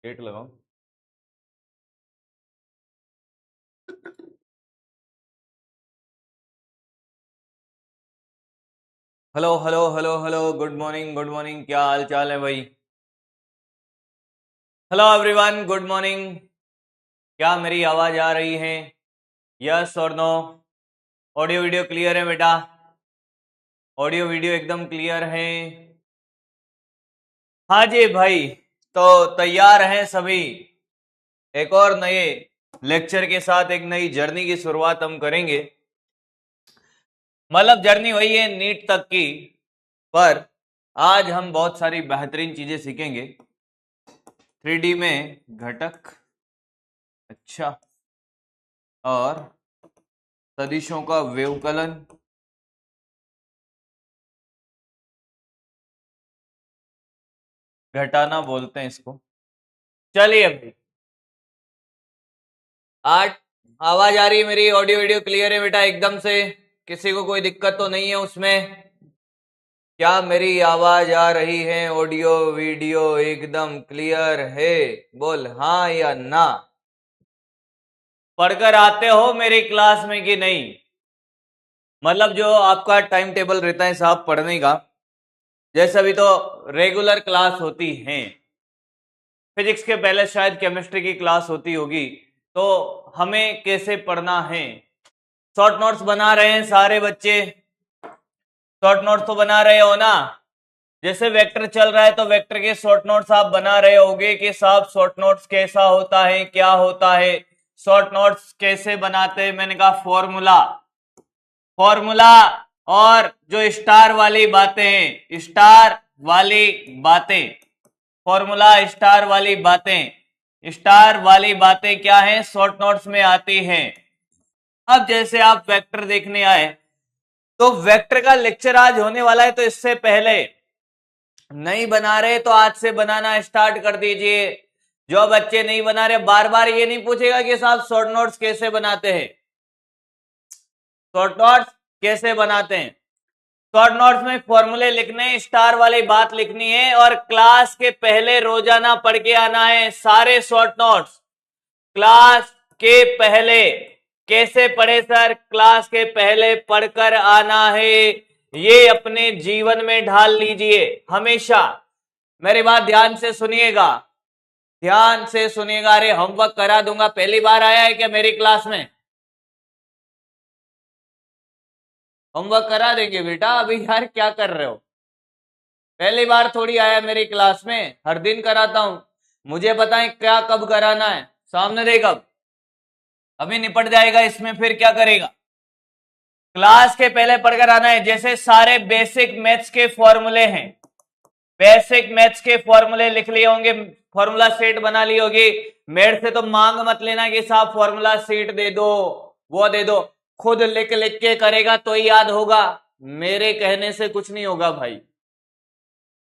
Date लगाओ। Hello hello hello hello, good morning good morning, क्या हाल चाल है भाई। Hello everyone, good morning. क्या मेरी आवाज आ रही है? यस और नो? ऑडियो वीडियो क्लियर है बेटा? ऑडियो वीडियो एकदम क्लियर है? हाँ जी भाई। तो तैयार हैं सभी? एक और नए लेक्चर के साथ एक नई जर्नी की शुरुआत हम करेंगे। मतलब जर्नी वही है नीट तक की, पर आज हम बहुत सारी बेहतरीन चीजें सीखेंगे। 3D में घटक, अच्छा, और सदिशों का व्यवकलन, घटाना बोलते हैं इसको। चलिए भाई, आज आवाज आ रही है मेरी? ऑडियो वीडियो क्लियर है बेटा एकदम से? किसी को कोई दिक्कत तो नहीं है उसमें? क्या मेरी आवाज आ रही है? ऑडियो वीडियो एकदम क्लियर है? बोल हाँ या ना। पढ़कर आते हो मेरी क्लास में कि नहीं? मतलब जो आपका टाइम टेबल रहता है साहब पढ़ने का, जैसे अभी तो रेगुलर क्लास होती है, फिजिक्स के पहले शायद केमिस्ट्री की क्लास होती होगी, तो हमें कैसे पढ़ना है? शॉर्ट नोट्स बना रहे हैं सारे बच्चे? शॉर्ट नोट्स तो बना रहे हो ना? जैसे वेक्टर चल रहा है तो वेक्टर के शॉर्ट नोट्स आप बना रहे होगे कि साहब शॉर्ट नोट्स कैसा होता है, क्या होता है। शॉर्ट नोट्स कैसे बनाते हैं? मैंने कहा फॉर्मूला, फॉर्मूला, और जो स्टार वाली बातें हैं, स्टार वाली बातें, फॉर्मूला स्टार वाली बातें, स्टार वाली बातें क्या है, शॉर्ट नोट्स में आती हैं। अब जैसे आप वेक्टर देखने आए, तो वेक्टर का लेक्चर आज होने वाला है, तो इससे पहले नहीं बना रहे तो आज से बनाना स्टार्ट कर दीजिए। जो बच्चे नहीं बना रहे, बार बार ये नहीं पूछेगा कि साहब शॉर्ट नोट्स कैसे बनाते हैं, शॉर्ट नोट्स कैसे बनाते हैं। शॉर्ट नोट्स में फॉर्मूले लिखने, स्टार वाली बात लिखनी है, और क्लास के पहले रोजाना पढ़ के आना है सारे शॉर्ट नोट्स। क्लास के पहले कैसे पढ़े सर? क्लास के पहले पढ़कर आना है। ये अपने जीवन में ढाल लीजिए हमेशा। मेरी बात ध्यान से सुनिएगा, ध्यान से सुनिएगा। अरे होमवर्क करा दूंगा, पहली बार आया है क्या मेरी क्लास में? होमवर्क करा देंगे बेटा, अभी यार क्या कर रहे हो? पहली बार थोड़ी आया मेरी क्लास में, हर दिन कराता हूं। मुझे बताएं क्या कब कराना है, सामने देख। अब अभी निपट जाएगा इसमें, फिर क्या करेगा? क्लास के पहले पढ़कर आना है। जैसे सारे बेसिक मैथ्स के फॉर्मूले हैं, बेसिक मैथ्स के फॉर्मूले लिख लिए होंगे, फॉर्मूला सेट बना ली होगी। मेरे से तो मांग मत लेना कि साहब फॉर्मूला सेट दे दो, वो दे दो। खुद लिख लिख के करेगा तो ही याद होगा, मेरे कहने से कुछ नहीं होगा भाई।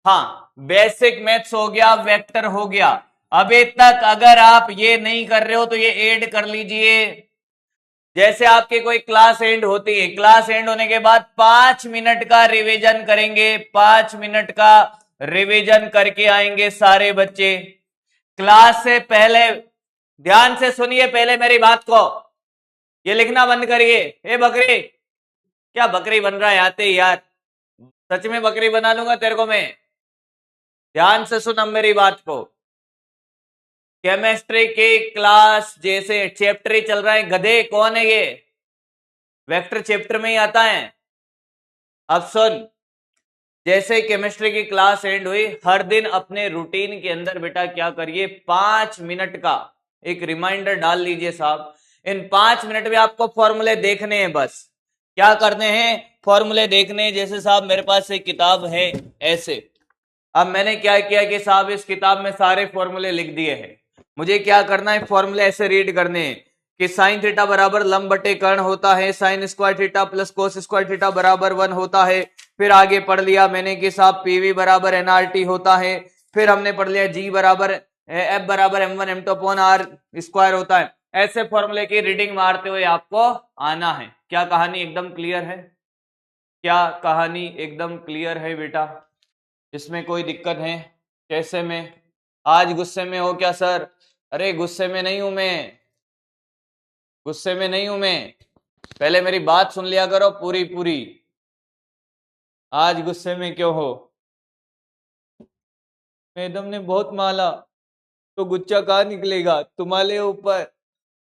हाँ, बेसिक मैथ्स हो गया, वेक्टर हो गया। अभी तक अगर आप ये नहीं कर रहे हो तो ये ऐड कर लीजिए। जैसे आपकी कोई क्लास एंड होती है, क्लास एंड होने के बाद 5 मिनट का रिवीजन करेंगे, 5 मिनट का रिवीजन करके आएंगे सारे बच्चे। क्लास से पहले ध्यान से सुनिए पहले मेरी बात को, ये लिखना बंद करिए। ए बकरी, क्या बकरी बन रहा है आते ही यार? सच में बकरी बना लूंगा तेरे को मैं। ध्यान से सुन अब मेरी बात को। केमिस्ट्री की क्लास जैसे चैप्टर ही चल रहा है, गधे कौन है ये? वेक्टर चैप्टर में ही आता है। अब सुन, जैसे केमिस्ट्री की क्लास एंड हुई, हर दिन अपने रूटीन के अंदर बेटा क्या करिए, 5 मिनट का एक रिमाइंडर डाल लीजिए साहब। इन 5 मिनट में आपको फॉर्मूले देखने हैं, बस क्या करने हैं, फॉर्मूले देखने हैं। जैसे साहब मेरे पास एक किताब है ऐसे, अब मैंने क्या किया कि साहब इस किताब में सारे फॉर्मूले लिख दिए हैं। मुझे क्या करना है, फॉर्मूले ऐसे रीड करने हैं कि साइन थीटा बराबर लंब बटे कर्ण होता है, sine square theta plus cos square theta बराबर 1 होता है। फिर आगे पढ़ लिया मैंने कि साहब पीवी बराबर एनआरटी होता है। फिर हमने पढ़ लिया जी बराबर एफ बराबर m one m two upon r square होता है। ऐसे फॉर्मूले की रीडिंग मारते हुए आपको आना है। क्या कहानी एकदम क्लियर है? क्या कहानी एकदम क्लियर है बेटा? इसमें कोई दिक्कत है कैसे में? आज गुस्से में हो क्या सर? अरे गुस्से में नहीं हूं मैं, गुस्से में नहीं हूं मैं, पहले मेरी बात सुन लिया करो पूरी पूरी। आज गुस्से में क्यों हो? मैडम ने बहुत माला, तो गुच्चा कहाँ निकलेगा तुम्हारे ऊपर।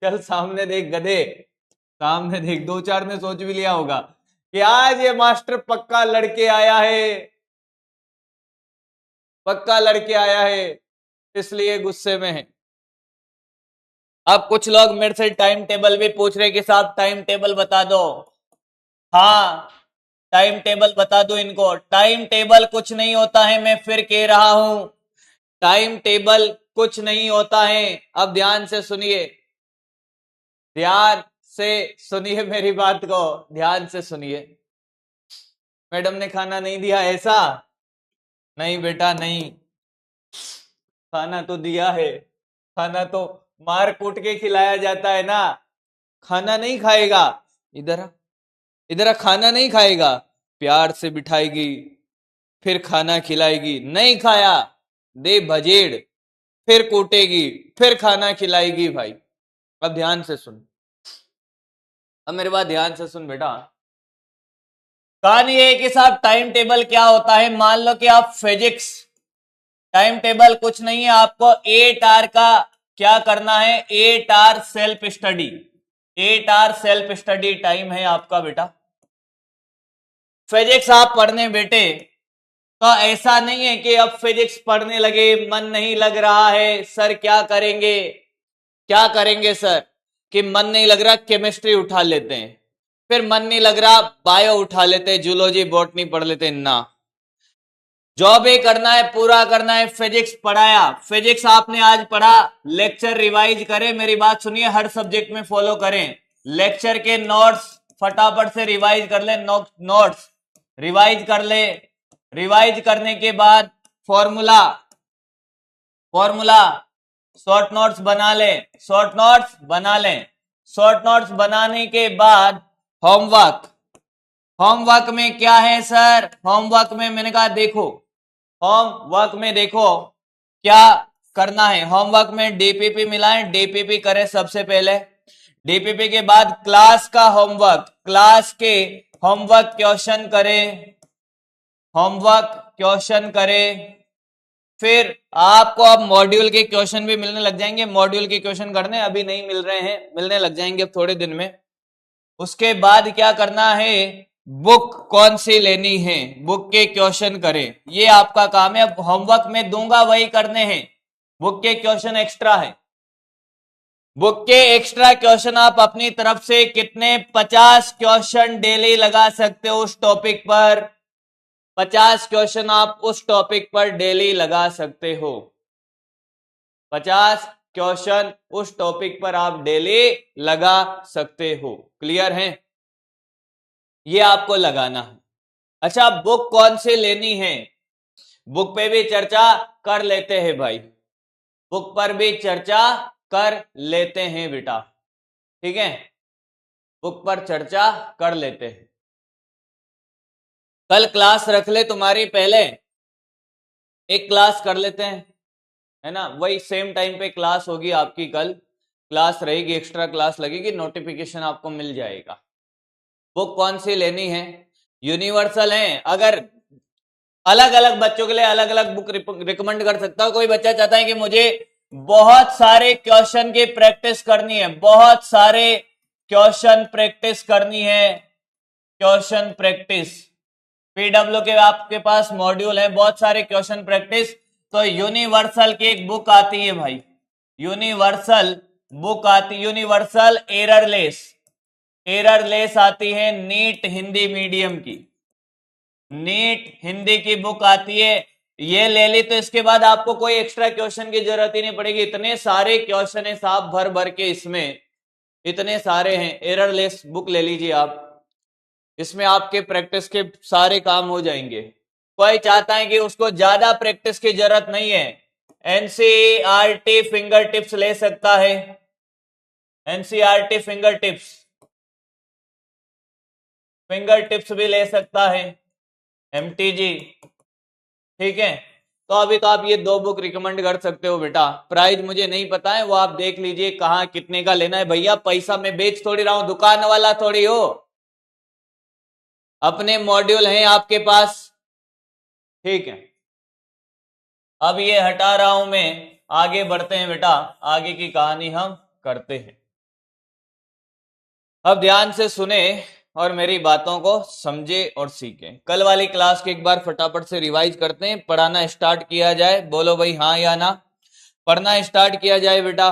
चल सामने देख गधे, सामने देख। दो चार ने सोच भी लिया होगा कि आज ये मास्टर पक्का लड़के आया है, पक्का लड़के आया है, इसलिए गुस्से में है। अब कुछ लोग मेरे से टाइम टेबल भी पूछ रहे कि साहब टाइम टेबल बता दो। हाँ, टाइम टेबल बता दो इनको। टाइम टेबल कुछ नहीं होता है, मैं फिर कह रहा हूं, टाइम टेबल कुछ नहीं होता है। अब ध्यान से सुनिए, ध्यान से सुनिए मेरी बात को, ध्यान से सुनिए। मैडम ने खाना नहीं दिया ऐसा? नहीं बेटा नहीं, खाना तो दिया है, खाना तो मार कूट के खिलाया जाता है ना। खाना नहीं खाएगा, इधर आ, इधर आ, खाना नहीं खाएगा, प्यार से बिठाएगी, फिर खाना खिलाएगी। नहीं खाया, दे भजेड़, फिर कूटेगी, फिर खाना खिलाएगी। भाई अब ध्यान से सुन, अब मेरे बात ध्यान से सुन बेटा। कहानी है कि साहब टाइम टेबल क्या होता है। मान लो कि आप फिजिक्स, टाइम टेबल कुछ नहीं है, आपको 8 आवर का क्या करना है, 8 hour self study, 8 hour self study time है आपका बेटा। फिजिक्स आप पढ़ने बेटे, तो ऐसा नहीं है कि अब फिजिक्स पढ़ने लगे, मन नहीं लग रहा है सर क्या करेंगे, क्या करेंगे सर, कि मन नहीं लग रहा केमिस्ट्री उठा लेते हैं, फिर मन नहीं लग रहा बायो उठा लेते हैं, जूलॉजी बॉटनी पढ़ लेते हैं ना। जो भी करना है पूरा करना है। फिजिक्स पढ़ाया, फिजिक्स आपने आज पढ़ा, लेक्चर रिवाइज करें, मेरी बात सुनिए, हर सब्जेक्ट में फॉलो करें। लेक्चर के नोट्स फटाफट से रिवाइज कर ले, नोट्स रिवाइज कर ले। रिवाइज करने के बाद फॉर्मूला, फॉर्मूला शॉर्ट नोट्स बना ले, शॉर्ट नोट्स बना ले। शॉर्ट नोट्स बनाने के बाद होमवर्क, होमवर्क में क्या है सर, होमवर्क में मैंने कहा देखो, होमवर्क में देखो क्या करना है। होमवर्क में डीपीपी मिलाएं, डीपीपी करें सबसे पहले। डीपीपी के बाद क्लास का होमवर्क, क्लास के होमवर्क क्वेश्चन करें, होमवर्क क्वेश्चन करें। फिर आपको अब मॉड्यूल के क्वेश्चन भी मिलने लग जाएंगे, मॉड्यूल के क्वेश्चन करने अभी नहीं मिल रहे हैं, मिलने लग जाएंगे अब थोड़े दिन में। उसके बाद क्या करना है, बुक कौन सी लेनी है, बुक के क्वेश्चन करें, ये आपका काम है। अब होमवर्क में दूंगा वही करने हैं, बुक के क्वेश्चन एक्स्ट्रा है। बुक के एक्स्ट्रा क्वेश्चन आप अपनी तरफ से कितने, 50 क्वेश्चन डेली लगा सकते हो उस टॉपिक पर, 50 क्वेश्चन आप उस टॉपिक पर डेली लगा सकते हो, 50 क्वेश्चन उस टॉपिक पर आप डेली लगा सकते हो। क्लियर है? ये आपको लगाना है। अच्छा, बुक कौन सी लेनी है, बुक पे भी चर्चा कर लेते हैं भाई, बुक पर भी चर्चा कर लेते हैं बेटा, ठीक है, बुक पर चर्चा कर लेते हैं। कल क्लास रख ले तुम्हारी, पहले एक क्लास कर लेते हैं, है ना, वही सेम टाइम पे क्लास होगी आपकी, कल क्लास रहेगी, एक्स्ट्रा क्लास लगेगी, नोटिफिकेशन आपको मिल जाएगा। बुक कौन सी लेनी है, यूनिवर्सल है, अगर अलग अलग बच्चों के लिए अलग अलग बुक रिकमेंड कर सकता हूं। कोई बच्चा चाहता है कि मुझे बहुत सारे क्वेश्चन की प्रैक्टिस करनी है, बहुत सारे क्वेश्चन प्रैक्टिस करनी है, क्वेश्चन प्रैक्टिस, पीडब्ल्यू के आपके पास मॉड्यूल है, बहुत सारे क्वेश्चन प्रैक्टिस, तो यूनिवर्सल की एक बुक आती है भाई, यूनिवर्सल बुक आती, यूनिवर्सल एररलेस, एररलेस आती है, नीट हिंदी मीडियम की, नीट हिंदी की बुक आती है, ये ले ली तो इसके बाद आपको कोई एक्स्ट्रा क्वेश्चन की जरूरत ही नहीं पड़ेगी, इतने सारे क्वेश्चन है साहब भर भर के इसमें, इतने सारे हैं। एररलेस बुक ले लीजिए आप, इसमें आपके प्रैक्टिस के सारे काम हो जाएंगे। कोई चाहता है कि उसको ज्यादा प्रैक्टिस की जरूरत नहीं है, एनसीईआरटी फिंगर टिप्स ले सकता है, NCERT finger tips, finger tips भी ले सकता है, एमटीजी, ठीक है। तो अभी तो आप ये 2 बुक रिकमेंड कर सकते हो बेटा। प्राइस मुझे नहीं पता है, वो आप देख लीजिए कहाँ कितने का लेना है। भैया पैसा मैं बेच थोड़ी रहा हूं, दुकान वाला थोड़ी हो, अपने मॉड्यूल हैं आपके पास, ठीक है। अब ये हटा रहा हूं मैं, आगे बढ़ते हैं बेटा, आगे की कहानी हम करते हैं। अब ध्यान से सुने और मेरी बातों को समझे और सीखें। कल वाली क्लास के एक बार फटाफट से रिवाइज करते हैं, पढ़ाना स्टार्ट किया जाए। बोलो भाई हाँ या ना। पढ़ना स्टार्ट किया जाए बेटा,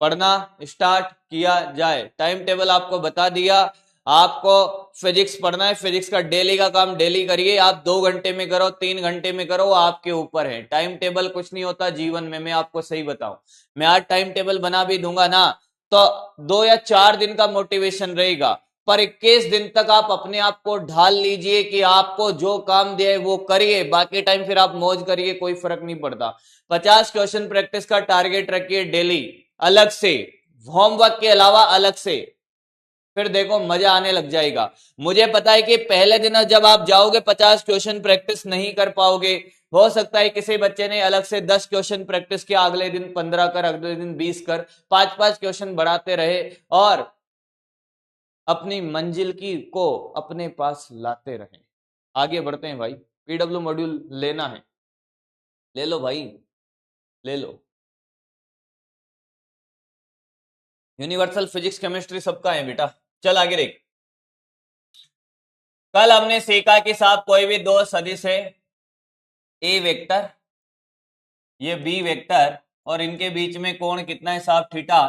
पढ़ना स्टार्ट किया जाए। टाइम टेबल आपको बता दिया। आपको फिजिक्स पढ़ना है, फिजिक्स का डेली का काम डेली करिए। आप 2 घंटे में करो, 3 घंटे में करो, आपके ऊपर है। टाइम टेबल कुछ नहीं होता जीवन में, मैं आपको सही बताऊं। मैं आज टाइम टेबल बना भी दूंगा ना, तो 2 या 4 दिन का मोटिवेशन रहेगा, पर 21 दिन तक आप अपने आप को ढाल लीजिए कि आपको जो काम दिया है वो करिए। बाकी टाइम फिर आप मौज करिए, कोई फर्क नहीं पड़ता। 50 क्वेश्चन प्रैक्टिस का टारगेट रखिए डेली, अलग से, होमवर्क के अलावा अलग से। फिर देखो मजा आने लग जाएगा। मुझे पता है कि पहले दिन जब आप जाओगे 50 क्वेश्चन प्रैक्टिस नहीं कर पाओगे। हो सकता है किसी बच्चे ने अलग से 10 क्वेश्चन प्रैक्टिस किया, अगले दिन 15 कर, अगले दिन 20 कर, 5-5 क्वेश्चन बढ़ाते रहे और अपनी मंजिल की को अपने पास लाते रहे। आगे बढ़ते हैं भाई। पीडब्ल्यू मॉड्यूल लेना है, ले लो भाई, ले लो। यूनिवर्सल फिजिक्स केमिस्ट्री सबका है बेटा। चल आगे देख। कल हमने सीखा कि साहब कोई भी 2 सदिश है, ए वेक्टर, ये बी वेक्टर, और इनके बीच में कोण कितना है साहब, थीटा।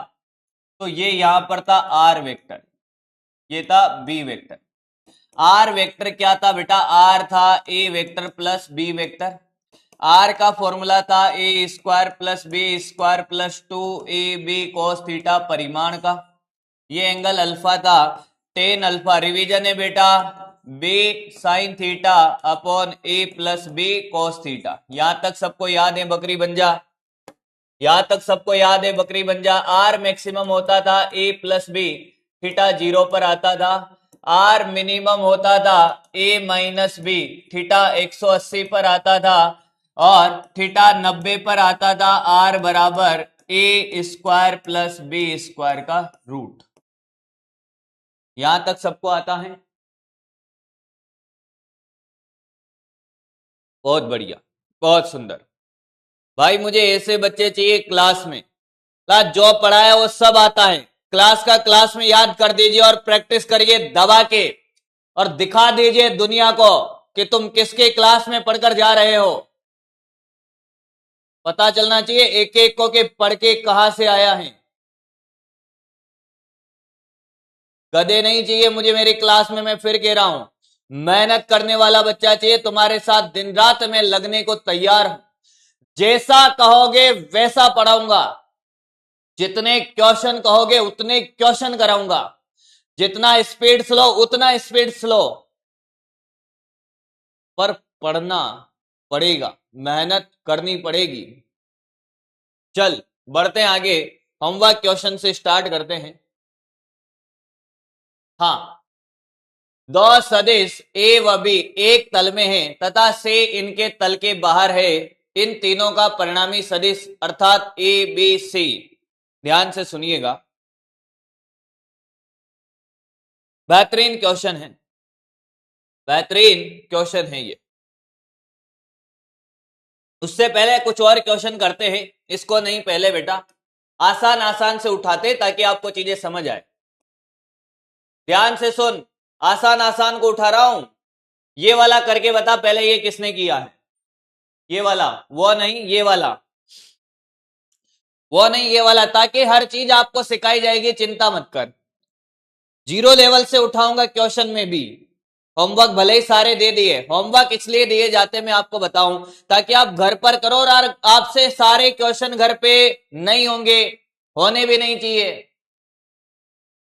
तो ये यहां पर था आर वेक्टर, ये था बी वेक्टर। आर वेक्टर क्या था बेटा, आर था A vector plus B vector. R का फॉर्मूला था A square plus B square plus 2ab cos theta परिमाण का। ये एंगल अल्फा था, टेन अल्फा। रिवीजन है बेटा, B sine theta upon A plus B cos theta. यहां तक सबको याद है, बकरी बन जा। यहां तक सबको याद है, बकरी बन जा। आर मैक्सिमम होता था ए प्लस बी, थीटा 0 पर आता था। आर मिनिमम होता था ए माइनस बी, थीटा 180 पर आता था। और थीटा 90 पर आता था। आर बराबर ए स्क्वायर प्लस बी स्क्वायर का रूट। यहां तक सबको आता है, बहुत बढ़िया, बहुत सुंदर। भाई मुझे ऐसे बच्चे चाहिए क्लास में, क्लास जो पढ़ा है वो सब आता है, क्लास का क्लास में याद कर दीजिए और प्रैक्टिस करिए दबा के, और दिखा दीजिए दुनिया को कि तुम किसके क्लास में पढ़कर जा रहे हो। पता चलना चाहिए एक एक को कि पढ़ के कहां से आया है। गधे नहीं चाहिए मुझे मेरी क्लास में, मैं फिर कह रहा हूं, मेहनत करने वाला बच्चा चाहिए। तुम्हारे साथ दिन रात में लगने को तैयार हूं, जैसा कहोगे वैसा पढ़ाऊंगा, जितने क्वेश्चन कहोगे उतने क्वेश्चन कराऊंगा, जितना स्पीड स्लो उतना स्पीड स्लो, पर पढ़ना पड़ेगा, मेहनत करनी पड़ेगी। चल बढ़ते हैं आगे, होमवर्क क्वेश्चन से स्टार्ट करते हैं। हाँ, 2 सदिश ए व बी एक तल में है तथा से इनके तल के बाहर है, इन तीनों का परिणामी सदिश अर्थात ए बी सी। ध्यान से सुनिएगा, बेहतरीन क्वेश्चन है, बेहतरीन क्वेश्चन है ये। उससे पहले कुछ और क्वेश्चन करते हैं, इसको नहीं पहले बेटा आसान आसान से उठाते ताकि आपको चीजें समझ आए। ध्यान से सुन, आसान आसान को उठा रहा हूं। ये वाला करके बता पहले, ये किसने किया है, ये वाला, वो नहीं ये वाला, वो नहीं ये वाला, ताकि हर चीज आपको सिखाई जाएगी, चिंता मत कर। 0 लेवल से उठाऊंगा क्वेश्चन में भी। होमवर्क भले ही सारे दे दिए, होमवर्क इसलिए दिए जाते मैं आपको बताऊं ताकि आप घर पर करो, और आपसे सारे क्वेश्चन घर पे नहीं होंगे, होने भी नहीं चाहिए,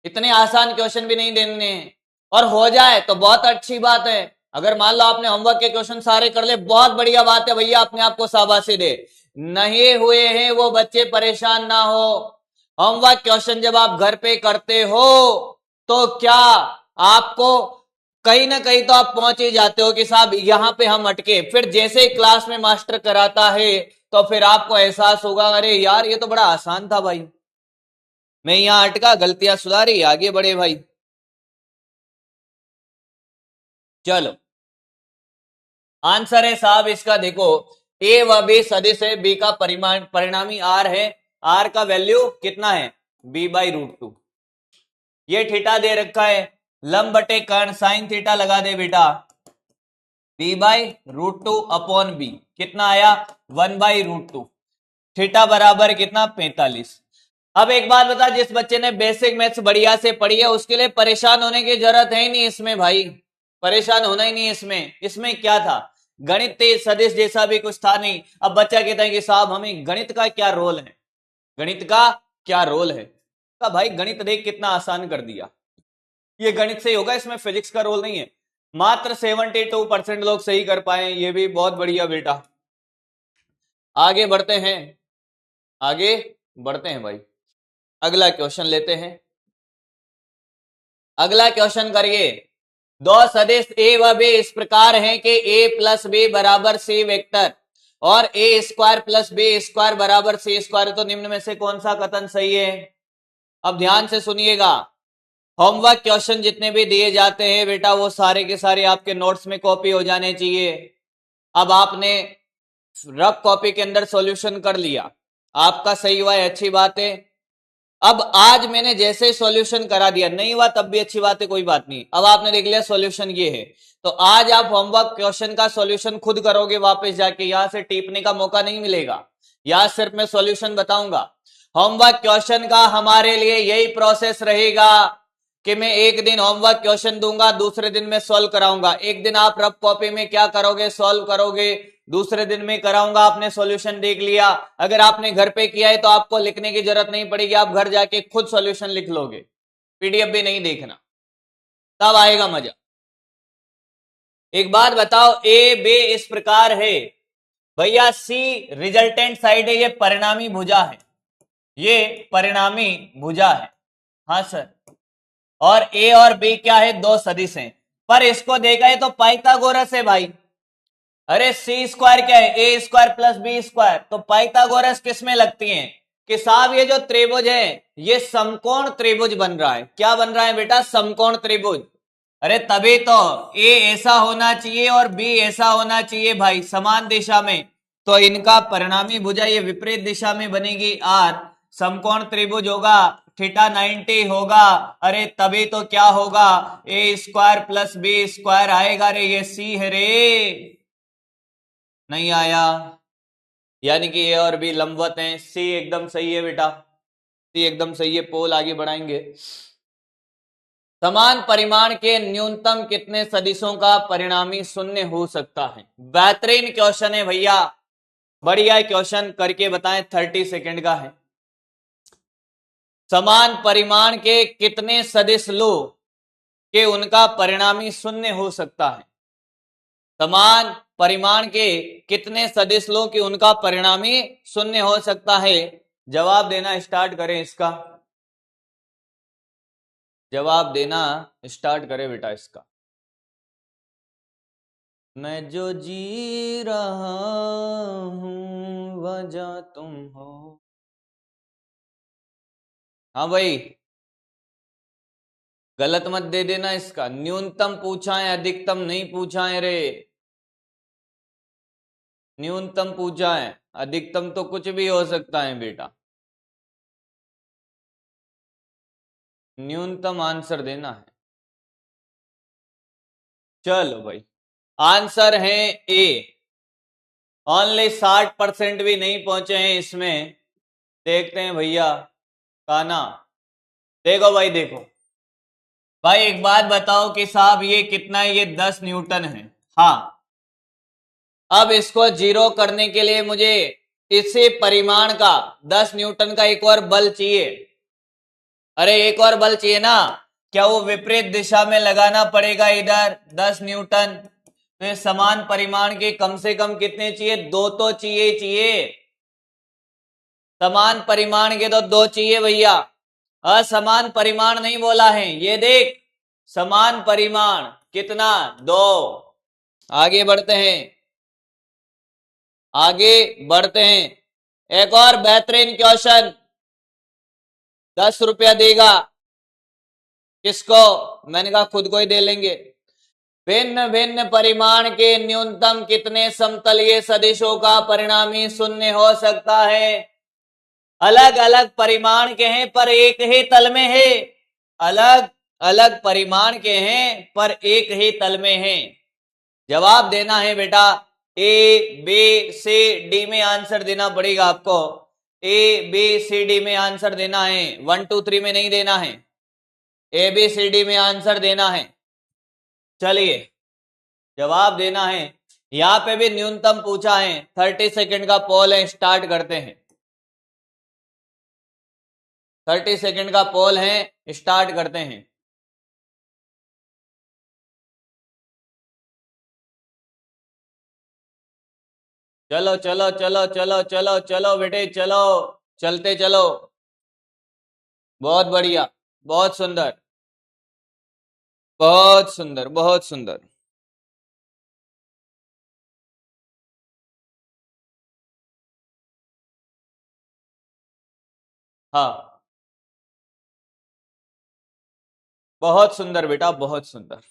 इतने आसान क्वेश्चन भी नहीं देने हैं। और हो जाए तो बहुत अच्छी बात है, अगर मान लो आपने होमवर्क के क्वेश्चन सारे कर ले, बहुत बढ़िया बात है भैया, अपने आप को शाबाशी दे। नहीं हुए हैं वो बच्चे परेशान ना हो। होमवर्क क्वेश्चन जब आप घर पे करते हो तो क्या आपको कहीं ना कहीं तो आप पहुंच ही जाते हो कि साहब यहां पे हम अटके। फिर जैसे ही क्लास में मास्टर कराता है तो फिर आपको एहसास होगा, अरे यार ये तो बड़ा आसान था भाई, मैं यहां अटका, गलतियां सुधारी, आगे बढ़े भाई। चलो आंसर है साहब इसका, देखो ए व बी सदिश है, बी का परिमाण परिणामी आर है, आर का वैल्यू कितना है b/√2। ये थीटा दे रखा है, लंब बटे कर्ण साइन थीटा लगा दे बेटा, b/√2 अपॉन बी कितना आया 1/√2, थीटा बराबर कितना 45। अब एक बात बता, जिस बच्चे ने बेसिक मैथ्स बढ़िया से पढ़ी है उसके लिए परेशान होने की जरूरत है ही नहीं इसमें भाई, परेशान होना ही नहीं इसमें। इसमें क्या था, गणित सदिश जैसा भी कुछ था नहीं। अब बच्चा कहता है कि साहब हमें गणित का क्या रोल है, गणित का क्या रोल है, तो भाई गणित देख कितना आसान कर दिया, ये गणित से ही होगा, इसमें फिजिक्स का रोल नहीं है। मात्र 72% लोग सही कर पाए, ये भी बहुत बढ़िया बेटा। आगे बढ़ते हैं, आगे बढ़ते हैं भाई, अगला क्वेश्चन लेते हैं। अगला क्वेश्चन करिए, दो सदिश ए व बी इस प्रकार हैं कि ए प्लस बी बराबर सी वेक्टर और ए स्क्वायर प्लस बी स्क्वायर बराबर सी स्क्वायर, तो निम्न में से कौन सा कथन सही है। अब ध्यान से सुनिएगा, होमवर्क क्वेश्चन जितने भी दिए जाते हैं बेटा वो सारे के सारे आपके नोट्स में कॉपी हो जाने चाहिए। अब आपने रफ कॉपी के अंदर सॉल्यूशन कर लिया, आपका सही हुआ है, अच्छी बात है। अब आज मैंने जैसे सॉल्यूशन करा दिया, नहीं हुआ तब भी अच्छी बात है, कोई बात नहीं। अब आपने देख लिया सॉल्यूशन ये है, तो आज आप होमवर्क क्वेश्चन का सॉल्यूशन खुद करोगे, वापस जाके यहां से टीपने का मौका नहीं मिलेगा, यहां सिर्फ मैं सॉल्यूशन बताऊंगा। होमवर्क क्वेश्चन का हमारे लिए यही प्रोसेस रहेगा कि मैं एक दिन होमवर्क क्वेश्चन दूंगा, दूसरे दिन में सॉल्व कराऊंगा। एक दिन आप रफ कॉपी में क्या करोगे, सॉल्व करोगे, दूसरे दिन में कराऊंगा, आपने सॉल्यूशन देख लिया। अगर आपने घर पे किया है तो आपको लिखने की जरूरत नहीं पड़ेगी, आप घर जाके खुद सॉल्यूशन लिख लोगे, पीडीएफ भी नहीं देखना, तब आएगा मजा। एक बात बताओ, ए बी इस प्रकार है भैया, सी रिजल्टेंट साइड है, ये परिणामी भुजा है, ये परिणामी भुजा है, हाँ सर। और ए और बी क्या है, दो सदिश हैं, पर इसको देखा है तो पाइथागोरस है भाई। अरे सी स्क्वायर क्या है, A square plus B square, तो पाइथागोरस किसमें लगती हैं कि साहब ये जो त्रिभुज है ये समकोण त्रिभुज बन रहा है। क्या बन रहा है बेटा, समकोण त्रिभुज। अरे तभी तो ए ऐसा होना चाहिए और बी ऐसा होना चाहिए भाई, समान दिशा में, तो इनका परिणामी भुजा ये विपरीत दिशा में बनेगी आर, समकोण त्रिभुज होगा, थीटा 90 होगा। अरे तभी तो क्या होगा, ए स्क्वायर प्लस बी स्क्वायर आएगा रे, ये सी है रे, नहीं आया, यानी कि ए और बी लंबवत हैं, सी एकदम सही है बेटा, सी एकदम सही है। पोल आगे बढ़ाएंगे, समान परिमाण के न्यूनतम कितने सदिशों का परिणामी शून्य हो सकता है। बेहतरीन क्वेश्चन है भैया, बढ़िया क्वेश्चन, करके बताएं, 30 सेकंड का है। समान परिमाण के कितने सदिश लो कि उनका परिणामी शून्य हो सकता है, समान परिमाण के कितने सदिश लो कि उनका परिणामी शून्य हो सकता है। जवाब देना स्टार्ट करें इसका, जवाब देना स्टार्ट करें बेटा इसका। मैं जो जी रहा हूं वजह तुम हो। हाँ भाई, गलत मत दे देना इसका, न्यूनतम पूछा है, अधिकतम नहीं पूछा है रे, न्यूनतम पूछा है, अधिकतम तो कुछ भी हो सकता है बेटा, न्यूनतम आंसर देना है। चलो भाई, आंसर है ए, ओनली 60% भी नहीं पहुंचे हैं इसमें। देखते हैं भैया काना, देखो भाई देखो भाई, एक बात बताओ कि साहब ये कितना है, ये 10 न्यूटन है, हाँ। अब इसको जीरो करने के लिए मुझे इसी परिमाण का 10 न्यूटन का एक और बल चाहिए। अरे एक और बल चाहिए ना, क्या वो विपरीत दिशा में लगाना पड़ेगा इधर 10 न्यूटन, तो ये समान परिमाण के कम से कम कितने चाहिए, दो तो चाहिए, समान परिमाण के तो दो चाहिए भैया, असमान परिमाण नहीं बोला है, ये देख समान परिमाण कितना 2। आगे बढ़ते हैं, आगे बढ़ते हैं। एक और बेहतरीन क्वेश्चन, 10 रुपया देगा किसको? मैंने कहा खुद को ही दे लेंगे। भिन्न भिन्न परिमाण के न्यूनतम कितने समतलीय सदिशों का परिणामी शून्य हो सकता है? अलग अलग परिमाण के हैं पर एक ही तल में है, अलग अलग परिमाण के हैं पर एक ही तल में हैं। जवाब देना है बेटा, ए बी सी डी में आंसर देना पड़ेगा आपको। ए बी सी डी में आंसर देना है, 1 2 3 में नहीं देना है, ए बी सी डी में आंसर देना है। चलिए जवाब देना है। यहां पे भी न्यूनतम पूछा है, 30 सेकंड का पोल है, स्टार्ट करते हैं। 30 सेकंड का पोल है, स्टार्ट करते हैं। चलो चलो चलो चलो चलो चलो बेटे चलो, चलते चलो। बहुत बढ़िया, बहुत सुंदर, बहुत सुंदर, बहुत सुंदर। हाँ बहुत सुंदर बेटा, बहुत सुंदर।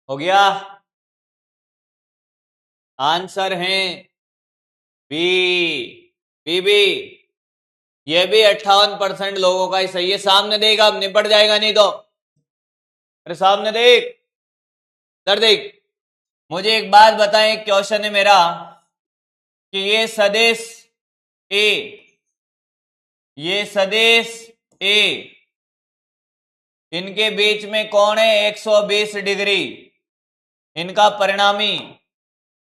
हो गया? आंसर है बी, बी। ये भी 58% लोगों का ही सही है। सामने देख, अब निपट जाएगा नहीं तो। अरे सामने देख, इधर देख। मुझे एक बात बताएं, क्वेश्चन है मेरा कि ये सदिश ए, ये सदिश ए, इनके बीच में कौन है 120 डिग्री? इनका परिणामी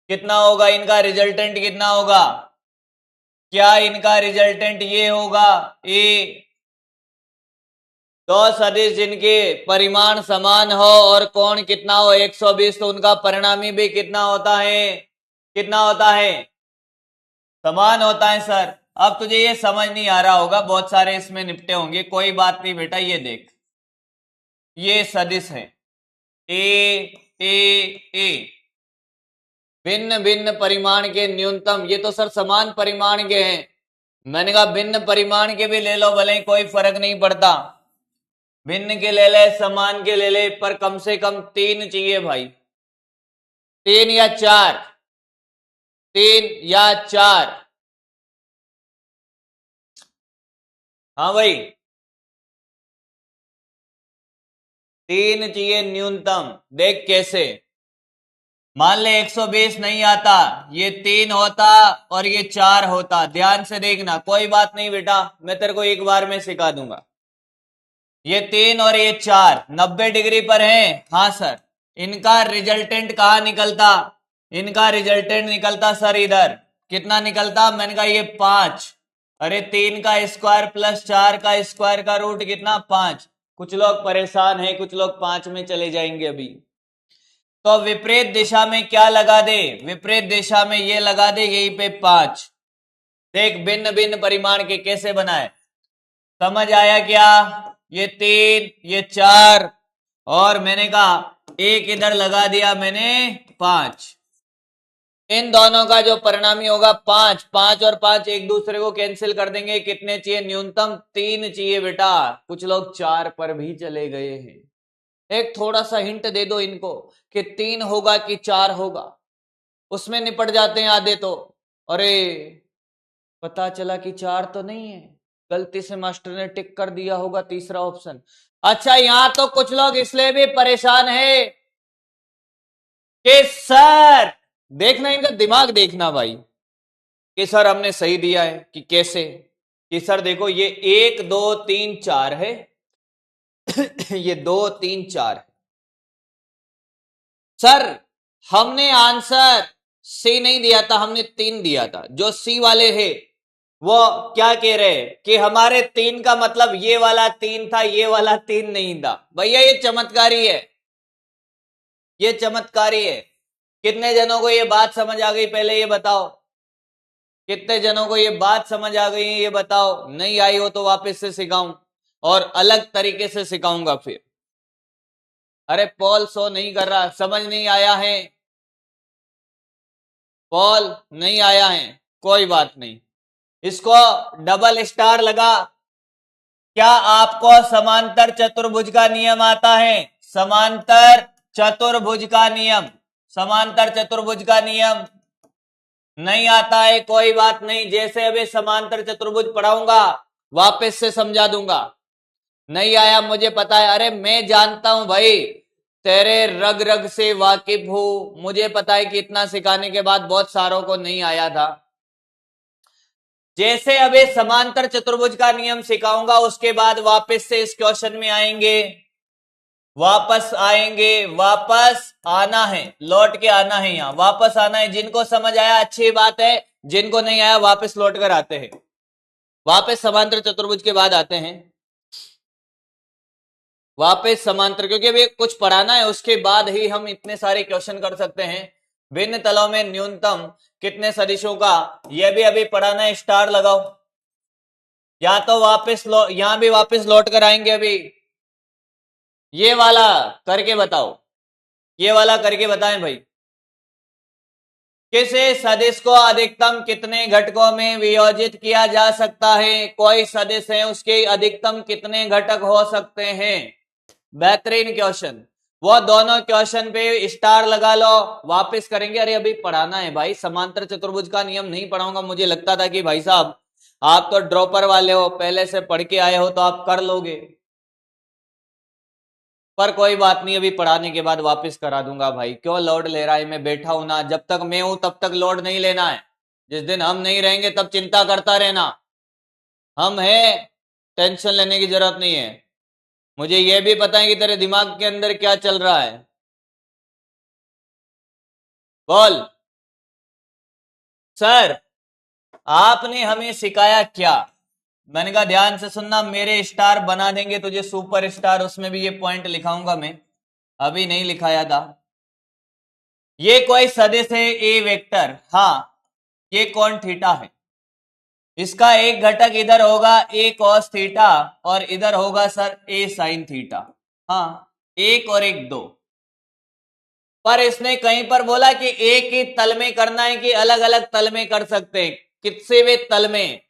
कितना होगा? इनका रिजल्टेंट कितना होगा? क्या इनका रिजल्टेंट ये होगा? ए, दो सदिश जिनके परिमाण समान हो और कोण कितना हो 120, तो उनका परिणामी भी कितना होता है? कितना होता है? समान होता है सर। अब तुझे ये समझ नहीं आ रहा होगा, बहुत सारे इसमें निपटे होंगे, कोई बात नहीं बेटा। ये देख, ये सदिश है ए ए ए, भिन्न भिन्न परिमाण के न्यूनतम। ये तो सर समान परिमाण के हैं। मैंने कहा भिन्न परिमाण के भी ले लो भले ही, कोई फर्क नहीं पड़ता। भिन्न के ले ले, समान के ले ले, पर कम से कम 3 चाहिए भाई। 3 या 4, 3 या 4। हाँ भाई, 3 चाहिए न्यूनतम। देख कैसे, मान ले 120 नहीं आता, ये 3 होता और ये 4 होता। ध्यान से देखना, कोई बात नहीं बेटा, मैं तेरे को एक बार में सिखा दूंगा। ये 3 और ये 4 90 डिग्री पर हैं। हाँ सर, इनका रिजल्टेंट कहाँ निकलता? इनका रिजल्टेंट निकलता सर इधर। कितना निकलता? मैंने कहा ये 5। अरे 3 का स्क्वायर प्लस 4 का स्क्वायर का रूट कितना? 5। कुछ लोग परेशान हैं, कुछ लोग 5 में चले जाएंगे अभी। तो विपरीत दिशा में क्या लगा दे? विपरीत दिशा में ये लगा दे यहीं पे 5। देख भिन्न भिन्न परिमाण के कैसे बनाए, समझ आया क्या? ये 3, ये 4, और मैंने कहा एक इधर लगा दिया मैंने 5। इन दोनों का जो परिणामी होगा 5, 5 और 5 एक दूसरे को कैंसिल कर देंगे। कितने चाहिए? न्यूनतम 3 चाहिए बेटा। कुछ लोग 4 पर भी चले गए हैं। एक थोड़ा सा हिंट दे दो इनको कि 3 होगा कि 4 होगा, उसमें निपट जाते हैं आधे तो। अरे पता चला कि 4 तो नहीं है, गलती से मास्टर ने टिक कर दिया होगा तीसरा ऑप्शन। अच्छा, यहां तो कुछ लोग इसलिए भी परेशान है कि सर, देखना इनका दिमाग देखना भाई, कि सर हमने सही दिया है कि कैसे? कि सर देखो ये 1 2 3 4 है ये 2 3 4 है। सर हमने आंसर सी नहीं दिया था, हमने 3 दिया था। जो सी वाले है वो क्या कह रहे हैं कि हमारे 3 का मतलब ये वाला 3 था, ये वाला 3 नहीं था। भैया ये चमत्कारी है, ये चमत्कारी है। कितने जनों को ये बात समझ आ गई पहले ये बताओ? कितने जनों को ये बात समझ आ गई है ये बताओ? नहीं आई हो तो वापस से सिखाऊं और अलग तरीके से सिखाऊंगा फिर। अरे पॉल शो नहीं कर रहा, समझ नहीं आया है? पॉल नहीं आया है, कोई बात नहीं, इसको डबल स्टार लगा। क्या आपको समांतर चतुर्भुज का नियम आता है? समांतर चतुर्भुज का नियम, समांतर चतुर्भुज का नियम नहीं आता है, कोई बात नहीं, जैसे अभी समांतर चतुर्भुज पढ़ाऊंगा वापस से समझा दूंगा। नहीं आया मुझे पता है, अरे मैं जानता हूं भाई, तेरे रग रग से वाकिफ हूं, मुझे पता है कि इतना सिखाने के बाद बहुत सारों को नहीं आया था। जैसे अभी समांतर चतुर्भुज का नियम सिखाऊंगा उसके बाद वापस से इस क्वेश्चन में आएंगे, वापस आएंगे, वापस आना है, लौट के आना है, यहां वापस आना है। जिनको समझ आया अच्छी बात है, जिनको नहीं आया वापस लौट कर आते हैं, वापस समांतर चतुर्भुज के बाद आते हैं, वापस समांतर, क्योंकि अभी कुछ पढ़ाना है उसके बाद ही हम इतने सारे क्वेश्चन कर सकते हैं। भिन्न तलों में न्यूनतम कितने सदिशों का, यह भी अभी पढ़ाना है, स्टार लगाओ। या तो वापस यहां भी वापस लौट कर आएंगे, अभी ये वाला करके बताओ, ये वाला करके बताएं भाई। किसी सदिश को अधिकतम कितने घटकों में वियोजित किया जा सकता है? कोई सदिश है उसके अधिकतम कितने घटक हो सकते हैं? बेहतरीन क्वेश्चन, वो दोनों क्वेश्चन पे स्टार लगा लो, वापस करेंगे। अरे अभी पढ़ाना है भाई, समांतर चतुर्भुज का नियम नहीं पढ़ाऊंगा, मुझे लगता था कि भाई साहब आप तो ड्रॉपर वाले हो, पहले से पढ़ के आए हो तो आप कर लोगे, पर कोई बात नहीं, अभी पढ़ाने के बाद वापस करा दूंगा भाई। क्यों लोड ले रहा है? मैं बैठा हूं ना, जब तक मैं हूं तब तक लोड नहीं लेना है, जिस दिन हम नहीं रहेंगे तब चिंता करता रहना। हम हैं, टेंशन लेने की जरूरत नहीं है। मुझे यह भी पता है कि तेरे दिमाग के अंदर क्या चल रहा है। बोल सर, आपने हमें सिखाया क्या? मैंने कहा ध्यान से सुनना, मेरे स्टार बना देंगे तुझे सुपर स्टार, उसमें भी ये पॉइंट लिखाऊंगा मैं, अभी नहीं लिखाया था। ये कोई सदिश है ए वेक्टर, हाँ, ये कौन थीटा है, इसका एक घटक इधर होगा ए कॉस थीटा और इधर होगा सर ए साइन थीटा, हाँ, एक और एक दो। पर इसने कहीं पर बोला कि एक ही तल में करना है कि अलग अलग तल में कर सकते हैं, कितने वे तल में,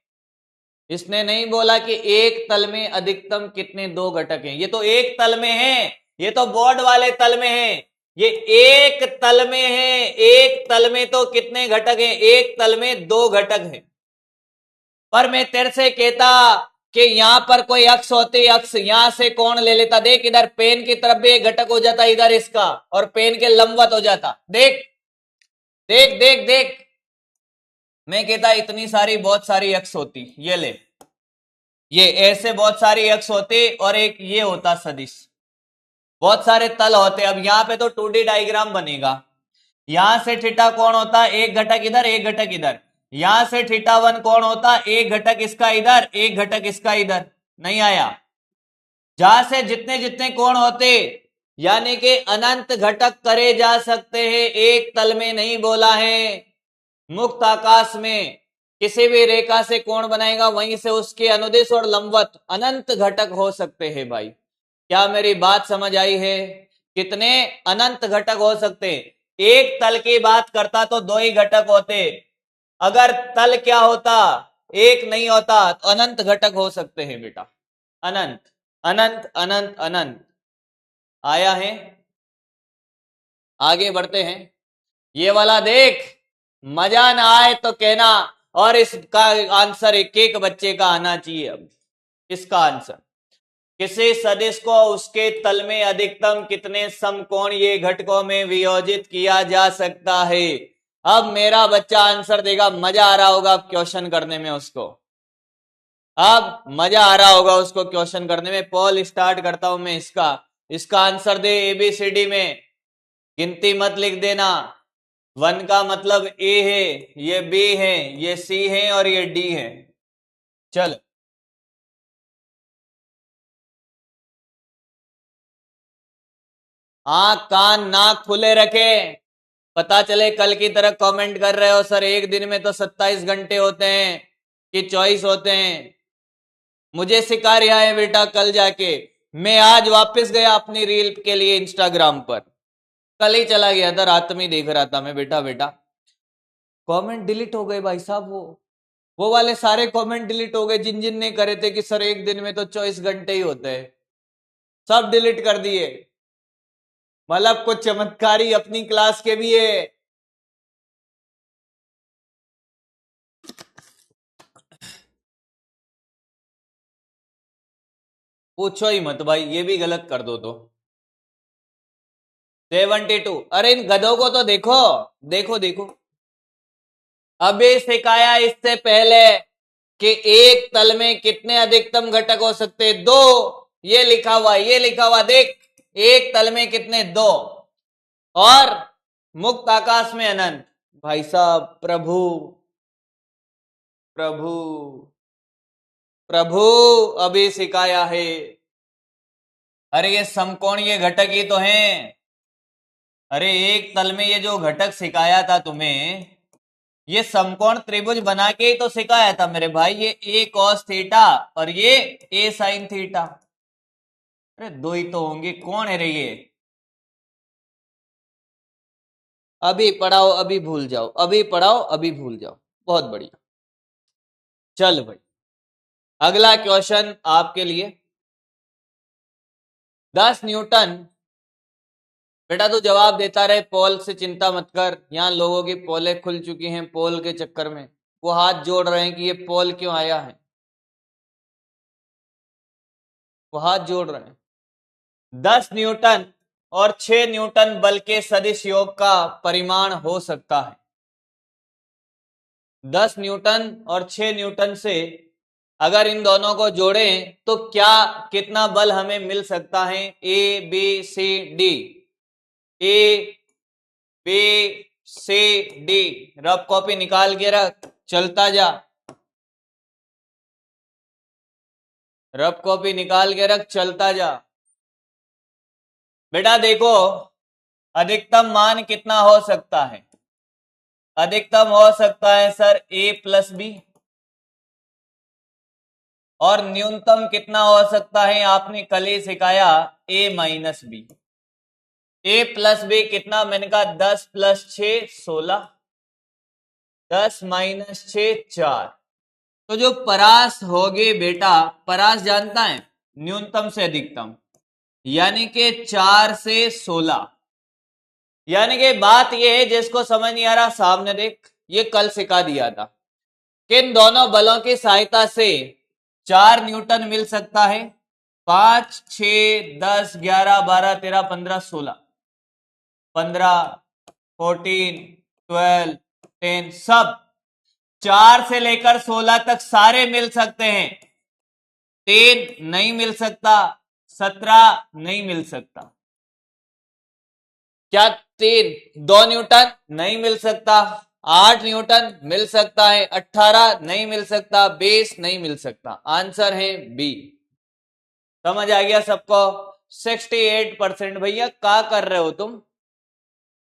इसने नहीं बोला कि एक तल में अधिकतम कितने दो घटक हैं। ये तो एक तल में है, ये तो बोर्ड वाले तल में है, ये एक तल में है, एक तल में तो कितने घटक हैं? एक तल में दो घटक हैं। पर मैं तेरे से कहता कि यहां पर कोई अक्ष होती, अक्ष यहां से कोण ले लेता, देख इधर पेन की तरफ भी एक घटक हो जाता, इधर इसका, और पेन के लंबवत हो जाता, देख देख देख देख। मैं कहता इतनी सारी बहुत सारी अक्ष होती, ये ले, ये ऐसे बहुत सारी अक्ष होती और एक ये होता सदिश, बहुत सारे तल होते। अब यहाँ पे तो 2D डायग्राम बनेगा, यहां से थीटा कोण होता, एक घटक इधर एक घटक इधर, यहां से थीटा वन कोण होता, एक घटक इसका इधर एक घटक इसका इधर। नहीं आया? जहां से जितने जितने कोण होते, यानी कि अनंत घटक करे जा सकते हैं, एक तल में नहीं बोला है। मुक्त आकाश में किसी भी रेखा से कोण बनाएगा, वहीं से उसके अनुदिश और लंबवत अनंत घटक हो सकते हैं भाई। क्या मेरी बात समझ आई है? कितने अनंत घटक हो सकते हैं? एक तल की बात करता तो दो ही घटक होते, अगर तल क्या होता, एक नहीं होता, तो अनंत घटक हो सकते हैं बेटा, अनंत अनंत अनंत अनंत। आया है? आगे बढ़ते हैं, ये वाला देख, मजा ना आए तो कहना, और इसका आंसर एक एक बच्चे का आना चाहिए। अब इसका आंसर, किसी सदिश को उसके तल में अधिकतम कितने समकोणीय घटकों में वियोजित किया जा सकता है? अब मेरा बच्चा आंसर देगा, मजा आ रहा होगा अब क्वेश्चन करने में उसको, अब मजा आ रहा होगा उसको क्वेश्चन करने में। पॉल स्टार्ट करता हूं मैं, इसका इसका आंसर दे एबीसीडी में, गिनती मत लिख देना। 1 का मतलब ए है, ये बी है, ये सी है और ये डी है। चल आंख कान नाक खुले रखे, पता चले कल की तरह कमेंट कर रहे हो सर एक दिन में तो 27 घंटे होते हैं कि 24 होते हैं। मुझे सिखा रहा है बेटा कल जाके। मैं आज वापस गया अपनी रील के लिए इंस्टाग्राम पर, कल ही चला गया था, रात में देख रहा था मैं बेटा बेटा कमेंट डिलीट हो गए भाई साहब। वो वाले सारे कमेंट डिलीट हो गए जिन जिन ने करे थे कि सर एक दिन में तो 24 घंटे ही होते हैं, सब डिलीट कर दिए। मतलब कुछ चमत्कारी अपनी क्लास के भी है। पूछो ही मत भाई, ये भी गलत कर दो तो। 72। अरे इन गधों को तो देखो देखो देखो। अभी सिखाया इससे पहले कि एक तल में कितने अधिकतम घटक हो सकते, दो। ये लिखा हुआ ये लिखा हुआ देख, एक तल में कितने, दो। और मुक्त आकाश में अनंत। भाई साहब प्रभु प्रभु प्रभु अभी सिखाया है। अरे ये समकोणीय घटक ही तो हैं। अरे एक तल में ये जो घटक सिखाया था तुम्हें, ये समकोण त्रिभुज बना के ही तो सिखाया था मेरे भाई। ये ए कॉस थीटा और ये ए साइन थीटा। अरे दो ही तो होंगे, कौन है रे ये? अभी पढ़ाओ अभी भूल जाओ, अभी पढ़ाओ अभी भूल जाओ। बहुत बढ़िया। चल भाई अगला क्वेश्चन आपके लिए। 10 न्यूटन। बेटा तू जवाब देता रहे, पोल से चिंता मत कर। यहां लोगों की पोलें खुल चुकी हैं पोल के चक्कर में, वो हाथ जोड़ रहे हैं कि ये पोल क्यों आया है, वो हाथ जोड़ रहे हैं। 10 न्यूटन और 6 न्यूटन बल के सदिश योग का परिमाण हो सकता है। 10 न्यूटन और 6 न्यूटन से अगर इन दोनों को जोड़ें तो क्या कितना बल हमें मिल सकता है? A B C D, A B C D. Rough copy निकाल के रख, चलता जा। रफ कॉपी निकाल के रख, चलता जा। बेटा देखो अधिकतम मान कितना हो सकता है? अधिकतम हो सकता है सर ए प्लस बी। और न्यूनतम कितना हो सकता है? आपने कल ही सिखाया ए माइनस बी। ए प्लस बी कितना? मैंने कहा 10 प्लस 6 16, 10 माइनस 6 4। तो जो परास होगी बेटा, परास जानता है न्यूनतम से अधिकतम, यानी कि 4 से 16। यानी कि बात यह है, जिसको समझ नहीं आ रहा सामने देख, ये कल सिखा दिया था कि इन दोनों बलों की सहायता से 4 न्यूटन मिल सकता है। 5 6 10 11 12 13 15 16, 15 14 12 10, सब 4 से लेकर 16 तक सारे मिल सकते हैं। 3 नहीं मिल सकता, 17 नहीं मिल सकता। क्या 3? 2 न्यूटन नहीं मिल सकता, 8 न्यूटन मिल सकता है, 18 नहीं मिल सकता, 20 नहीं मिल सकता। आंसर है बी। समझ आ गया सबको? 68%। भैया क्या कर रहे हो तुम?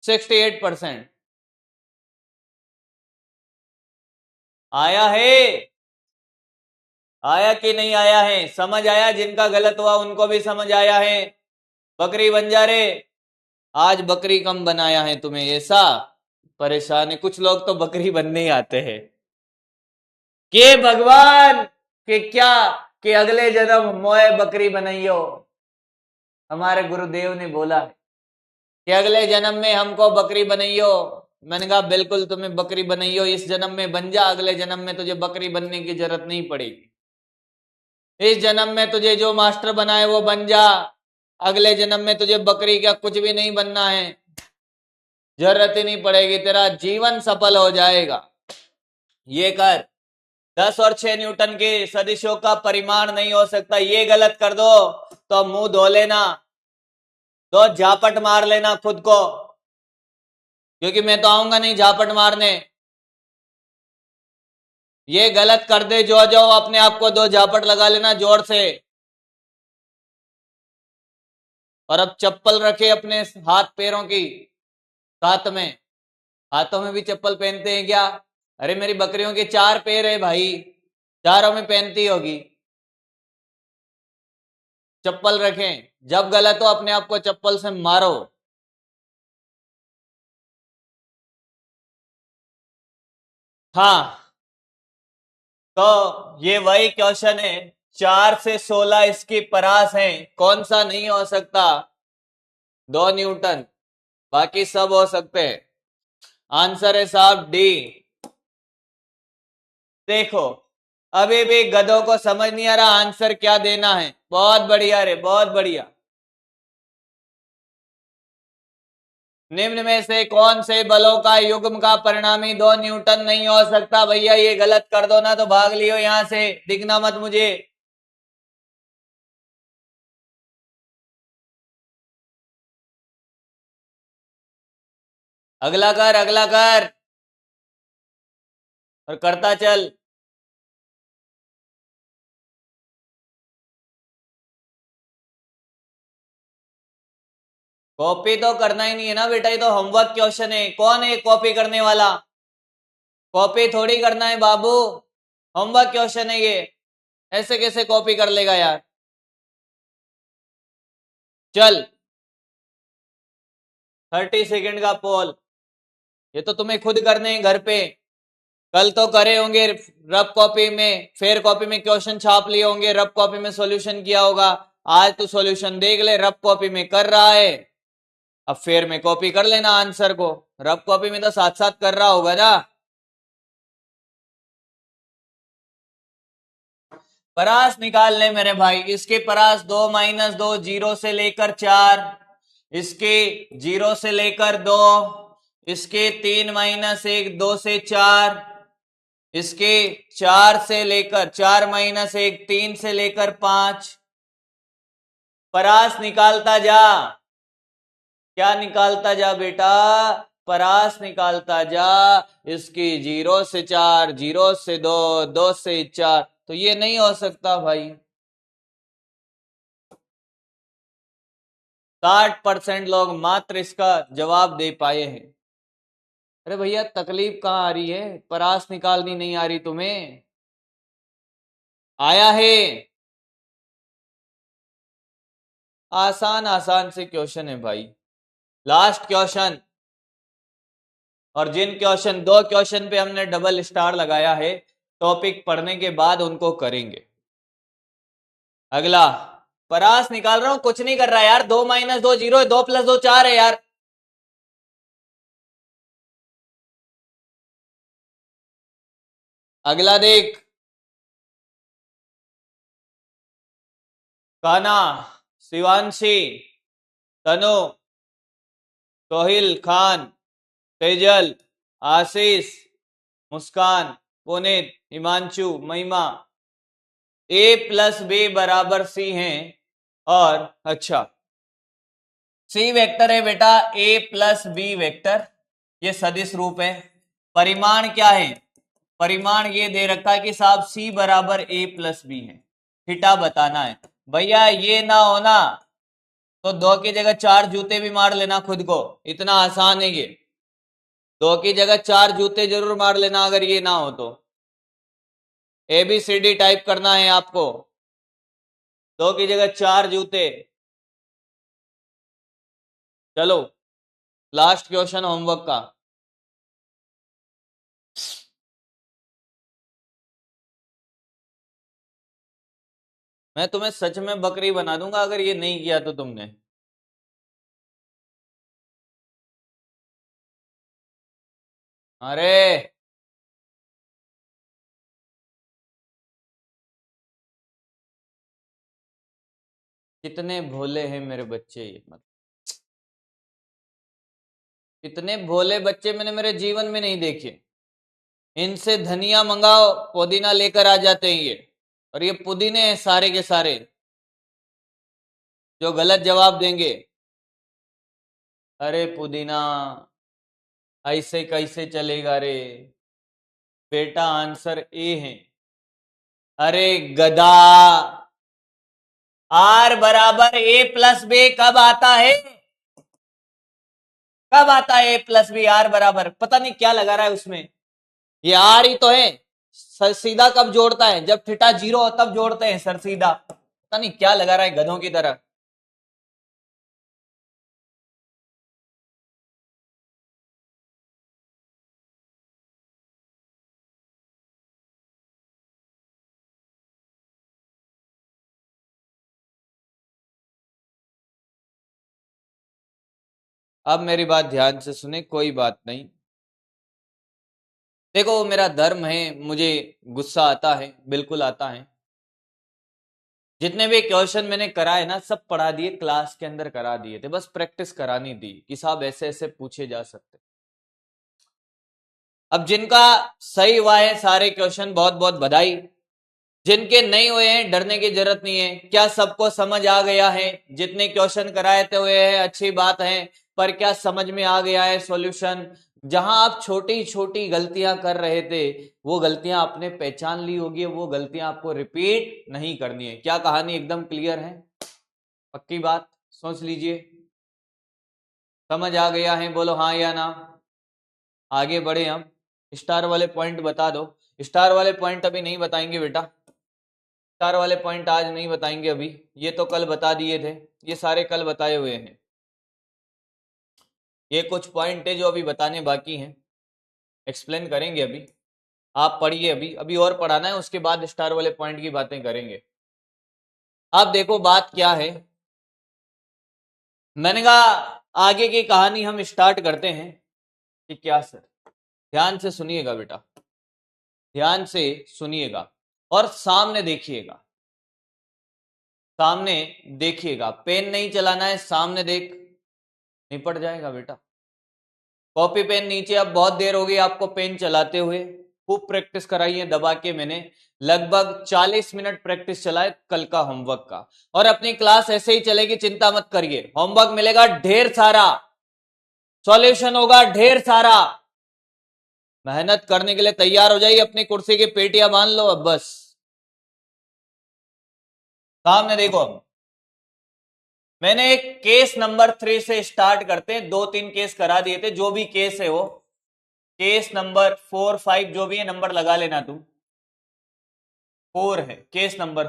68% आया है? आया कि नहीं आया है? समझ आया? जिनका गलत हुआ उनको भी समझ आया है? बकरी बन जा रे। आज बकरी कम बनाया है तुम्हें, ऐसा परेशान है। कुछ लोग तो बकरी बनने ही आते हैं के भगवान के क्या कि अगले जन्म मोए बकरी बनाइयो। हमारे गुरुदेव ने बोला है कि अगले जन्म में हमको बकरी बनाइयो। मैंने कहा बिल्कुल तुम्हें बकरी बनाइयो, इस जन्म में बन जा, अगले जन्म में तुझे बकरी बनने की जरूरत नहीं पड़ेगी। इस जन्म में तुझे जो मास्टर बनाए वो बन जा, अगले जन्म में तुझे बकरी क्या कुछ भी नहीं बनना है, जरूरत ही नहीं पड़ेगी, तेरा जीवन सफल हो जाएगा। ये कर। 10 और 6 न्यूटन के सदिशों का परिमाण नहीं हो सकता, ये गलत कर दो तो मुंह धो लेना, दो झापट मार लेना खुद को, क्योंकि मैं तो आऊंगा नहीं झापट मारने। ये गलत कर दे जो जो अपने आप को दो झापट लगा लेना जोर से। और अब चप्पल रखे अपने हाथ पैरों की साथ में। हाथों में भी चप्पल पहनते हैं क्या? अरे मेरी बकरियों के 4 पैर है भाई, चारों में पहनती होगी। चप्पल रखें, जब गलत हो अपने आप को चप्पल से मारो। हाँ, तो ये वही क्वेश्चन है, 4 से 16 इसकी परास है, कौन सा नहीं हो सकता? 2 न्यूटन, बाकी सब हो सकते हैं। आंसर है साहब डी। देखो, अभी भी गधों को समझ नहीं आ रहा आंसर क्या देना है। बहुत बढ़िया रे, बहुत बढ़िया। निम्न में से कौन से बलों का युग्म का परिणामी 2 न्यूटन नहीं हो सकता? भैया ये गलत कर दो ना तो भाग लियो यहां से, दिखना मत मुझे। अगला कर, अगला कर, और करता चल। कॉपी तो करना ही नहीं है ना बेटा, ये तो होमवर्क क्वेश्चन है। कौन है कॉपी करने वाला? कॉपी थोड़ी करना है बाबू, होमवर्क क्वेश्चन है ये। ऐसे कैसे कॉपी कर लेगा यार? चल, 30 सेकंड का पोल, ये तो तुम्हें खुद करने हैं घर पे। कल तो करे होंगे रफ कॉपी में, फेयर कॉपी में क्वेश्चन छाप लिए होंगे, रफ कॉपी में सॉल्यूशन किया होगा। आज तो सॉल्यूशन देख ले, रफ कॉपी में कर रहा है, अब फेयर में कॉपी कर लेना आंसर को। रफ कॉपी में तो साथ साथ कर रहा होगा ना। परास निकाल ले मेरे भाई। इसके परास 2 माइनस 2, 0 से लेकर 4, इसके 0 से लेकर 2, इसके 3 माइनस 1, 2 से 4, इसके 4 से लेकर 4 माइनस 1, 3 से लेकर 5। परास निकालता जा। क्या निकालता जा बेटा? परास निकालता जा। इसकी 0 से 4, 0 से 2, 2 से 4, तो ये नहीं हो सकता भाई। 60% लोग मात्र इसका जवाब दे पाए हैं। अरे भैया तकलीफ कहाँ आ रही है? परास निकालनी नहीं आ रही तुम्हें? आया है, आसान आसान से क्वेश्चन है भाई। लास्ट क्वेश्चन, और जिन क्वेश्चन 2 क्वेश्चन पे हमने डबल स्टार लगाया है, टॉपिक पढ़ने के बाद उनको करेंगे। अगला, परास निकाल रहा हूं, कुछ नहीं कर रहा यार। 2 माइनस 2 0 है, 2 प्लस 2 4 है यार। अगला देख, काना, शिवांशी, तनु, सोहिल खान, तेजल, आशीष, मुस्कान, पुनीत, हिमांशु, महिमा, ए प्लस बी बराबर सी हैं। और अच्छा, सी वेक्टर है बेटा, ए प्लस बी वेक्टर, ये सदिश रूप है। परिमाण क्या है? परिमाण ये दे रखा है कि साहब सी बराबर ए प्लस बी है। थीटा बताना है भैया। ये ना होना तो 2 की जगह 4 जूते भी मार लेना खुद को, इतना आसान है ये। 2 की जगह 4 जूते जरूर मार लेना अगर ये ना हो तो। ABCD टाइप करना है आपको, 2 की जगह 4 जूते। चलो, लास्ट क्वेश्चन होमवर्क का। मैं तुम्हें सच में बकरी बना दूंगा अगर ये नहीं किया तो तुमने। अरे कितने भोले हैं मेरे बच्चे, ये मत। इतने भोले बच्चे मैंने मेरे जीवन में नहीं देखे। इनसे धनिया मंगाओ, पुदीना लेकर आ जाते हैं ये। और ये पुदीने हैं सारे के सारे जो गलत जवाब देंगे। अरे पुदीना, ऐसे कैसे चलेगा रे बेटा? आंसर ए है। अरे गधा, आर बराबर ए प्लस बी कब आता है? कब आता है a प्लस बी आर बराबर, पता नहीं क्या लगा रहा है उसमें, ये आर ही तो है, सर सीधा कब जोड़ता है, जब थीटा 0 हो तब जोड़ते हैं सर सीधा, पता नहीं क्या लगा रहा है गधों की तरह। अब मेरी बात ध्यान से सुने, कोई बात नहीं, देखो मेरा धर्म है, मुझे गुस्सा आता है, बिल्कुल आता है। जितने भी क्वेश्चन मैंने कराए ना सब पढ़ा दिए, क्लास के अंदर करा दिए थे, बस प्रैक्टिस करानी थी कि साहब ऐसे ऐसे पूछे जा सकते। अब जिनका सही हुआ है सारे क्वेश्चन बहुत बहुत बधाई, जिनके नहीं हुए हैं डरने की जरूरत नहीं है। क्या सबको समझ आ गया है? जितने क्वेश्चन कराए थे हुए हैं अच्छी बात है, पर क्या समझ में आ गया है सॉल्यूशन? जहां आप छोटी छोटी गलतियां कर रहे थे वो गलतियां आपने पहचान ली होगी, वो गलतियां आपको रिपीट नहीं करनी है। क्या कहानी एकदम क्लियर है? पक्की बात सोच लीजिए, समझ आ गया है? बोलो हाँ या ना। आगे बढ़े हम, स्टार वाले पॉइंट बता दो। स्टार वाले पॉइंट अभी नहीं बताएंगे बेटा, स्टार वाले पॉइंट आज नहीं बताएंगे अभी, ये तो कल बता दिए थे, ये सारे कल बताए हुए हैं। ये कुछ पॉइंट है जो अभी बताने बाकी हैं, एक्सप्लेन करेंगे अभी। आप पढ़िए, अभी अभी और पढ़ाना है, उसके बाद स्टार वाले पॉइंट की बातें करेंगे। आप देखो बात क्या है, मैंने कहा आगे की कहानी हम स्टार्ट करते हैं कि क्या सर, ध्यान से सुनिएगा बेटा, ध्यान से सुनिएगा और सामने देखिएगा, सामने देखिएगा, पेन नहीं चलाना है, सामने देख, निपट जाएगा बेटा। कॉपी पेन नीचे, अब बहुत देर हो गई आपको पेन चलाते हुए, खूब प्रैक्टिस कराई है दबा के, मैंने लगभग 40 मिनट प्रैक्टिस चलाए कल का होमवर्क का, और अपनी क्लास ऐसे ही चलेगी, चिंता मत करिए। होमवर्क मिलेगा ढेर सारा, सॉल्यूशन होगा ढेर सारा, मेहनत करने के लिए तैयार हो जाइए, अपनी कुर्सी की पेटियां बांध लो अब बस। सामने देखो, अब मैंने एक केस नंबर 3 से स्टार्ट करते हैं, 2-3 केस करा दिए थे, जो भी केस है वो केस नंबर 4, 5 जो भी है नंबर लगा लेना तू, 4 है केस नंबर,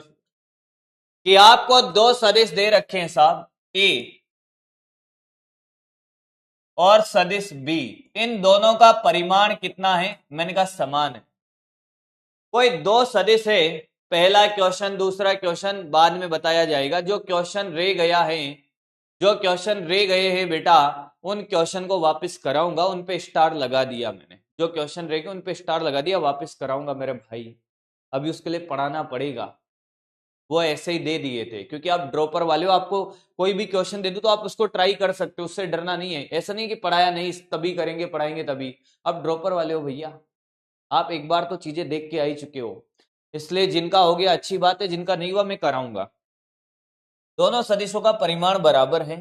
कि आपको दो सदिश दे रखे हैं साहब, ए और सदिश बी, इन दोनों का परिमाण कितना है? मैंने कहा समान है। कोई दो सदिश है, पहला क्वेश्चन दूसरा क्वेश्चन बाद में बताया जाएगा, जो क्वेश्चन रह गया है, जो क्वेश्चन रह गए हैं बेटा, उन क्वेश्चन को वापस कराऊंगा, उन पे स्टार लगा दिया मैंने, जो क्वेश्चन रह गए उन पे स्टार लगा दिया, वापस कराऊंगा मेरे भाई, अभी उसके लिए पढ़ाना पड़ेगा। वो ऐसे ही दे दिए थे क्योंकि आप ड्रॉपर वाले हो, आपको कोई भी क्वेश्चन दे दो तो आप उसको ट्राई कर सकते हो, उससे डरना नहीं है, ऐसा नहीं कि पढ़ाया नहीं तभी करेंगे, पढ़ाएंगे तभी। आप ड्रॉपर वाले हो भैया, आप एक बार तो चीजें देख के आ ही चुके हो, इसलिए जिनका हो गया अच्छी बात है, जिनका नहीं हुआ मैं कराऊंगा। दोनों सदिशों का परिमाण बराबर है,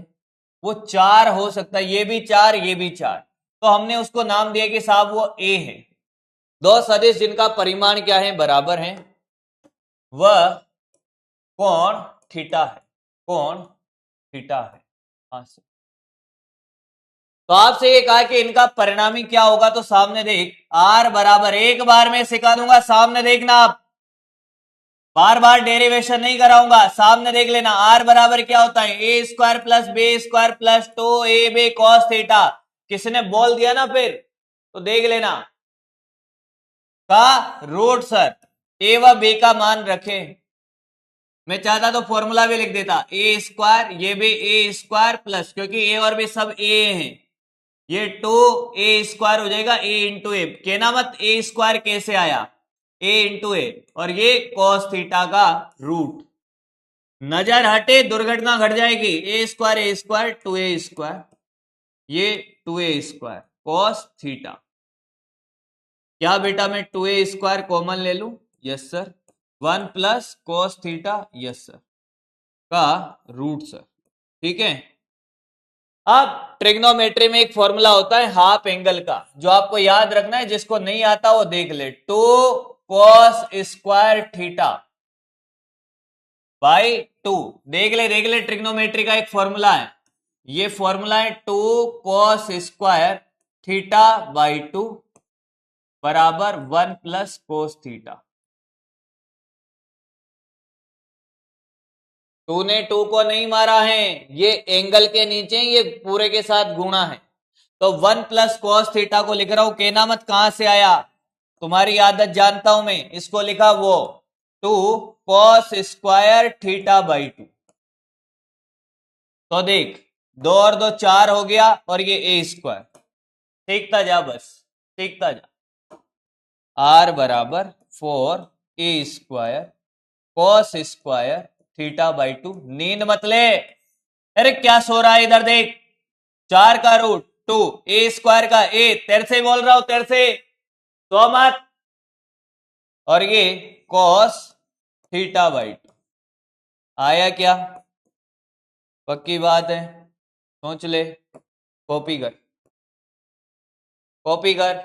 वो 4 हो सकता है, ये भी 4 ये भी 4, तो हमने उसको नाम दिया कि साहब वो ए है। दो सदिश जिनका परिमाण क्या है? बराबर है, वह कोण थीटा है, कोण थीटा है। हाँ सर, तो आपसे ये कहा कि इनका परिणामी क्या होगा, तो सामने देख, आर बराबर, एक बार में सिखा दूंगा, सामने देखना आप, बार बार डेरिवेशन नहीं कराऊंगा, सामने देख लेना। आर बराबर क्या होता है? A square plus B square plus 2ab cos theta, किसने बोल दिया ना फिर तो देख लेना, का रूट सर, ए व बी का मान रखे, मैं चाहता तो फॉर्मूला भी लिख देता, ए स्क्वायर, ये भी ए स्क्वायर प्लस, क्योंकि ए और बी सब ए हैं, ये 2a स्क्वायर हो जाएगा, a इंटू ए, कहना मत ए स्क्वायर कैसे आया, a इंटू ए, और ये cos थीटा का रूट, नजर हटे दुर्घटना घट जाएगी, ए स्क्वायर 2a स्क्वायर, ये 2a स्क्वायर cos थीटा, क्या बेटा मैं 2a स्क्वायर कॉमन ले लू? Yes sir, 1 plus cos theta, yes sir, का रूट सर, ठीक है। अब ट्रिग्नोमेट्री में एक फॉर्मूला होता है हाफ एंगल का, जो आपको याद रखना है, जिसको नहीं आता वो देख ले, 2 cos स्क्वायर थीटा बाई 2, देख ले ट्रिग्नोमेट्री का एक फॉर्मूला है, ये फॉर्मूला है 2 cos स्क्वायर थीटा बाई 2 बराबर 1 प्लस कोस थीटा। 2 ने 2 को नहीं मारा है, ये एंगल के नीचे ये पूरे के साथ गुणा है, तो 1 प्लस कोस थीटा को लिख रहा हूं। कहना मत कहां से आया, तुम्हारी आदत जानता हूं मैं। इसको लिखा वो 2 cos स्क्वायर थीटा बाई 2। तो देख 2 और 2 4 हो गया, और ये ए स्क्वायर। सीखता जा, बस सीखता जा। आर बराबर 4 A square cos square theta by 2। नींद मत ले, अरे क्या सो रहा है इधर देख। 4 का रूट 2, ए स्क्वायर का ए, तेरे से बोल रहा हूं, तेरे से तो मत। और ये कॉस थीटा बाई 2 आया क्या? पक्की बात है, सोच ले। कॉपी कर, कॉपी कर।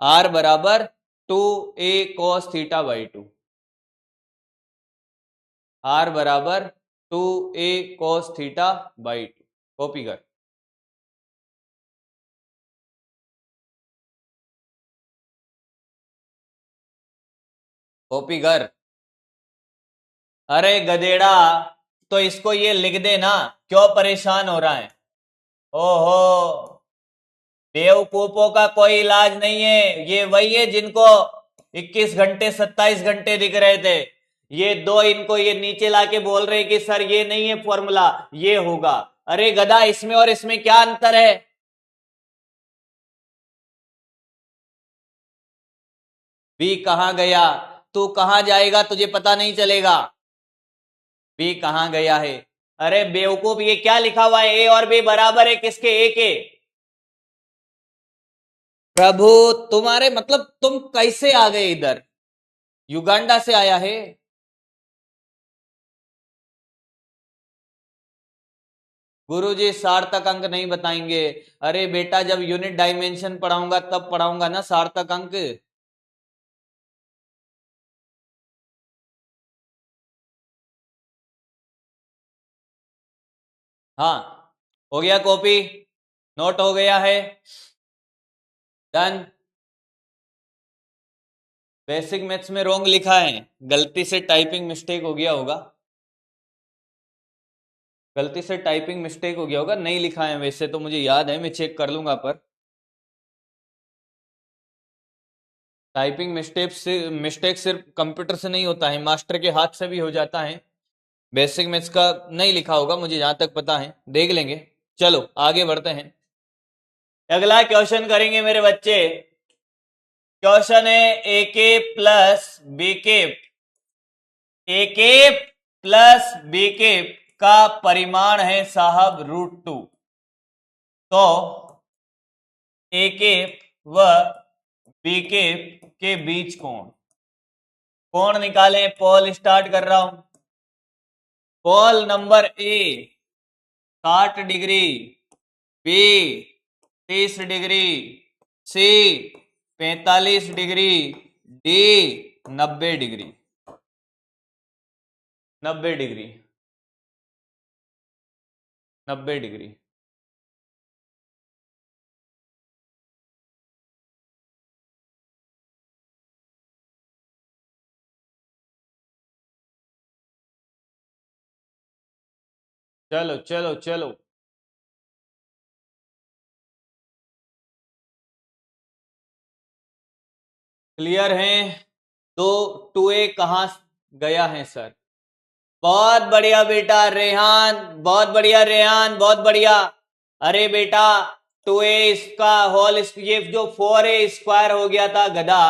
आर बराबर 2a cos theta by 2। Are बराबर 2a cos theta by 2। Copy कर। कॉपी कर। अरे गधेड़ा, तो इसको ये लिख दे ना, क्यों परेशान हो रहा है? ओहो, बेवकूफों का कोई इलाज नहीं है। ये वही है जिनको 21 घंटे 27 घंटे दिख रहे थे, ये दो इनको ये नीचे लाके बोल रहे कि सर ये नहीं है फॉर्मूला, ये होगा। अरे गधा, इसमें और इसमें क्या अंतर है? बी कहां गया? तू कहां जाएगा तुझे पता नहीं चलेगा। बी कहां गया है? अरे बेवकूफ, ये क्या लिखा हुआ है? ए और बी बराबर है किसके? ए के। प्रभु तुम्हारे, मतलब तुम कैसे आ गए इधर? युगांडा से आया है? गुरुजी सार्थक अंक नहीं बताएंगे। अरे बेटा, जब यूनिट डायमेंशन पढ़ाऊंगा तब पढ़ाऊंगा ना सार्थक अंक। हाँ, हो गया कॉपी, नोट हो गया है, डन। बेसिक मैथ्स में रॉन्ग लिखा है, गलती से टाइपिंग मिस्टेक हो गया होगा। गलती से टाइपिंग मिस्टेक हो गया होगा, नहीं लिखा है वैसे तो, मुझे याद है, मैं चेक कर लूंगा, पर टाइपिंग मिस्टेक सिर्फ कंप्यूटर से नहीं होता है, मास्टर के हाथ से भी हो जाता है। बेसिक मैथ्स का नहीं लिखा होगा मुझे जहां तक पता है, देख लेंगे। चलो आगे बढ़ते हैं, अगला क्वेश्चन करेंगे मेरे बच्चे। क्वेश्चन है ए के प्लस बी के, ए के प्लस बी के का परिमाण है साहब √2। तो ए के व बी के बीच कोण निकालें। पोल स्टार्ट कर रहा हूं। Poll number A 60 degree, B 30 degree, C 45 degree, D 90 degree. 90 degree, 90 degree. चलो चलो चलो, क्लियर है? तो 2a कहां गया है सर? बहुत बढ़िया बेटा रेहान, बहुत बढ़िया रेहान, बहुत बढ़िया। अरे बेटा 2a इसका होल, ये जो 4a स्क्वायर हो गया था गधा,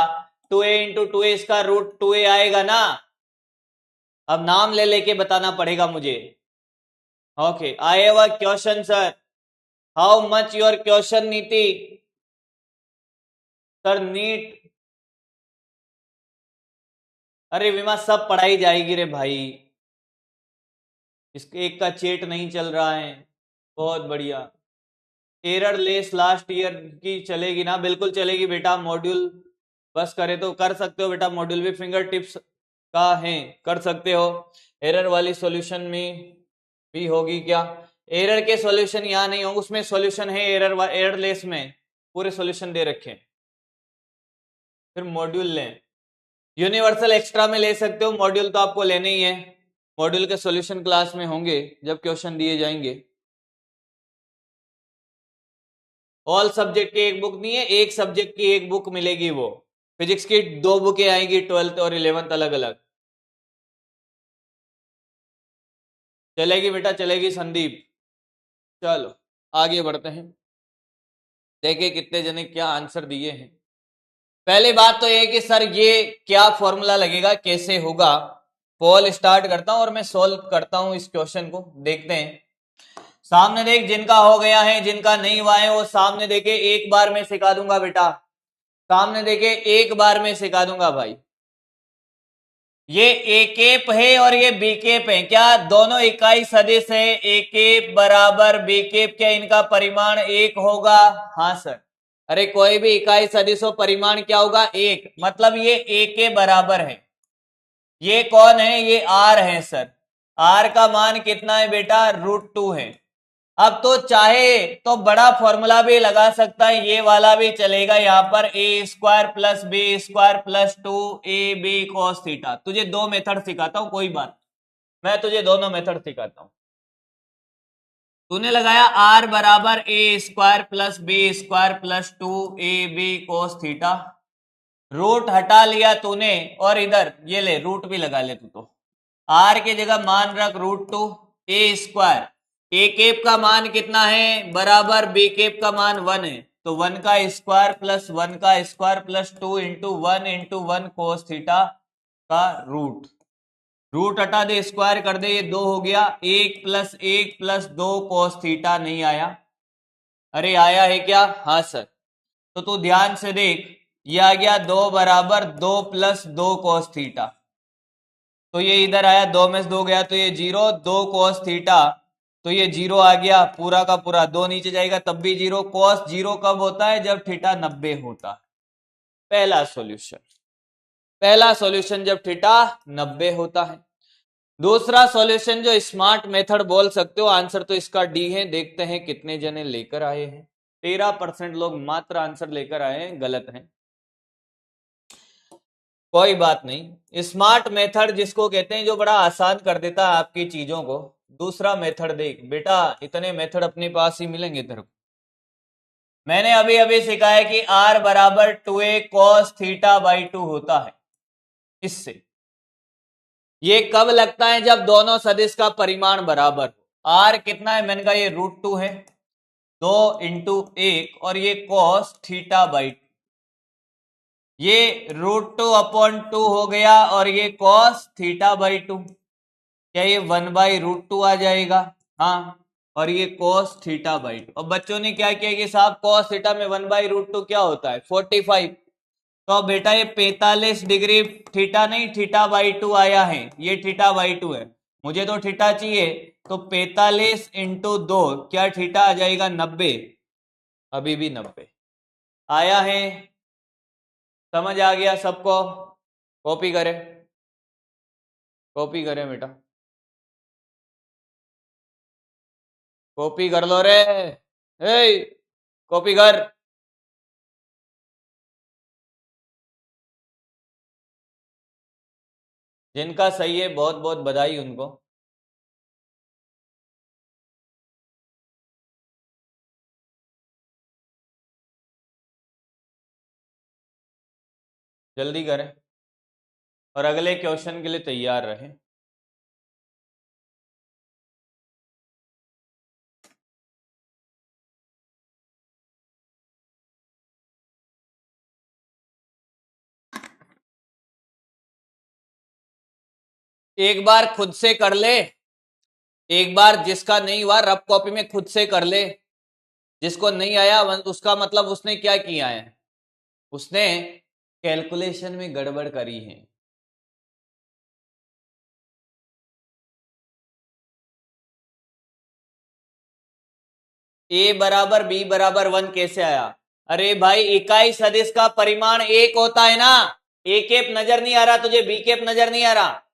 2a इंटू 2a इसका √2a आएगा ना। अब नाम ले लेके बताना पड़ेगा मुझे। Okay, I have a question sir, how much your question नीति? सर नीट, अरे विमा सब पढ़ाई जाएगी रे भाई, इसके एक का चेट नहीं चल रहा है। बहुत बढ़िया। एरर लेस लास्ट ईयर की चलेगी ना? बिल्कुल चलेगी बेटा, मॉड्यूल बस करे तो कर सकते हो बेटा, मॉड्यूल भी फिंगर टिप्स का है, कर सकते हो। एरर वाली सॉल्यूशन में भी होगी क्या? एरर के सॉल्यूशन यहाँ नहीं होंगे, उसमें सॉल्यूशन है एररलेस में, पूरे सॉल्यूशन दे रखे हैं। फिर मॉड्यूल लें, यूनिवर्सल एक्स्ट्रा में ले सकते हो, मॉड्यूल तो आपको लेने ही है, मॉड्यूल के सॉल्यूशन क्लास में होंगे जब क्वेश्चन दिए जाएंगे। ऑल सब्जेक्ट की एक बुक नहीं है, एक सब्जेक्ट की एक बुक मिलेगी, वो फिजिक्स की 2 बुकें आएंगी, 12th और 11th अलग अलग। चलेगी बेटा चलेगी संदीप। चलो आगे बढ़ते हैं, देखें कितने जने क्या आंसर दिए हैं। पहली बात तो ये कि सर ये क्या फॉर्मूला लगेगा, कैसे होगा। पोल स्टार्ट करता हूं और मैं सोल्व करता हूं इस क्वेश्चन को, देखते हैं। सामने देख, जिनका हो गया है, जिनका नहीं हुआ है वो सामने देखे, एक बार में सिखा दूंगा बेटा, सामने देखे एक बार में सिखा दूंगा भाई। ये ए केप है और ये बी केप है, क्या दोनों इकाई सदिश है? ए केप बराबर बी केप, क्या इनका परिमाण एक होगा? हाँ सर। अरे कोई भी इकाई सदिश हो, परिमाण क्या होगा? एक, मतलब ये ए के बराबर है। ये कौन है? ये आर है सर। आर का मान कितना है बेटा? √2 है। अब तो चाहे तो बड़ा फॉर्मूला भी लगा सकता है, ये वाला भी चलेगा, यहां पर a² + b² + 2ab cos theta. तुझे 2 मेथड सिखाता हूं, कोई बात, मैं तुझे दोनों मेथड सिखाता हूं। तूने लगाया r बराबर a² + b² + 2ab cos theta, root हटा लिया तूने, और इधर ये ले रूट भी लगा ले तू, तो r की जगह मान रख √2 a²। ए केप का मान कितना है? बराबर बी केप का मान 1 है, तो 1 का स्क्वायर प्लस 1 का स्क्वायर प्लस 2 इंटू 1 कोस थीटा का रूट हटा दे, स्क्वायर कर दे, ये 2 हो गया। 1 + 1 + 2 कोस थीटा नहीं आया? अरे आया है क्या? हाँ सर। तो तू ध्यान से देख, ये आ गया 2 बराबर 2 + 2 कोस थीटा, तो ये इधर आया, 2 में से 2 गया तो ये 0, 2 कोस थीटा, तो ये 0 आ गया पूरा का पूरा, 2 नीचे जाएगा तब भी 0। कोस 0 कब होता है? जब थीटा 90 होता है। पहला सॉल्यूशन जब थीटा 90 होता है। दूसरा सॉल्यूशन जो स्मार्ट मेथड बोल सकते हो, आंसर तो इसका डी है। देखते हैं कितने जने लेकर आए हैं। 13% लोग मात्र आंसर लेकर आए हैं, गलत है, कोई बात नहीं। स्मार्ट मेथड जिसको कहते हैं, जो बड़ा आसान कर देता है आपकी चीजों को। दूसरा मेथड देख बेटा, इतने मेथड अपने पास ही मिलेंगे तेरे को। मैंने अभी अभी सिखाया कि r बराबर 2a cos θ/2 होता है। इससे ये कब लगता है? जब दोनों सदिश का परिमाण बराबर हो। r कितना है? मैंने कहा ये √2 है, 2 × 1, और ये cos θ/2, ये √2/2 हो गया, और ये cos θ/2, क्या ये 1/√2 आ जाएगा? हाँ, और ये cos θ/2। अब बच्चों ने क्या किया कि साहब cos थीटा में 1/√2 क्या होता है? 45। तो बेटा ये 45 डिग्री थीटा नहीं, θ/2 आया है, ये θ/2 है, मुझे तो थीटा चाहिए, तो 45 × 2, क्या थीटा आ जाएगा? 90। अभी भी 90 आया है। समझ आ गया सबको? कॉपी करें, कॉपी करें बेटा, कॉपी कर लो रे, ए कॉपी कर। जिनका सही है बहुत बहुत बधाई उनको। जल्दी करें और अगले क्वेश्चन के लिए तैयार रहें। एक बार खुद से कर ले, एक बार जिसका नहीं हुआ रफ कॉपी में खुद से कर ले। जिसको नहीं आया उसका मतलब उसने क्या किया है? उसने कैलकुलेशन में गड़बड़ करी है। a बराबर b बराबर 1 कैसे आया? अरे भाई इकाई सदिश का परिमाण एक होता है ना। ए केप नजर नहीं आ रहा तुझे? बी केप नजर नहीं आ रहा?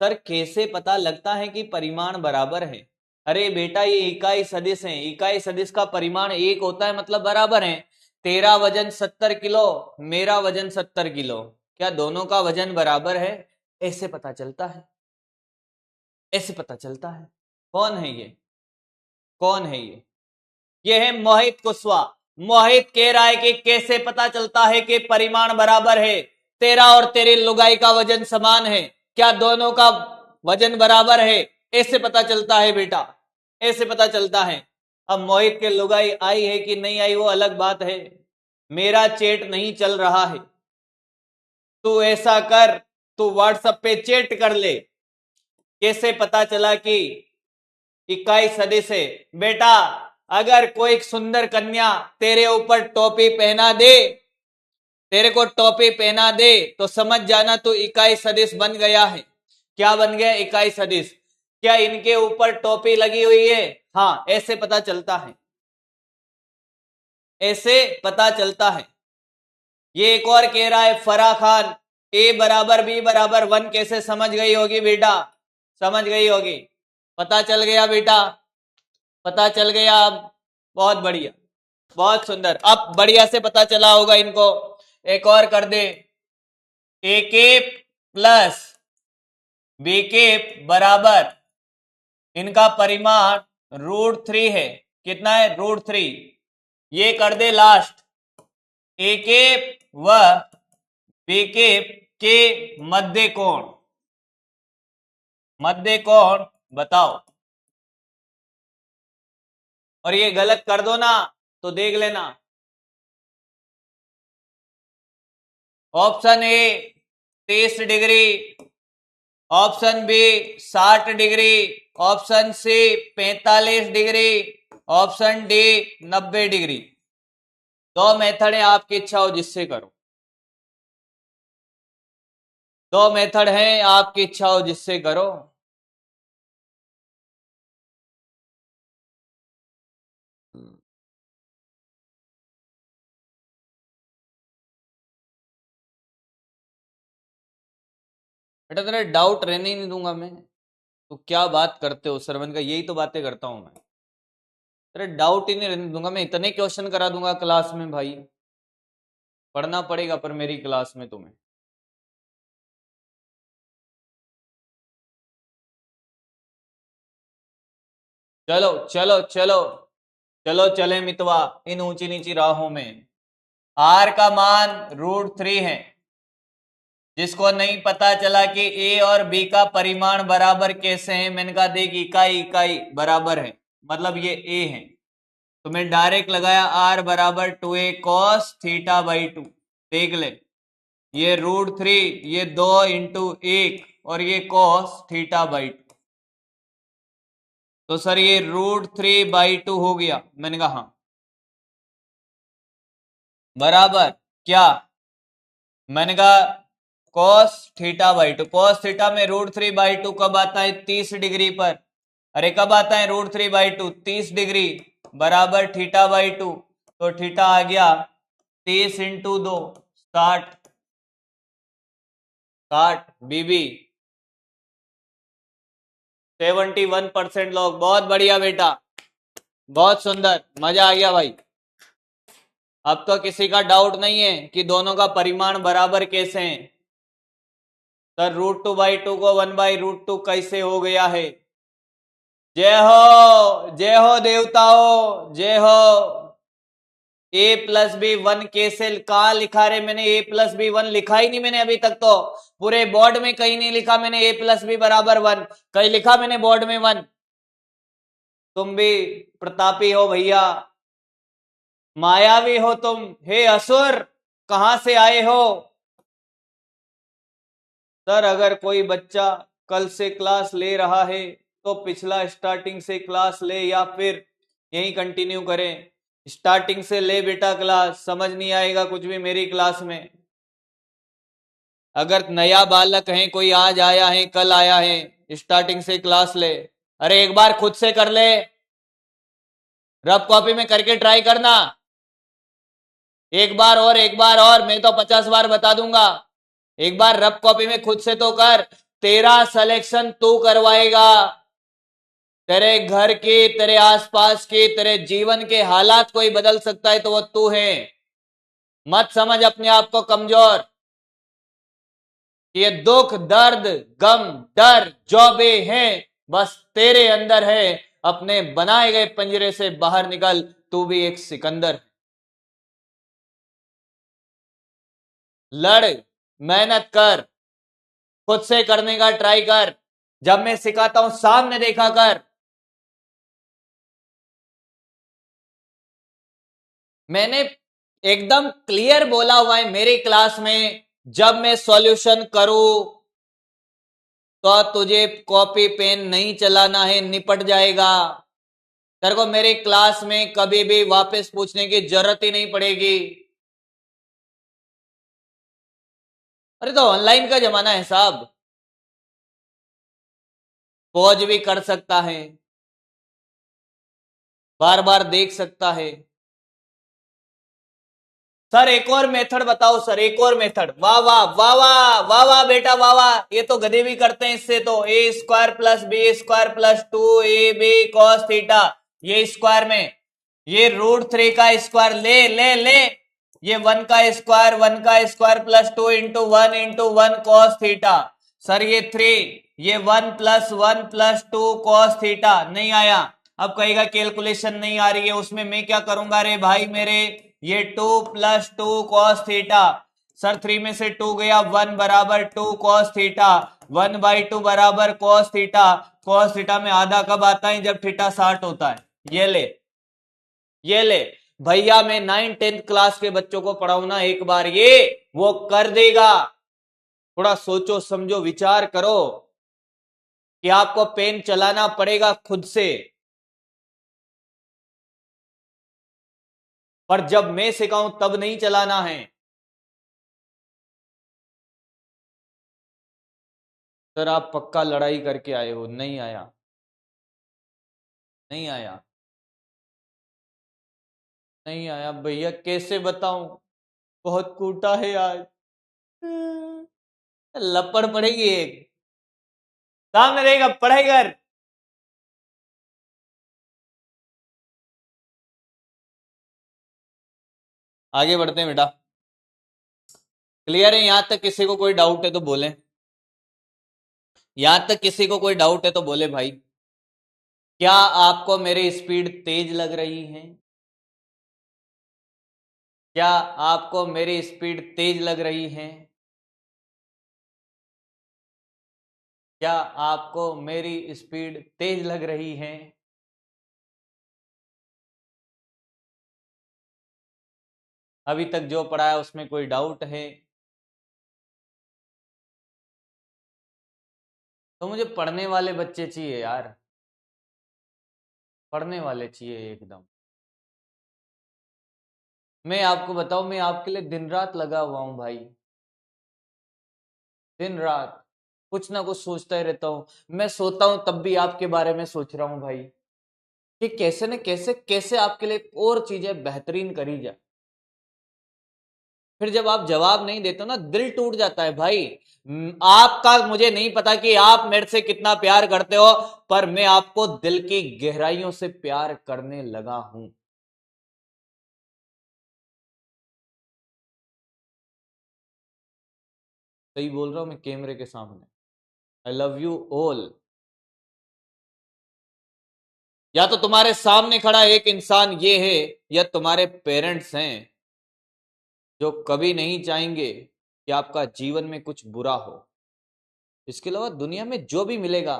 सर कैसे पता लगता है कि परिमाण बराबर है? अरे बेटा ये इकाई सदिश है, इकाई सदिश का परिमाण 1 होता है मतलब बराबर है। तेरा वजन 70 किलो, मेरा वजन 70 किलो, क्या दोनों का वजन बराबर है? ऐसे पता चलता है, ऐसे पता चलता है। कौन है ये? कौन है ये है मोहित कुशवाहा। मोहित कह रहा है कि कैसे पता चलता है कि परिमाण बराबर है? तेरा और तेरी लुगाई का वजन समान है, क्या दोनों का वजन बराबर है? ऐसे पता चलता है बेटा, ऐसे पता चलता है। अब मोहित के लुगाई आई है कि नहीं आई वो अलग बात है, मेरा चैट नहीं चल रहा है। तू ऐसा कर, तू व्हाट्सएप पे चैट कर ले। कैसे पता चला कि इकाई सदिश है? बेटा अगर कोई सुंदर कन्या तेरे ऊपर टोपी पहना दे, तेरे को टोपी पहना दे, तो समझ जाना तू इकाई सदिश बन गया है। क्या बन गया? इकाई सदिश। क्या इनके ऊपर टोपी लगी हुई है? हाँ, ऐसे पता चलता है, ऐसे पता चलता है। ये एक और कह रहा है फराह खान, ए बराबर बी बराबर 1 कैसे समझ गई होगी बेटा? समझ गई होगी, पता चल गया बेटा, पता चल गया। अब बहुत बढ़िया, बहुत सुंदर, अब बढ़िया से पता चला होगा इनको। एक और कर दे, ए के प्लस बी के बराबर, इनका परिमाण √3 है। कितना है? √3। ये कर दे लास्ट, ए के व बी के मध्य कोण, मध्य कोण बताओ। और ये गलत कर दो ना तो देख लेना। Option A 30 degree, option B 60 degree, option C 45 degree, option D 90 degree. 2 method है, आपकी इच्छा हो जिससे करो। 2 मेथड है, आपकी इच्छा हो जिससे करो। बेटा तेरा डाउट रहने ही नहीं दूंगा मैं। तो क्या बात करते हो सर? मैंने कहा यही तो बातें करता हूं मैं, तेरे डाउट ही नहीं रहने दूंगा मैं। इतने क्वेश्चन करा दूंगा क्लास में भाई, पढ़ना पड़ेगा पर मेरी क्लास में तुम्हें। चलो चलो चलो चलो, चले मितवा इन ऊंची नीची राहों में। आर का मान √3 है। जिसको नहीं पता चला कि ए और बी का परिमाण बराबर कैसे है, मैंने कहा देख इकाई इकाई बराबर है, मतलब ये ए है, तो मैं डायरेक्ट लगाया आर बराबर 2a cos θ/2। देख ले, ये √3, ये 2 × 1 और ये cos θ/2, तो सर ये √3/2 हो गया। मैंने कहा हाँ बराबर क्या? मैंने कहा cos θ/2, cos थीटा में √3/2 कब आता है? 30 डिग्री पर। अरे कब आता है √3/2? 30 डिग्री बराबर θ/2, तो थीटा आ गया 30 × 2 60, 60 बीबी 71% लोग। बहुत बढ़िया बेटा, बहुत सुंदर, मजा आ गया भाई। अब तो किसी का डाउट नहीं है कि दोनों का परिमाण बराबर कैसे हैं। सर √2/2 को 1/√2 कैसे हो गया है? जय हो देवताओं, जय हो। a + b 1 कैसे, कहा लिखा रे? मैंने a + b 1 लिखा ही नहीं मैंने अभी तक, तो पूरे बोर्ड में कहीं नहीं लिखा मैंने a + b बराबर 1। कहीं लिखा मैंने बोर्ड में 1? तुम भी प्रतापी हो भैया, मायावी हो तुम। हे असुर, कहां से आए हो? सर अगर कोई बच्चा कल से क्लास ले रहा है तो पिछला स्टार्टिंग से क्लास ले या फिर यही कंटिन्यू करें। स्टार्टिंग से ले बेटा क्लास, समझ नहीं आएगा कुछ भी मेरी क्लास में। अगर नया बालक है, कोई आज आया है कल आया है, स्टार्टिंग से क्लास ले। अरे एक बार खुद से कर ले, रफ कॉपी में करके ट्राई करना। एक बार और, एक बार और, मैं तो 50 बार बता दूंगा। एक बार रफ कॉपी में खुद से तो कर, तेरा सिलेक्शन तू करवाएगा। तेरे घर के, तेरे आसपास के, तेरे जीवन के हालात कोई बदल सकता है तो वो तू है। मत समझ अपने आप को कमजोर। ये दुख, दर्द, गम, डर जो भी है बस तेरे अंदर है। अपने बनाए गए पिंजरे से बाहर निकल, तू भी एक सिकंदर। लड़, मेहनत कर, खुद से करने का ट्राई कर। जब मैं सिखाता हूं सामने देखा कर। मैंने एकदम क्लियर बोला हुआ है मेरी क्लास में, जब मैं सॉल्यूशन करूं तो तुझे कॉपी पेन नहीं चलाना है, निपट जाएगा। तेरे को मेरी क्लास में कभी भी वापस पूछने की जरूरत ही नहीं पड़ेगी। अरे तो ऑनलाइन का जमाना है साहब, पॉज भी कर सकता है, बार बार देख सकता है। सर एक और मेथड बताओ, सर एक और मेथड। वाह वाह वाह वाह वाह वाह बेटा वाह वाह, ये तो गधे भी करते हैं इससे तो। A square plus B square plus 2ab cos theta, ये स्क्वायर में ये √3 का स्क्वायर ले ले ले, ये 1 का square plus 2 × 1 cos theta. Sir ये 3, ये 1 + 1 + 2 cos थीटा नहीं आया। अब कहेगा कैलकुलेशन नहीं आ रही है, उसमें मैं क्या करूंगा रे भाई मेरे, ये 2 + 2 cos थीटा। सर 3 में से 2 गया, 1 = 2 cos theta, 1/2 = cos theta. cos theta में आधा कब आता है, जब थीटा 60 होता है। ये ले, ये ले भैया, मैं 9 10th क्लास के बच्चों को पढ़ाऊं ना एक बार, ये वो कर देगा। थोड़ा सोचो समझो विचार करो कि आपको पेन चलाना पड़ेगा खुद से, पर जब मैं सिखाऊं तब नहीं चलाना है। सर आप पक्का लड़ाई करके आए हो? नहीं आया, नहीं आया, नहीं आया भैया, कैसे बताऊं, बहुत कूटा है आज। लपड़ पड़ेगी एक, सामने रहेगा पढ़ाई कर। आगे बढ़ते हैं बेटा, क्लियर है यहां तक? किसी को कोई डाउट है तो बोले, यहां तक किसी को कोई डाउट है तो बोले भाई। क्या आपको मेरी स्पीड तेज लग रही है? क्या आपको मेरी स्पीड तेज लग रही है? क्या आपको मेरी स्पीड तेज लग रही है? अभी तक जो पढ़ा है उसमें कोई डाउट है तो मुझे पढ़ने वाले बच्चे चाहिए यार, पढ़ने वाले चाहिए एकदम। मैं आपको बताऊं, मैं आपके लिए दिन रात लगा हुआ हूं भाई, दिन रात कुछ ना कुछ सोचता ही रहता हूं। मैं सोता हूं तब भी आपके बारे में सोच रहा हूं भाई, कि कैसे न कैसे कैसे आपके लिए और चीजें बेहतरीन करी जाए। फिर जब आप जवाब नहीं देते हो ना, दिल टूट जाता है भाई। आपका मुझे नहीं पता कि आप मेरे से कितना प्यार करते हो, पर मैं आपको दिल की गहराइयों से प्यार करने लगा हूं। सही बोल रहा हूं मैं कैमरे के सामने। I love you all. या तो तुम्हारे सामने खड़ा एक इंसान ये है, या तुम्हारे पेरेंट्स हैं जो कभी नहीं चाहेंगे कि आपका जीवन में कुछ बुरा हो। इसके अलावा दुनिया में जो भी मिलेगा,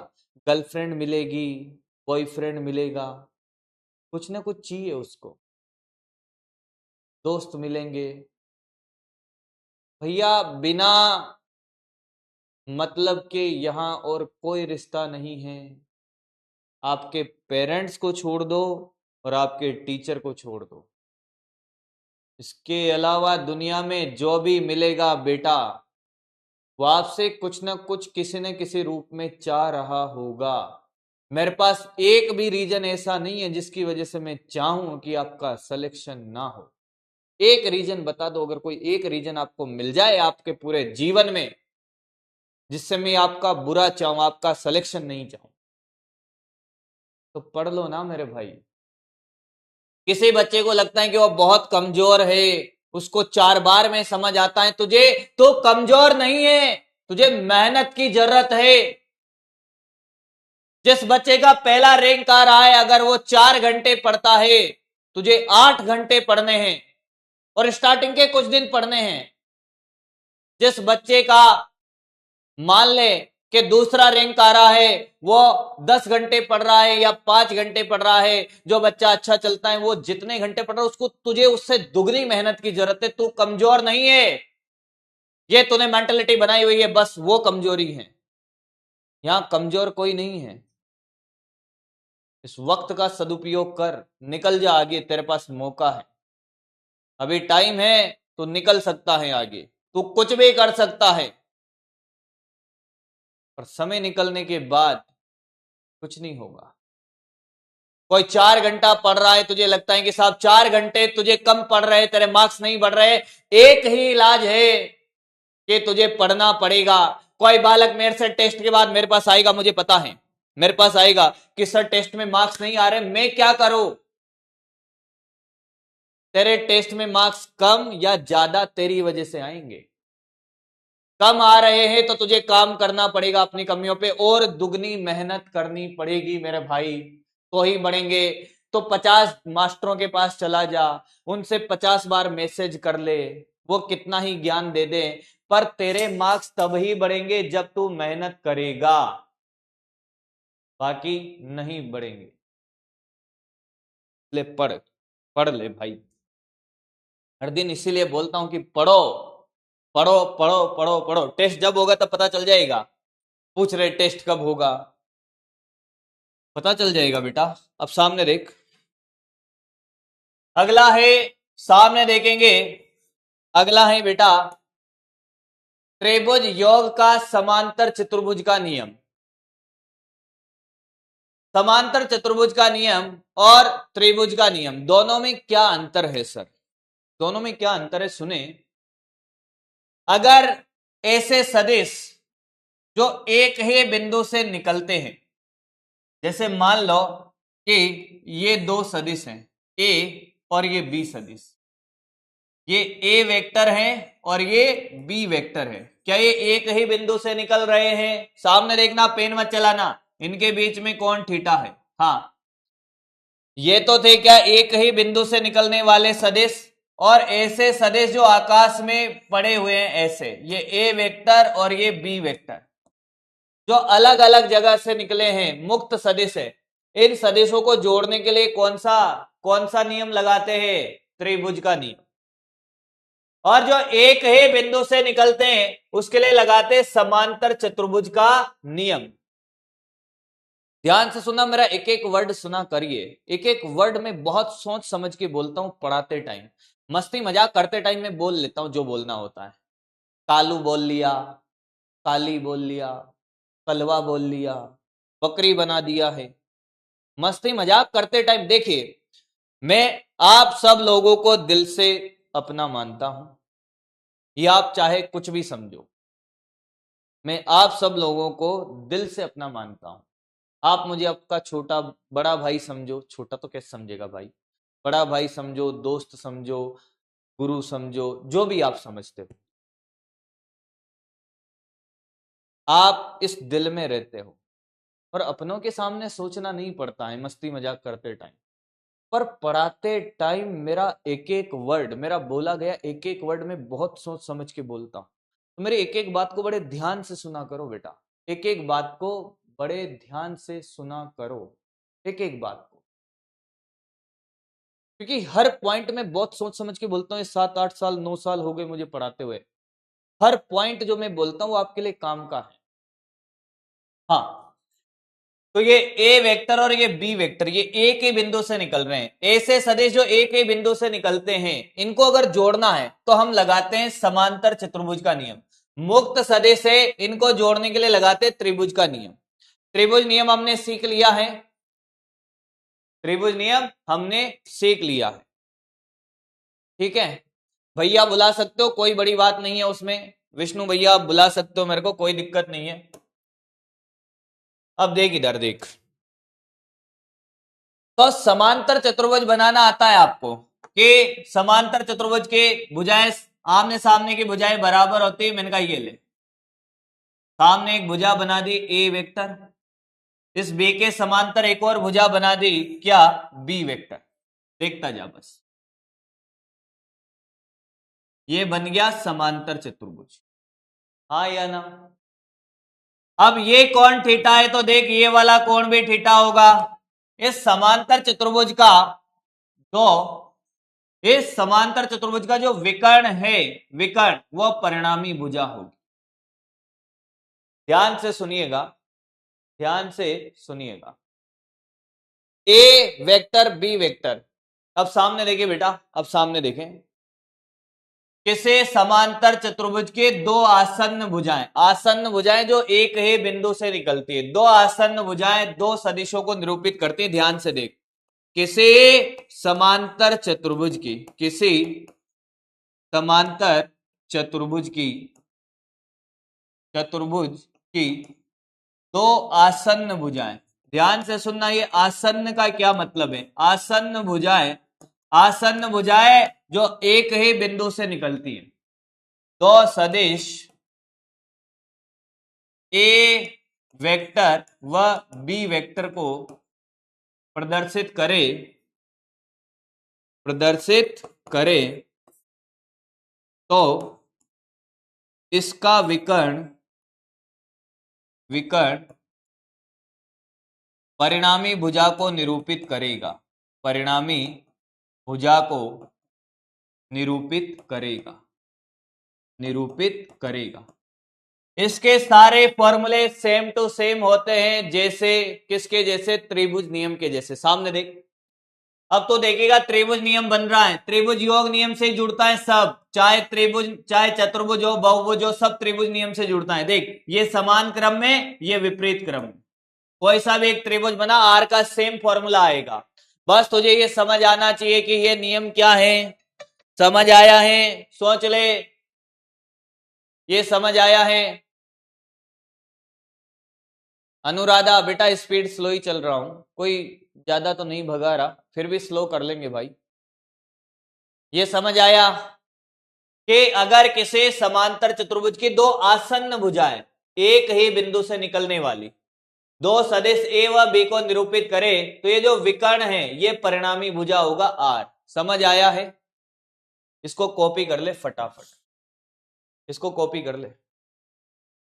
गर्लफ्रेंड मिलेगी, बॉयफ्रेंड मिलेगा, कुछ ना कुछ चाहिए उसको, दोस्त मिलेंगे भैया, बिना मतलब के यहां और कोई रिश्ता नहीं है। आपके पेरेंट्स को छोड़ दो और आपके टीचर को छोड़ दो, इसके अलावा दुनिया में जो भी मिलेगा बेटा, वो आपसे कुछ ना कुछ किसी न किसी रूप में चाह रहा होगा। मेरे पास एक भी रीजन ऐसा नहीं है जिसकी वजह से मैं चाहूं कि आपका सिलेक्शन ना हो। एक रीजन बता दो, अगर कोई एक रीजन आपको मिल जाए आपके पूरे जीवन में जिससे मैं आपका बुरा चाहूं, आपका सिलेक्शन नहीं चाहूं। तो पढ़ लो ना मेरे भाई। किसी बच्चे को लगता है कि वो बहुत कमजोर है, उसको 4 बार में समझ आता है, तुझे तो कमजोर नहीं है, तुझे मेहनत की जरूरत है। जिस बच्चे का पहला रैंक आ रहा है, अगर वो 4 घंटे पढ़ता है, तुझे 8 घंटे पढ़ने हैं और स्टार्टिंग के कुछ दिन पढ़ने हैं। जिस बच्चे का मान ले कि दूसरा रैंक आ रहा है, वो 10 घंटे पढ़ रहा है या 5 घंटे पढ़ रहा है, जो बच्चा अच्छा चलता है वो जितने घंटे पढ़ रहा है, उसको तुझे उससे दुगनी मेहनत की जरूरत है। तू कमजोर नहीं है, ये तूने मेंटेलिटी बनाई हुई है, बस वो कमजोरी है। यहां कमजोर कोई नहीं है। इस वक्त का सदुपयोग कर, निकल जा आगे, तेरे पास मौका है, अभी टाइम है, तू निकल सकता है आगे, तू कुछ भी कर सकता है। पर समय निकलने के बाद कुछ नहीं होगा। कोई 4 घंटा पढ़ रहा है, तुझे लगता है कि साहब 4 घंटे तुझे कम पढ़ रहे, तेरे मार्क्स नहीं बढ़ रहे, एक ही इलाज है कि तुझे पढ़ना पड़ेगा। कोई बालक मेरे से टेस्ट के बाद मेरे पास आएगा, मुझे पता है मेरे पास आएगा कि सर टेस्ट में मार्क्स नहीं आ रहे, मैं क्या करूं? तेरे टेस्ट में मार्क्स कम या ज्यादा तेरी वजह से आएंगे। कम आ रहे हैं तो तुझे काम करना पड़ेगा अपनी कमियों पे, और दुगनी मेहनत करनी पड़ेगी मेरे भाई, तो ही बढ़ेंगे। तो 50 मास्टरों के पास चला जा, उनसे 50 बार मैसेज कर ले, वो कितना ही ज्ञान दे दे, पर तेरे मार्क्स तब ही बढ़ेंगे जब तू मेहनत करेगा, बाकी नहीं बढ़ेंगे। ले पढ़, पढ़ ले भाई। हर दिन इसीलिए बोलता हूं कि पढ़ो पढ़ो पढ़ो पढ़ो पढ़ो। टेस्ट जब होगा तब पता चल जाएगा। पूछ रहे टेस्ट कब होगा, पता चल जाएगा बेटा। अब सामने देख, अगला है, सामने देखेंगे, अगला है बेटा त्रिभुज योग का समांतर चतुर्भुज का नियम। समांतर चतुर्भुज का नियम और त्रिभुज का नियम, दोनों में क्या अंतर है सर? दोनों में क्या अंतर है, सुने। अगर ऐसे सदिश जो एक ही बिंदु से निकलते हैं, जैसे मान लो कि ये दो सदिश हैं, ए और ये बी सदिश, ये ए वेक्टर है और ये बी वेक्टर है, क्या ये एक ही बिंदु से निकल रहे हैं? सामने देखना, पेन मत चलाना, इनके बीच में कौन थीटा है? हाँ, ये तो थे क्या एक ही बिंदु से निकलने वाले सदिश, और ऐसे सदिश जो आकाश में पड़े हुए हैं ऐसे, ये ए वेक्टर और ये बी वेक्टर जो अलग अलग जगह से निकले हैं, मुक्त सदिश है। इन सदिशों को जोड़ने के लिए कौन सा नियम लगाते हैं? त्रिभुज का नियम। और जो एक ही बिंदु से निकलते हैं उसके लिए लगाते हैं समांतर चतुर्भुज का नियम। ध्यान से सुना, मेरा एक एक वर्ड सुना करिए, एक एक वर्ड में बहुत सोच समझ के बोलता हूं पढ़ाते टाइम, मस्ती मजाक करते टाइम में बोल लेता हूं जो बोलना होता है। कालू बोल लिया, काली बोल लिया, कलवा बोल लिया, बकरी बना दिया है, मस्ती मजाक करते टाइम। देखिए, मैं आप सब लोगों को दिल से अपना मानता हूं, या आप चाहे कुछ भी समझो, मैं आप सब लोगों को दिल से अपना मानता हूं। आप मुझे आपका छोटा बड़ा भाई समझो, छोटा तो कैसे समझेगा भाई, बड़ा भाई समझो, दोस्त समझो, गुरु समझो, जो भी आप समझते हो, आप इस दिल में रहते हो। और अपनों के सामने सोचना नहीं पड़ता है मस्ती मजाक करते टाइम, पर पढ़ाते टाइम मेरा एक एक वर्ड, मेरा बोला गया एक एक वर्ड में बहुत सोच समझ के बोलता हूं। तो मेरी एक एक बात को बड़े ध्यान से सुना करो बेटा, एक एक बात को बड़े ध्यान से सुना करो, एक एक बात को, क्योंकि हर पॉइंट में बहुत सोच समझ के बोलता हूँ। 7 8 साल 9 साल हो गए मुझे पढ़ाते हुए, हर पॉइंट जो मैं बोलता हूँ आपके लिए काम का है। हाँ, तो ये ए वेक्टर और ये बी वेक्टर, ये एक ही बिंदु से निकल रहे हैं। ऐसे सदिश जो एक ही बिंदु से निकलते हैं, इनको अगर जोड़ना है तो हम लगाते हैं समांतर चतुर्भुज का नियम। मुक्त सदिश है, इनको जोड़ने के लिए लगाते हैं त्रिभुज का नियम। त्रिभुज नियम हमने सीख लिया है, त्रिभुज नियम हमने सीख लिया है, ठीक है। भैया बुला सकते हो, कोई बड़ी बात नहीं है उसमें। विष्णु भैया आप बुला सकते हो मेरे को, कोई दिक्कत नहीं है। अब देख इधर देख, तो समांतर चतुर्भुज बनाना आता है आपको कि समांतर चतुर्भुज के भुजाएं, आमने सामने की भुजाएं बराबर होती है। मैंने कहा ये ले, सामने एक भुजा बना दी ए वेक्टर, इस बी के समांतर एक और भुजा बना दी क्या, बी वेक्टर। देखता जा बस, ये बन गया समांतर चतुर्भुज, हाँ या ना। अब ये कोण थीटा है तो देख ये वाला कोण भी थीटा होगा। इस समांतर चतुर्भुज का जो इस समांतर चतुर्भुज का जो विकर्ण है, विकर्ण वो परिणामी भुजा होगी। ध्यान से सुनिएगा, ध्यान से सुनिएगा। ए वेक्टर बी वेक्टर, अब सामने देखिए बेटा, अब सामने देखें, किसे समांतर चतुर्भुज के दो आसन्न भुजाएं, आसन्न भुजाएं जो एक ही बिंदु से निकलती है, दो आसन्न भुजाएं दो सदिशों को निरूपित करती है। ध्यान से देख, किसी समांतर चतुर्भुज की, किसी समांतर चतुर्भुज की, चतुर्भुज की दो आसन्न भुजाएं, ध्यान से सुनना, ये आसन्न का क्या मतलब है। आसन्न भुजाएं, आसन्न भुजाएं जो एक ही बिंदु से निकलती है, दो सदिश ए वेक्टर व बी वेक्टर को प्रदर्शित करे, प्रदर्शित करे तो इसका विकर्ण, विकर्ण परिणामी भुजा को निरूपित करेगा, परिणामी भुजा को निरूपित करेगा, निरूपित करेगा। इसके सारे फॉर्मूले सेम टू सेम होते हैं, जैसे किसके जैसे, त्रिभुज नियम के जैसे। सामने देख, अब तो देखेगा त्रिभुज नियम बन रहा है, त्रिभुज योग नियम से जुड़ता है सब, चाहे त्रिभुज चाहे चतुर्भुज हो बहुभुज हो, सब त्रिभुज नियम से जुड़ता है। देख ये समान क्रम में, ये विपरीत क्रम में, कोई सा भी एक त्रिभुज बना आर का सेम फॉर्मूला आएगा। बस तुझे ये समझ आना चाहिए कि ये नियम क्या है। समझ आया है, सोच ले, ये समझ आया है। अनुराधा बेटा स्पीड स्लो ही चल रहा हूं, कोई ज्यादा तो नहीं भगा रहा, फिर भी स्लो कर लेंगे भाई। ये समझ आया कि अगर किसी समांतर चतुर्भुज की दो आसन्न भुजाएं एक ही बिंदु से निकलने वाली, दो सदिश ए व बी को निरूपित करे तो ये जो विकर्ण है ये परिणामी भुजा होगा आर। समझ आया है? इसको कॉपी कर ले फटाफट, इसको कॉपी कर ले।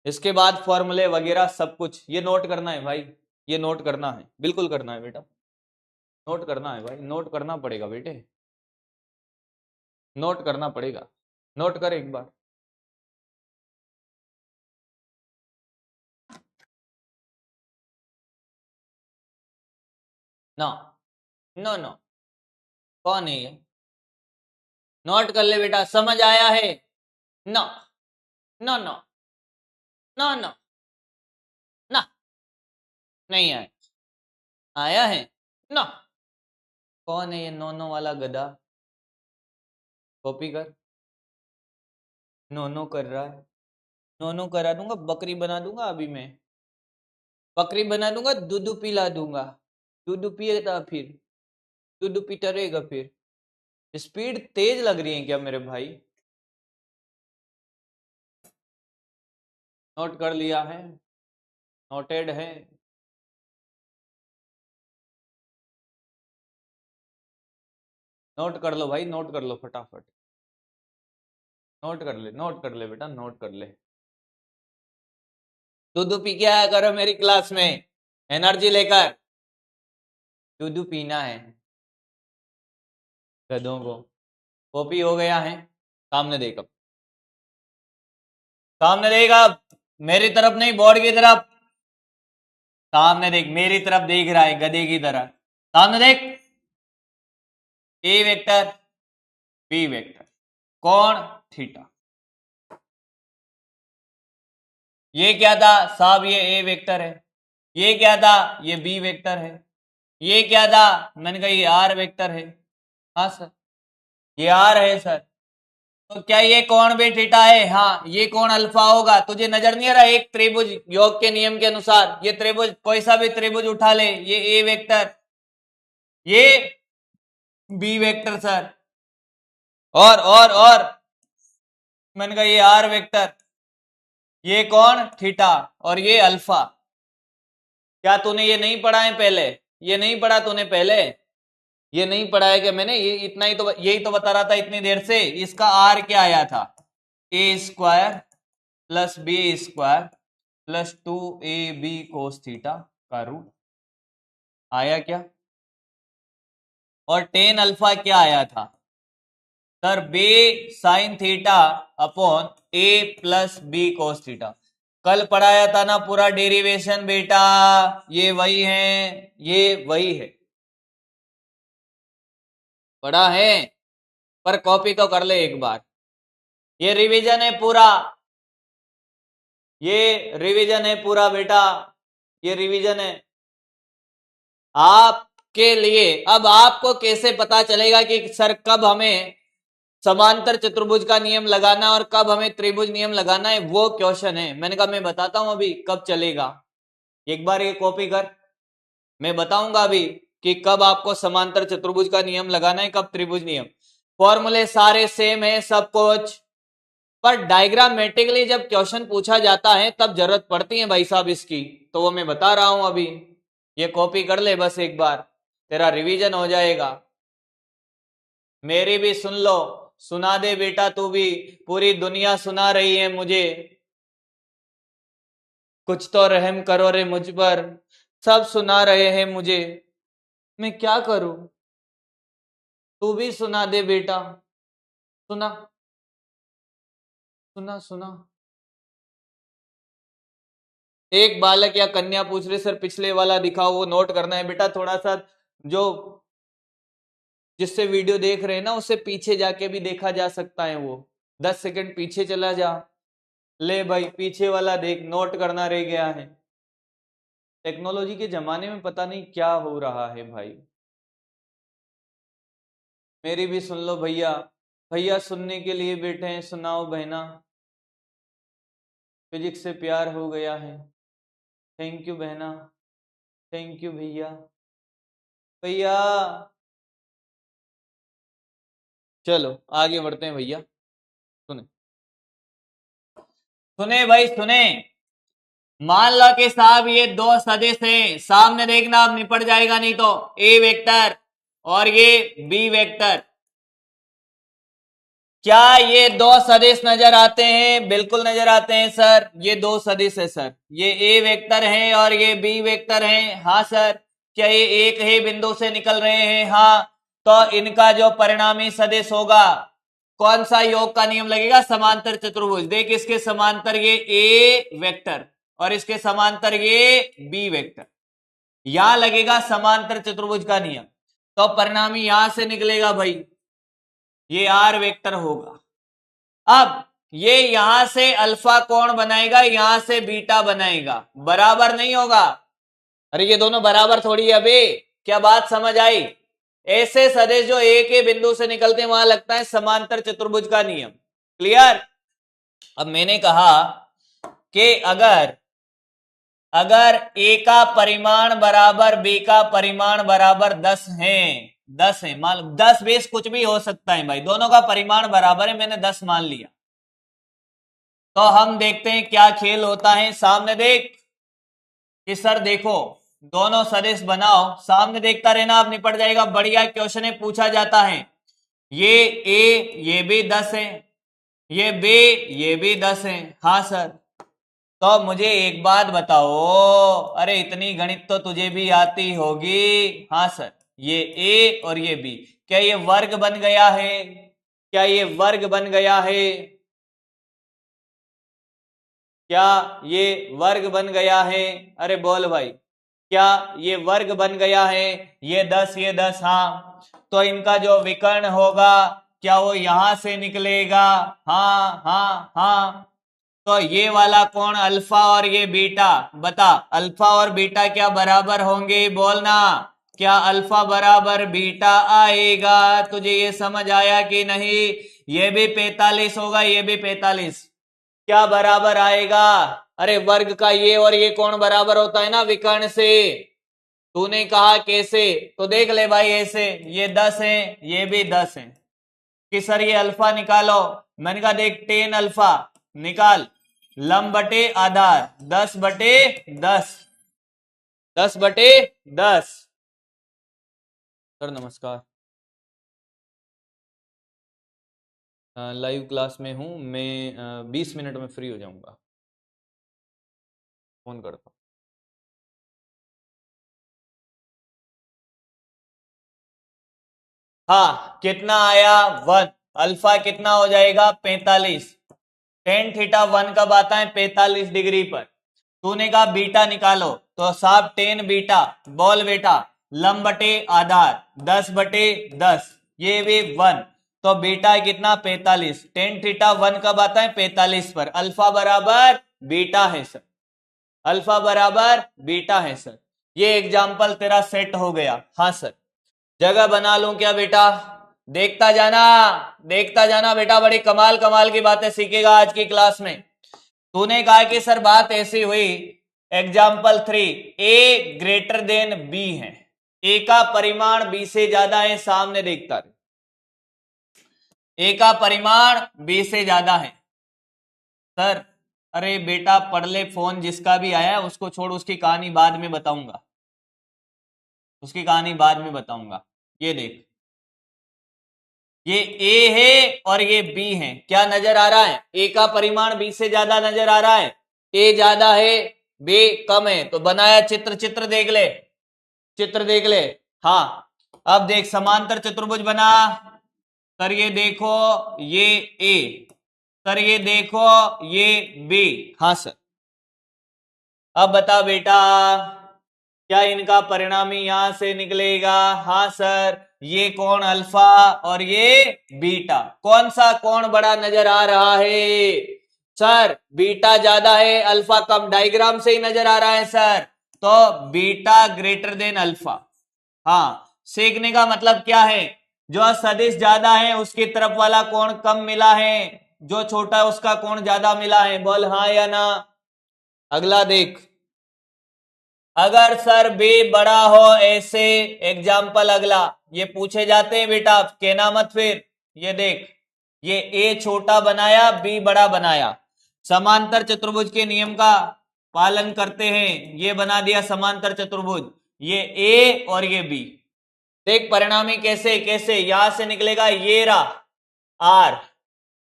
इसके बाद फॉर्मूले वगैरह सब कुछ ये नोट करना है भाई, ये नोट करना है, बिल्कुल करना है बेटा, नोट करना है भाई, नोट करना पड़ेगा बेटे, नोट करना पड़ेगा, नोट कर एक बार। नो नो नो, कौन है ये? नोट कर ले बेटा, समझ आया है? No no no no no ना, नहीं आया, आया है ना। कौन है ये नो नो वाला गधा? कॉपी कर, नो नो कर रहा है, नो नो करा दूंगा, बकरी बना दूंगा अभी मैं, बकरी बना दूंगा, दूध पिला दूंगा, दूध पिएगा फिर, दूध पीता रहेगा फिर। स्पीड तेज लग रही है क्या मेरे भाई? नोट कर लिया है, नोटेड है। नोट कर लो भाई, नोट कर लो फटाफट, नोट कर ले, नोट कर ले बेटा, नोट कर ले। दूध पी के आया करो मेरी क्लास में, एनर्जी लेकर, दूध पीना है गधों को। कॉपी हो गया है, सामने देख, अब सामने देख, अब मेरी तरफ नहीं बोर्ड की तरफ, सामने देख, मेरी तरफ देख रहा है गधे की तरह, सामने देख। ए वेक्टर बी वेक्टर, कोण थीटा, ये क्या था साहब? ये ए वेक्टर है। ये क्या था? ये बी वेक्टर है। ये क्या था? मैंने कहा ये आर वेक्टर है। हाँ सर, ये आर है सर। तो क्या ये कोण भी थीटा है? हाँ, ये कोण अल्फा होगा। तुझे नजर नहीं आ रहा? एक त्रिभुज योग के नियम के अनुसार ये त्रिभुज, कोई सा भी त्रिभुज उठा ले, ये ए वेक्टर, ये बी वेक्टर सर, और मैंने कहा ये आर वेक्टर, ये कौन? थीटा, और ये अल्फा। क्या तूने ये नहीं पढ़ा है पहले? ये नहीं पढ़ा तूने पहले? ये नहीं पढ़ा है क्या मैंने? ये इतना ही तो, यही तो बता रहा था इतनी देर से। इसका आर क्या आया था? A square plus B square plus 2ab cos theta का रूट आया क्या? और टेन अल्फा क्या आया था sir? B sine theta upon A plus B cos theta. कल पढ़ाया था ना पूरा डेरिवेशन बेटा, ये वही है, ये वही है, पढ़ा है, पर कॉपी तो कर ले एक बार। ये रिवीजन है पूरा, ये रिवीजन है पूरा बेटा, ये रिवीजन है आपके लिए। अब आपको कैसे पता चलेगा कि सर कब हमें समांतर चतुर्भुज का नियम लगाना है और कब हमें त्रिभुज नियम लगाना है, वो क्वेश्चन है। मैंने कहा मैं बताता हूं अभी कब चलेगा, एक बार ये कॉपी कर, मैं बताऊंगा अभी कि कब आपको समांतर चतुर्भुज का नियम लगाना है, कब त्रिभुज नियम। फॉर्मूले सारे सेम है सब कुछ, पर डायग्रामेटिकली जब क्वेश्चन पूछा जाता है तब जरूरत पड़ती है भाई साहब इसकी, तो वो मैं बता रहा हूं अभी। ये कॉपी कर ले बस एक बार, तेरा रिवीजन हो जाएगा। मेरी भी सुन लो, सुना दे बेटा तू भी, पूरी दुनिया सुना रही है मुझे, कुछ तो रहम करो रे मुझ पर, सब सुना रहे हैं मुझे, मैं क्या करूं? तू भी सुना दे बेटा, सुना सुना सुना। एक बालक या कन्या पूछ रहे सर पिछले वाला दिखाओ, वो नोट करना है बेटा थोड़ा सा, जो जिससे वीडियो देख रहे हैं ना उससे पीछे जाके भी देखा जा सकता है, वो 10 सेकंड पीछे चला जा, ले भाई पीछे वाला देख, नोट करना रह गया है। टेक्नोलॉजी के जमाने में पता नहीं क्या हो रहा है भाई। मेरी भी सुन लो भैया, भैया सुनने के लिए बैठे हैं, सुनाओ बहना। फिजिक्स से प्यार हो गया है, थैंक यू बहना, थैंक यू भैया, भैया चलो आगे बढ़ते हैं भैया। सुने सुने भाई सुने, मान लो कि साहब ये दो सदिश हैं, सामने देखना अब निपट जाएगा नहीं तो, ए वेक्टर और ये बी वेक्टर। क्या ये दो सदिश नजर आते हैं? बिल्कुल नजर आते हैं सर, ये दो सदिश है सर, ये ए वेक्टर है और ये बी वेक्टर है। हाँ सर, क्या ये एक ही बिंदु से निकल रहे हैं? हाँ, तो इनका जो परिणामी सदिश होगा, कौन सा योग का नियम लगेगा? समांतर चतुर्भुज। देख इसके समांतर ये ए वेक्टर और इसके समांतर ये बी वेक्टर, यहां लगेगा समांतर चतुर्भुज का नियम, तो परिणामी यहां से निकलेगा भाई, ये आर वेक्टर होगा। अब ये यहां से अल्फा कोण बनाएगा, यहां से बीटा बनाएगा, बराबर नहीं होगा। अरे ये दोनों बराबर थोड़ी है अबे, क्या बात समझ आई? ऐसे सदिश जो एक ही बिंदु से निकलते हैं वहां लगता है समांतर चतुर्भुज का नियम। क्लियर? अब मैंने कहा कि अगर ए का परिमाण बराबर बी का परिमाण बराबर 10 है, 10 है, मान 10 20 कुछ भी हो सकता है भाई, दोनों का परिमाण बराबर है, मैंने 10 मान लिया, तो हम देखते हैं क्या खेल होता है। सामने देख कि सर देखो दोनों सदिश बनाओ, सामने देखता रहना, अब निपट जाएगा। बढ़िया क्वेश्चन है, पूछा जाता है ये ए ये भी 10 है, ये बी ये भी 10 है। हाँ सर, तो मुझे एक बात बताओ, अरे इतनी गणित तो तुझे भी आती होगी। हाँ सर, ये ए और ये बी, क्या ये वर्ग बन गया है? क्या ये वर्ग बन गया है? क्या ये वर्ग बन गया है? अरे बोल भाई, क्या ये वर्ग बन गया है? ये 10 ये 10, हाँ, तो इनका जो विकर्ण होगा क्या वो यहां से निकलेगा? हाँ हाँ हाँ, तो ये वाला कोण अल्फा और ये बीटा, बता अल्फा और बीटा क्या बराबर होंगे? बोलना, क्या अल्फा बराबर बीटा आएगा? तुझे ये समझ आया कि नहीं? ये भी 45 होगा, ये भी 45। क्या बराबर आएगा? अरे वर्ग का ये और ये कोण बराबर होता है ना विकर्ण से। तूने कहा कैसे, तो देख ले भाई, ऐसे ये 10 है, ये भी 10 है कि सर ये अल्फा निकालो। मैंने कहा देख, टेन अल्फा निकाल, लंब बटे आधार 10/10, 10/10। सर नमस्कार, लाइव क्लास में हूं मैं, 20 मिनट में फ्री हो जाऊंगा, फोन करता हूं। हाँ, कितना आया? 1। अल्फा कितना हो जाएगा? 45। टेन थीटा 1 कब आता है? 45 डिग्री पर। तूने कहा बीटा निकालो, तो साहब टेन बीटा, बोल बेटा, लंब बटे आधार 10/10, ये भी 1, तो बीटा कितना? 45। टेन थीटा 1 कब आता है? 45 पर। अल्फा बराबर बीटा है सर, अल्फा बराबर बीटा है सर। ये एग्जाम्पल तेरा सेट हो गया। हाँ सर, जगह बना लूं क्या बेटा? देखता जाना, देखता जाना बेटा, बड़ी कमाल कमाल की बातें सीखेगा आज की क्लास में। तूने कहा कि सर बात ऐसी हुई, एग्जाम्पल 3, ए ग्रेटर देन बी है, ए का परिमाण बी से ज्यादा है, सामने देखता रहे, ए का परिमाण बी से ज्यादा है। सर अरे बेटा पढ़ ले, फोन जिसका भी आया है उसको छोड़, उसकी कहानी बाद में बताऊंगा, उसकी कहानी बाद में बताऊंगा। ये देख, ये ए है और ये बी है, क्या नजर आ रहा है? ए का परिमाण बी से ज्यादा नजर आ रहा है, ए ज्यादा है बी कम है, तो बनाया चित्र, चित्र देख ले, चित्र देख ले। हाँ, अब देख समांतर चतुर्भुज बना। सर ये देखो ये ए, सर ये देखो ये बी। हाँ सर, अब बता बेटा, क्या इनका परिणामी यहां से निकलेगा? हाँ सर, ये कोण अल्फा और ये बीटा, कौन सा कोण बड़ा नजर आ रहा है? सर बीटा ज्यादा है, अल्फा कम, डायग्राम से ही नजर आ रहा है सर, तो बीटा ग्रेटर देन अल्फा। हाँ, सीखने का मतलब क्या है? जो सदिश ज्यादा है उसकी तरफ वाला कोण कम मिला है, जो छोटा है उसका कोण ज्यादा मिला है। बोल हाँ या ना। अगला देख, अगर सर बी बड़ा हो ऐसे, एग्जाम्पल अगला, ये पूछे जाते हैं बेटा, कहना मत फिर। ये देख, ये ए छोटा बनाया, बी बड़ा बनाया, समांतर चतुर्भुज के नियम का पालन करते हैं, ये बना दिया समांतर चतुर्भुज, ये ए और ये बी। देख परिणामी कैसे कैसे, यहां से निकलेगा ये रहा आर,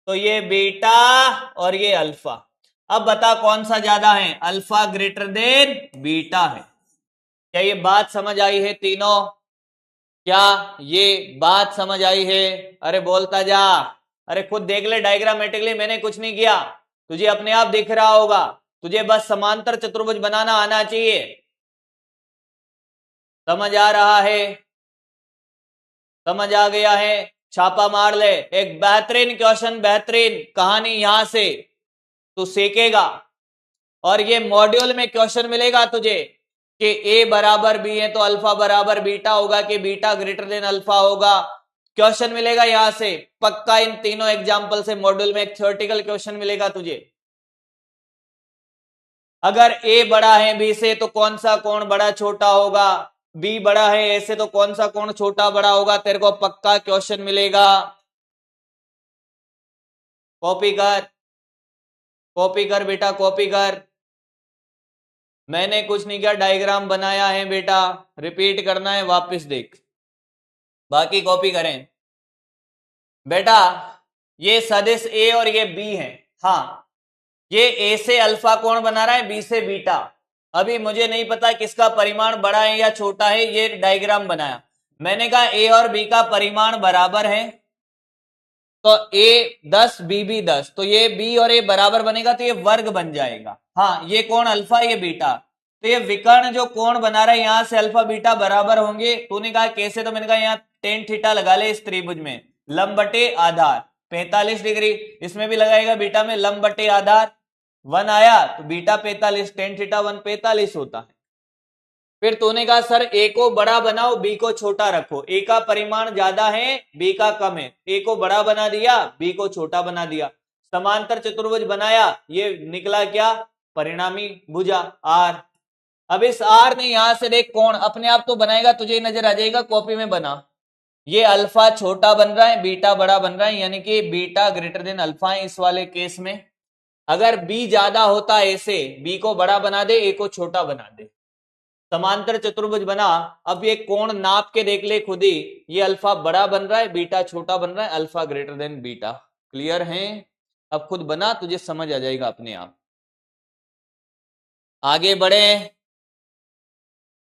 तो ये बीटा और ये अल्फा। अब बता कौन सा ज्यादा है? अल्फा ग्रेटर देन बीटा है। क्या ये बात समझ आई है तीनों? क्या ये बात समझ आई है? अरे बोलता जा, अरे खुद देख ले डायग्रामेटिकली, मैंने कुछ नहीं किया, तुझे अपने आप दिख रहा होगा, तुझे बस समांतर चतुर्भुज बनाना आना चाहिए। समझ आ रहा है? समझ आ गया है? छापा मार ले, एक बेहतरीन क्वेश्चन, बेहतरीन कहानी यहां से तू सीखेगा, और ये मॉड्यूल में क्वेश्चन मिलेगा तुझे कि ए बराबर बी है तो अल्फा बराबर बीटा होगा कि बीटा ग्रेटर देन अल्फा होगा। क्वेश्चन मिलेगा यहां से पक्का, इन तीनों एग्जाम्पल से मॉड्यूल में एक थ्योरेटिकल क्वेश्चन मिलेगा तुझे। अगर ए बड़ा है बी से तो कौन सा कोण बड़ा छोटा होगा? बी बड़ा है ए से तो कौन सा कोण छोटा बड़ा होगा? तेरे को पक्का क्वेश्चन मिलेगा। कॉपी कर, कॉपी कर बेटा, कॉपी कर। मैंने कुछ नहीं किया, डायग्राम बनाया है बेटा, रिपीट करना है, वापस देख, बाकी कॉपी करें बेटा। ये सदिश ए और ये बी है। हाँ, ये ए से अल्फा कोण बना रहा है, बी से बीटा। अभी मुझे नहीं पता किसका परिमाण बड़ा है या छोटा है, ये डायग्राम बनाया। मैंने कहा ए और बी का परिमाण बराबर है, तो ए 10 बी भी 10, तो ये बी और ए बराबर बनेगा तो ये वर्ग बन जाएगा। हाँ, ये कोण अल्फा, ये बीटा, तो ये विकर्ण जो कोण बना रहा है यहां से अल्फा बीटा बराबर होंगे। तूने कहा कैसे, तो मैंने कहा यहाँ टेन थीटा लगा ले इस त्रिभुज में, लंब बटे आधार 45 डिग्री, इसमें भी लगाएगा बीटा में लंब बटे आधार 1 आया, तो बीटा 45, टेन थीटा 1 45 होता है। फिर तूने कहा सर ए को बड़ा बनाओ बी को छोटा रखो, ए का परिमाण ज्यादा है बी का कम है, ए को बड़ा बना दिया बी को छोटा बना दिया, समांतर चतुर्भुज बनाया, ये निकला क्या, परिणामी भुजा आर। अब इस आर ने यहां से देख कोण अपने आप तो बनाएगा, तुझे ही नजर आ जाएगा, कॉपी में बना, ये अल्फा छोटा बन रहा है बीटा बड़ा बन रहा है, यानी कि बीटा ग्रेटर देन अल्फा है इस वाले केस में। अगर बी ज्यादा होता ए से, बी को बड़ा बना दे ए को छोटा बना दे, समांतर चतुर्भुज बना। अब ये कोण नाप के देख ले खुद ही, ये अल्फा बड़ा बन रहा है बीटा छोटा बन रहा है, alpha greater than beta. Clear है? अब खुद बना, तुझे समझ आ जाएगा अपने आप। आगे बढ़े,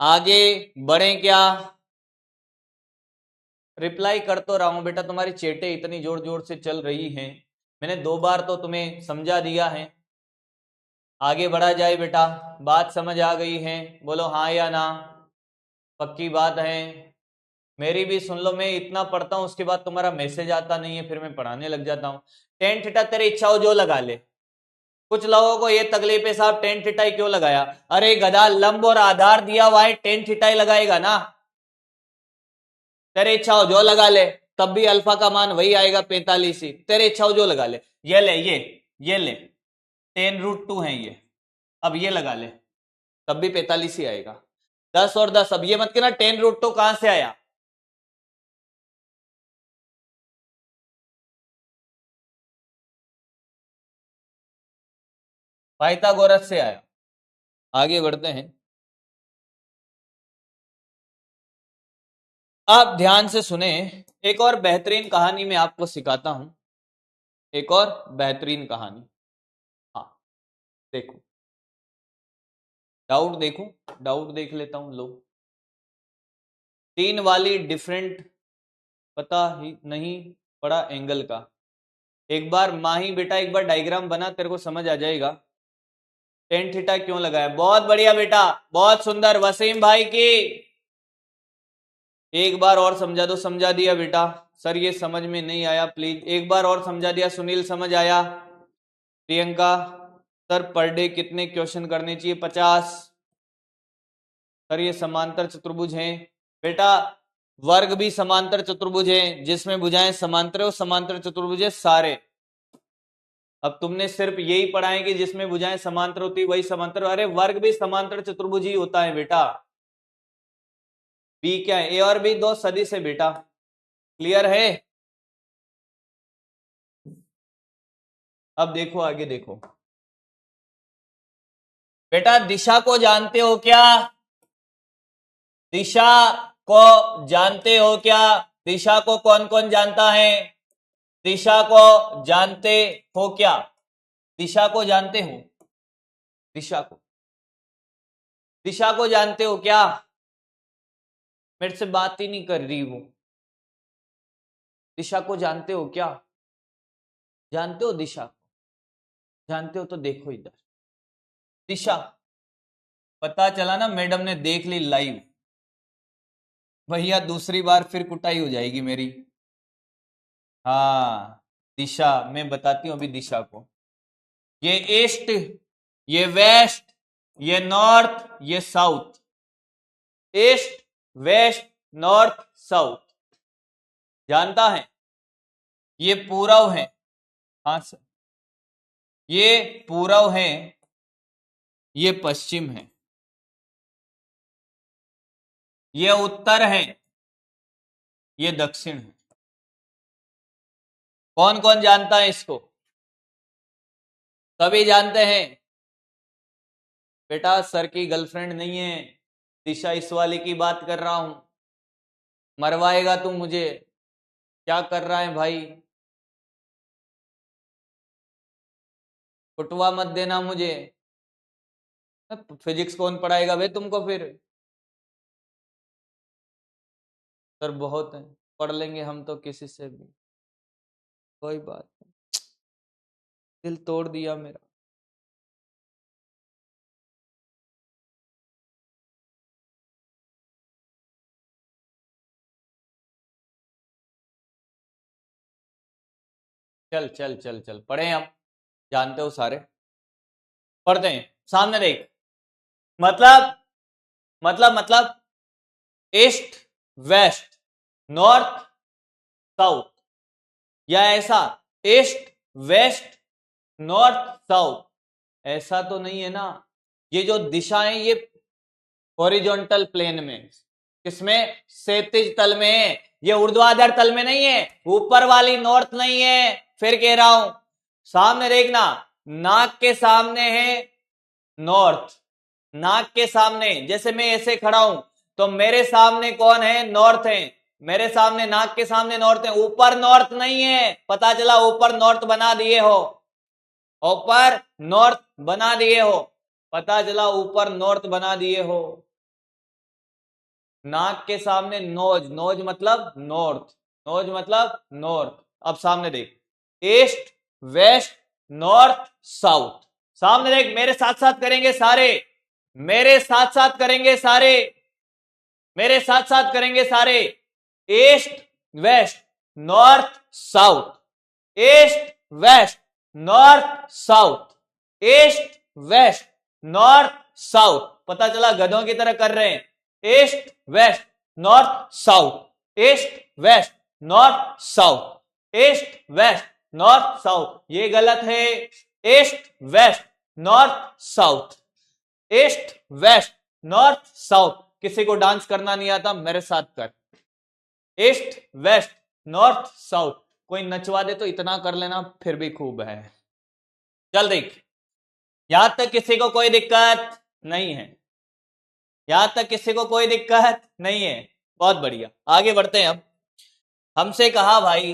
आगे बढ़े क्या? रिप्लाई कर तो रहा हूं बेटा, तुम्हारी चेटें इतनी जोर जोर से चल रही हैं, मैंने 2 बार तो तुम्हें समझा दिया है। आगे बढ़ा जाए बेटा, बात समझ आ गई है? बोलो हाँ या ना, पक्की बात है? मेरी भी सुन लो, मैं इतना पढ़ता हूं उसके बाद तुम्हारा मैसेज आता नहीं है, फिर मैं पढ़ाने लग जाता हूं। टेन थीटा तेरी इच्छा हो जो लगा ले। कुछ लोगों को ये तकलीफ है साहब टेन थीटा ही क्यों लगाया, अरे गधा लंब और आधार दिया हुआ है, टेन थीटा ही लगाएगा ना, तेरे इच्छा हो जो लगा ले, तब भी अल्फा का मान वही आएगा 45 ही, तेरे इच्छा हो जो लगा ले। ये ले, ये ले 10√2 है ये, अब ये लगा ले तब भी 45 ही आएगा। 10 और 10, अब ये मत कहना 10√2 कहां से आया, पाइथागोरस से आया। आगे बढ़ते हैं, आप ध्यान से सुने, एक और बेहतरीन कहानी मैं आपको सिखाता हूं, एक और बेहतरीन कहानी। हाँ देखो, डाउट देखो, डाउट देख लेता हूं। लो, 3 वाली डिफरेंट पता ही नहीं पड़ा एंगल का, एक बार माही बेटा एक बार डायग्राम बना, तेरे को समझ आ जाएगा टेन थीटा क्यों लगाया। बहुत बढ़िया बेटा, बहुत सुंदर, वसीम भाई की एक बार और समझा दो। समझा दिया बेटा, सर ये समझ में नहीं आया प्लीज एक बार और समझा दिया। सुनील समझ आया? प्रियंका सर पर डे कितने क्वेश्चन करने चाहिए? 50। सर ये समांतर चतुर्भुज है बेटा, वर्ग भी समांतर चतुर्भुज है, जिसमें भुजाएं समांतर हो समांतर चतुर्भुज है सारे। अब तुमने सिर्फ यही पढ़ा है कि जिसमें भुजाएं समांतर होती वही समांतर, अरे वर्ग भी समांतर चतुर्भुज ही होता है बेटा। बी क्या है, ए और बी दो सदिश है बेटा। क्लियर है? अब देखो आगे देखो बेटा, दिशा को जानते हो क्या? दिशा को जानते हो क्या? दिशा को कौन कौन जानता है? दिशा को जानते हो क्या? दिशा को जानते हो? दिशा को, दिशा को जानते हो क्या? मेरे से बात ही नहीं कर रही वो। दिशा को जानते हो क्या? जानते हो दिशा को? जानते हो तो देखो इधर, दिशा पता चला ना, मैडम ने देख ली लाइव, भैया दूसरी बार फिर कुटाई हो जाएगी मेरी। हाँ दिशा मैं बताती हूं अभी दिशा को, ये ईस्ट, ये वेस्ट, ये नॉर्थ, ये south, east west north south, जानता है? ये पूरब है, हाँ सर, ये पूरब है, ये पश्चिम है, ये उत्तर है, ये दक्षिण है। कौन कौन जानता है इसको? सभी जानते हैं बेटा, सर की गर्लफ्रेंड नहीं है, दिशा इस वाले की बात कर रहा हूं। मरवाएगा तू मुझे, क्या कर रहा है भाई, कुटवा मत देना मुझे। फिजिक्स कौन पढ़ाएगा भाई तुमको फिर? सर बहुत है, पढ़ लेंगे हम तो किसी से भी, कोई बात नहीं। दिल तोड़ दिया मेरा। चल चल चल चल पढ़े हम, जानते हो सारे, पढ़ते हैं। सामने देख, मतलब मतलब ईस्ट वेस्ट नॉर्थ साउथ, या ऐसा ईस्ट वेस्ट नॉर्थ साउथ, ऐसा तो नहीं है ना। ये जो दिशाएं ये हॉरिजॉन्टल प्लेन में, किसमें, क्षैतिज तल में है, ये ऊर्ध्वाधर तल में नहीं है, ऊपर वाली नॉर्थ नहीं है। फिर कह रहा हूं, सामने देखना, नाक के सामने है नॉर्थ, नाक के सामने, जैसे मैं ऐसे खड़ा हूं तो मेरे सामने कौन है, नॉर्थ है, मेरे सामने नाक के सामने नॉर्थ है, ऊपर नॉर्थ नहीं है, पता चला ऊपर नॉर्थ बना दिए हो, ऊपर नॉर्थ बना दिए हो, पता चला ईपर नॉर्थ बना दिए हो। नाक के सामने नोज, नोज मतलब नॉर्थ, नोज मतलब नॉर्थ। अब सामने देख, ईस्ट वेस्ट नॉर्थ साउथ, सामने देख, मेरे साथ साथ करेंगे सारे, मेरे साथ साथ करेंगे सारे, मेरे साथ साथ करेंगे सारे, east west north south, east west north south, east west north south. पता चला गधों की तरह कर रहे हैं, east west north south, east west north south, east west north south. ये गलत है, east west north south, east west north south. किसी को डांस करना नहीं आता, मेरे साथ कर, ईस्ट वेस्ट नॉर्थ साउथ। कोई नचवा दे तो इतना कर लेना, फिर भी खूब है। चल देख, यहां तक किसी को कोई दिक्कत नहीं है, यहां तक किसी को कोई दिक्कत नहीं है, बहुत बढ़िया। आगे बढ़ते हैं। अब हमसे कहा भाई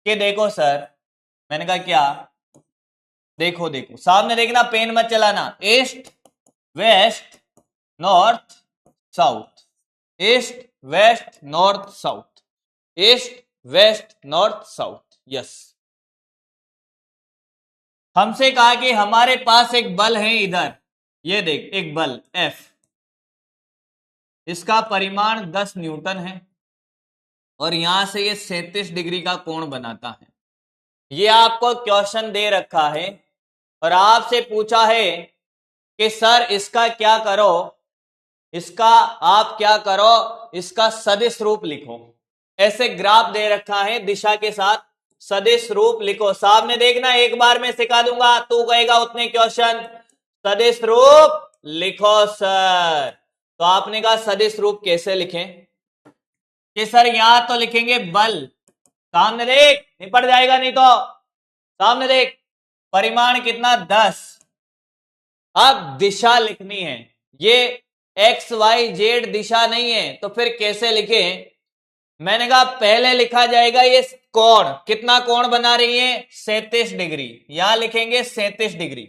कि देखो सर, मैंने कहा क्या, देखो देखो सामने देखना, पेन मत चलाना, east west north south, east west north south, east west north south, yes. हमसे कहा कि हमारे पास एक बल है इधर, ये देख एक बल F, इसका परिमाण 10 न्यूटन है और यहां से ये 37 डिग्री का कोण बनाता है। ये आपको क्वेश्चन दे रखा है और आपसे पूछा है कि सर इसका क्या करो, इसका आप क्या करो, इसका सदिश रूप लिखो। ऐसे ग्राफ दे रखा है दिशा के साथ, सदिश रूप लिखो। सामने देखना, एक बार में सिखा दूंगा, तू कहेगा उतने क्वेश्चन। सदिश रूप लिखो सर। तो आपने कहा सदिश रूप कैसे लिखें, कि सर यहां तो लिखेंगे बल, सामने देख निपट जाएगा नहीं तो, सामने देख परिमाण कितना 10। अब दिशा लिखनी है, ये एक्स वाई जेड दिशा नहीं है, तो फिर कैसे लिखें। मैंने कहा पहले लिखा जाएगा ये कोण, कितना कोण बना रही है, 37 डिग्री, यहां लिखेंगे 37 डिग्री।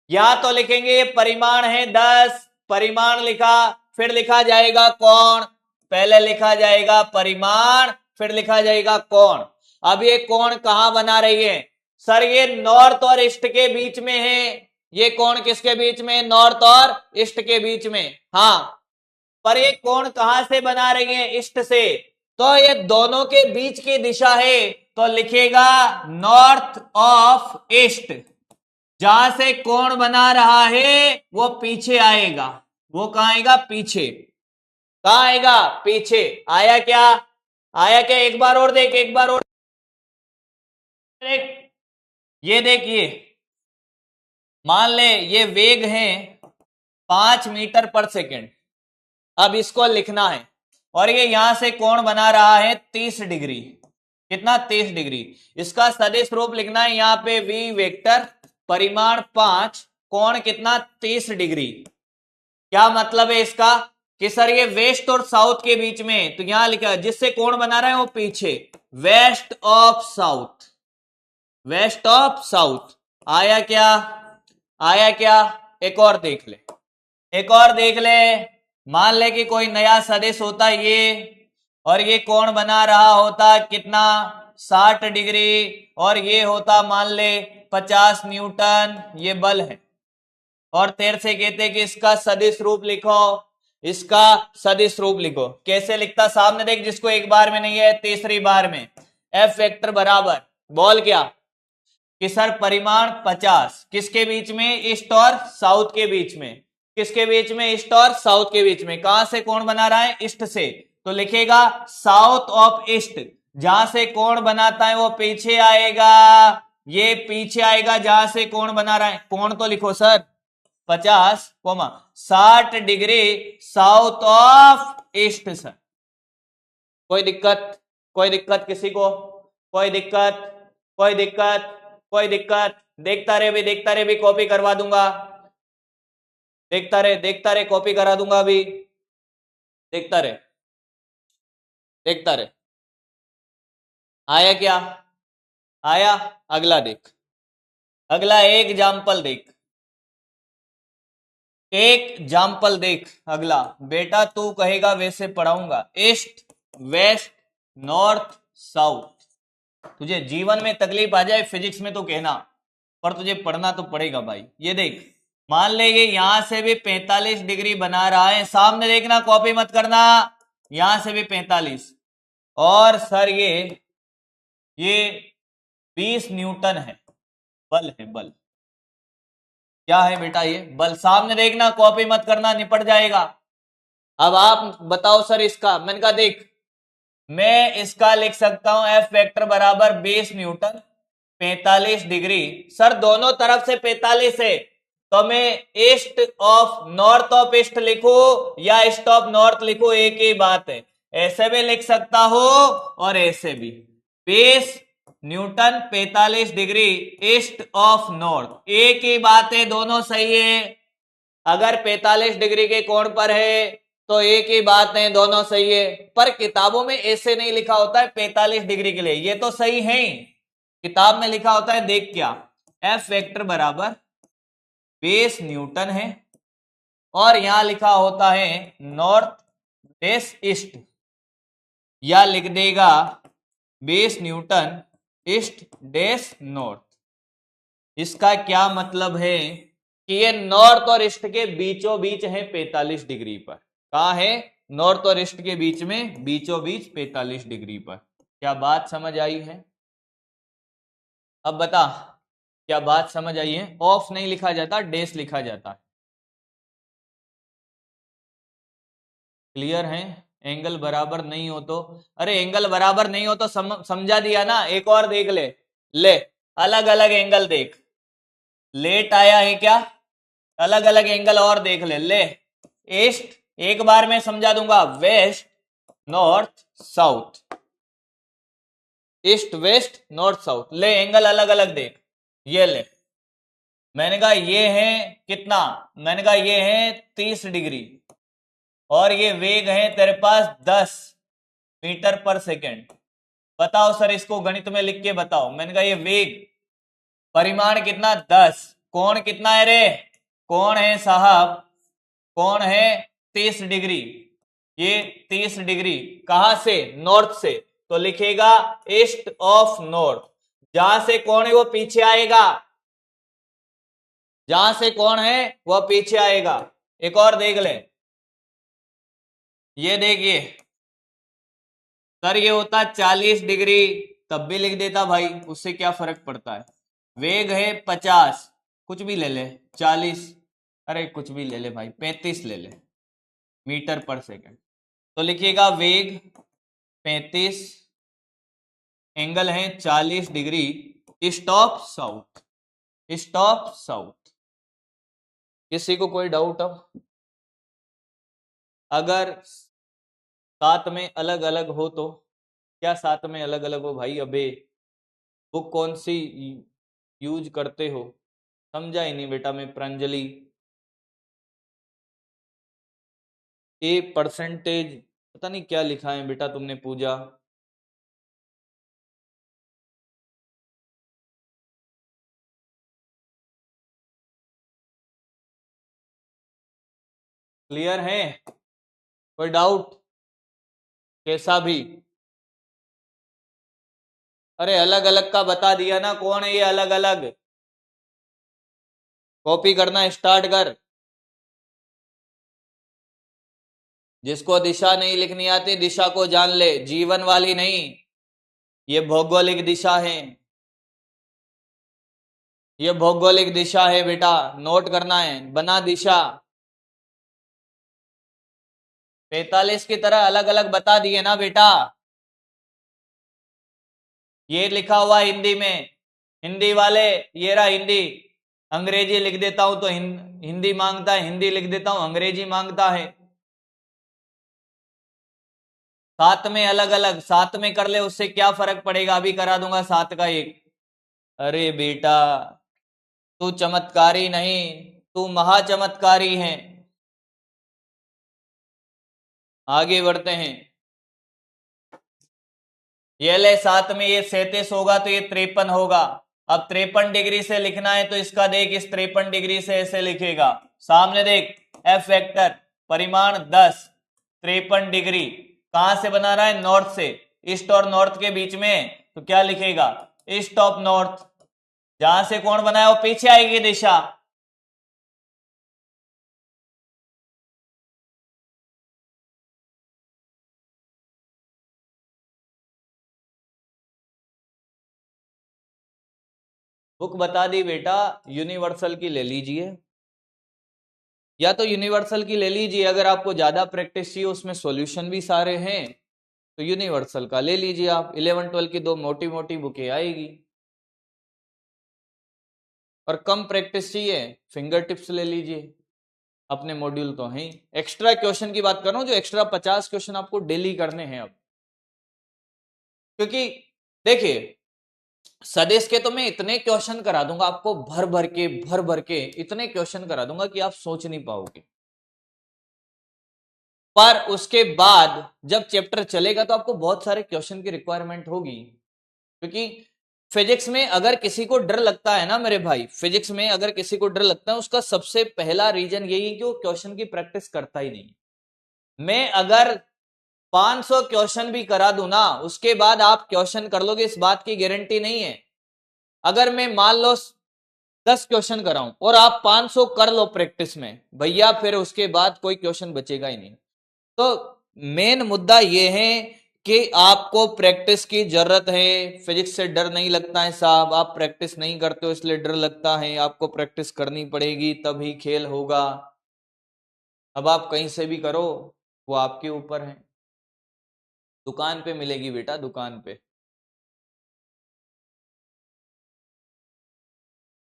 या तो लिखेंगे ये परिमाण है 10, परिमाण लिखा, फिर लिखा जाएगा कोण, पहले लिखा जाएगा परिमाण, फिर लिखा जाएगा कोण। अब ये कोण कहां बना रही है, सर ये नॉर्थ और ईस्ट के बीच में है। ये कोण किसके बीच में, नॉर्थ और ईस्ट के बीच में, हाँ। पर ये कोण कहां से बना रही है, ईस्ट से, तो ये दोनों के बीच की दिशा है, तो लिखेगा नॉर्थ ऑफ ईस्ट। जहां से कोण बना रहा है वो पीछे आएगा, वो कहां आएगा, पीछे, कहां आएगा, पीछे। आया क्या, आया क्या, एक बार और देख, एक बार और देख, ये देखिए, मान ले ये वेग है 5 मीटर पर सेकेंड। अब इसको लिखना है और ये यहां से कोण बना रहा है 30 डिग्री, कितना, 30 डिग्री। इसका सदिश रूप लिखना है, यहां पे v वेक्टर, परिमाण 5, कोण कितना, 30 डिग्री। क्या मतलब है इसका, कि सर ये वेस्ट और साउथ के बीच में, तो यहां लिखा जिससे कोण बना रहा है वो पीछे, west of south, west of south. आया क्या, आया क्या, एक और देख ले, एक और देख ले। मान ले कि कोई नया सदिश होता ये, और ये कोण बना रहा होता कितना, 60 डिग्री, और ये होता मान ले 50 न्यूटन, ये बल है। और तेरे से कहते कि इसका सदिश रूप लिखो, इसका सदिश रूप लिखो। कैसे लिखता, सामने देख, जिसको एक बार में नहीं है, तीसरी बार में। F वेक्टर बराबर, बोल क्या, कि सर परिमाण 50 किसके बीच में, ईस्ट और साउथ के बीच में, किसके बीच में? ईस्ट और साउथ के बीच में। कहां से कोण बना रहा है? ईस्ट से, तो लिखेगा साउथ ऑफ ईस्ट। जहां से कोण बनाता है वो पीछे आएगा, ये पीछे आएगा जहां से कोण बना रहा है। कोण तो लिखो sir 50,60 degree south of east sir. कोई दिक्कत? कोई दिक्कत किसी को? कोई दिक्कत? कोई दिक्कत? कोई दिक्कत? देखता रहे भी, देखता रहे भी, कॉपी करवा दूंगा। देखता रहे कॉपी करा दूंगा अभी। देखता रहे, देखता रहे। आया क्या? आया? अगला देख, अगला एक एग्जाम्पल देख, एक एग्जाम्पल देख। अगला बेटा तू कहेगा वैसे पढ़ाऊंगा, ईस्ट वेस्ट नॉर्थ साउथ। तुझे जीवन में तकलीफ आ जाए फिजिक्स में तो कहना, पर तुझे पढ़ना तो पड़ेगा भाई। ये देख, मान ले ये यहां से भी 45 डिग्री बना रहा है, सामने देखना, कॉपी मत करना। यहां से भी 45, और सर ये 20 न्यूटन है, बल है, बल। क्या है बेटा? ये बल। सामने देखना, कॉपी मत करना, निपट जाएगा। अब आप बताओ सर इसका। मैंने कहा देख, मैं इसका लिख सकता हूं एफ वेक्टर बराबर 20 न्यूटन 45 डिग्री। सर दोनों तरफ से 45 है, तो मैं east of north of east लिखूं या ईस्ट ऑफ नॉर्थ लिखूं, एक ही बात है। ऐसे भी लिख सकता हूं और ऐसे भी। 20 Newton 45 degree east of north, एक ही बात है, दोनों सही है। अगर 45 डिग्री के कोण पर है तो एक ही बात है, दोनों सही है। पर किताबों में ऐसे नहीं लिखा होता है 45 डिग्री के लिए। ये तो सही है, किताब में लिखा होता है, देख क्या, एफ वेक्टर बराबर 20 न्यूटन है, और यहां लिखा होता है नॉर्थ डेस ईस्ट, या लिख देगा 20 न्यूटन ईस्ट डेस नॉर्थ। इसका क्या मतलब है कि ये नॉर्थ और ईस्ट के बीचों बीच है 45 डिग्री पर। कहा है? नॉर्थ और ईस्ट के बीच में, बीचों बीच 45 डिग्री पर। क्या बात समझ आई है? अब बता, क्या बात समझ आई है? ऑफ नहीं लिखा जाता, डेस लिखा जाता है। क्लियर है? एंगल बराबर नहीं हो तो, अरे एंगल बराबर नहीं हो तो समझा दिया ना। एक और देख ले, ले अलग अलग एंगल देख। लेट आया है क्या? अलग अलग एंगल और देख ले ईस्ट एक बार में समझा दूंगा, west north south, east west north south. ले एंगल अलग अलग देख, ये ले। मैंने कहा ये है कितना? मैंने कहा ये है 30 डिग्री, और ये वेग है तेरे पास 10 मीटर पर सेकेंड। बताओ सर, इसको गणित में लिख के बताओ। मैंने कहा ये वेग, परिमाण कितना? 10, कोण कितना है रे? कोण है साहब, कोण है 30 डिग्री। ये 30 डिग्री कहां से? नॉर्थ से, तो लिखेगा ईस्ट ऑफ नॉर्थ। जहां से कोण है वो पीछे आएगा, जहां से कोण है वो पीछे आएगा। एक और देख ले, ये देखिए सर, ये होता 40 डिग्री, तब भी लिख देता भाई, उससे क्या फर्क पड़ता है। वेग है 50, कुछ भी ले ले, 40, अरे कुछ भी ले ले भाई, 35 ले ले मीटर पर सेकंड। तो लिखिएगा वेग 35, एंगल है 40 degree east of south, east of south. किसी को कोई डाउट? अब अगर साथ में अलग अलग हो तो क्या साथ में अलग अलग हो भाई? अबे बुक कौन सी यूज करते हो? समझा ही नहीं बेटा मैं। प्रांजलि ए परसेंटेज, पता नहीं क्या लिखा है बेटा तुमने। पूजा, क्लियर है? कोई डाउट? कैसा भी? अरे अलग अलग का बता दिया ना, कौन है ये अलग अलग? कॉपी करना स्टार्ट कर। जिसको दिशा नहीं लिखनी आती, दिशा को जान ले, जीवन वाली नहीं, ये भौगोलिक दिशा है, ये भौगोलिक दिशा है बेटा, नोट करना है। बना दिशा, 43 की तरह अलग अलग बता दिए ना बेटा। ये लिखा हुआ हिंदी में, हिंदी वाले, ये रहा हिंदी, अंग्रेजी लिख देता हूं तो हिंदी मांगता है, हिंदी लिख देता हूं अंग्रेजी मांगता है। साथ में अलग अलग, साथ में कर ले, उससे क्या फर्क पड़ेगा, अभी करा दूंगा 7 का 1। अरे बेटा तू चमत्कारी नहीं, तू महाचमत्कारी है। आगे बढ़ते हैं। ये ले, साथ में ये 37 होगा तो ये 53 होगा। अब 53 डिग्री से लिखना है तो इसका देख, इस 53 डिग्री से ऐसे लिखेगा। सामने देख, एफ वेक्टर, परिमाण 10, 53 डिग्री कहां से बना रहा है, नॉर्थ से। ईस्ट और नॉर्थ के बीच में, तो क्या लिखेगा, ईस्ट ऑफ नॉर्थ। जहां से कोण बनाया वो पीछे आएगी दिशा। बुक बता दी बेटा, यूनिवर्सल की ले लीजिए, या तो यूनिवर्सल की ले लीजिए, अगर आपको ज्यादा प्रैक्टिस चाहिए, उसमें सॉल्यूशन भी सारे हैं, तो यूनिवर्सल का ले लीजिए आप। 11 12 की 2 मोटी मोटी बुकें आएगी। और कम प्रैक्टिस चाहिए, फिंगर टिप्स ले लीजिए, अपने मॉड्यूल तो हैं। एक्स्ट्रा क्वेश्चन की बात कर रहा हूं, जो एक्स्ट्रा 50 क्वेश्चन आपको डेली करने हैं अब। क्योंकि देखिए, सदिश के तो मैं इतने क्वेश्चन करा दूंगा आपको, भर भर के इतने क्वेश्चन करा दूंगा कि आप सोच नहीं पाओगे। पर उसके बाद जब चैप्टर चलेगा तो आपको बहुत सारे क्वेश्चन की रिक्वायरमेंट होगी। क्योंकि फिजिक्स में अगर किसी को डर लगता है ना मेरे भाई, फिजिक्स में अगर किसी को डर लगता है, उसका सबसे पहला रीजन यही है कि वो क्वेश्चन की प्रैक्टिस करता ही नहीं। मैं अगर 500 क्वेश्चन भी करा दूं ना, उसके बाद आप क्वेश्चन कर लोगे, इस बात की गारंटी नहीं है। अगर मैं मान लो 10 क्वेश्चन कराऊं और आप 500 कर लो प्रैक्टिस में, भैया फिर उसके बाद कोई क्वेश्चन बचेगा ही नहीं। तो मेन मुद्दा यह है कि आपको प्रैक्टिस की जरूरत है। फिजिक्स से डर नहीं लगता है साहब, आप प्रैक्टिस नहीं करते हो इसलिए डर लगता है, आपको प्रैक्टिस करनी पड़ेगी तभी खेल होगा। अब आप कहीं से भी करो, वो आपके ऊपर है। दुकान पे मिलेगी बेटा, दुकान पे।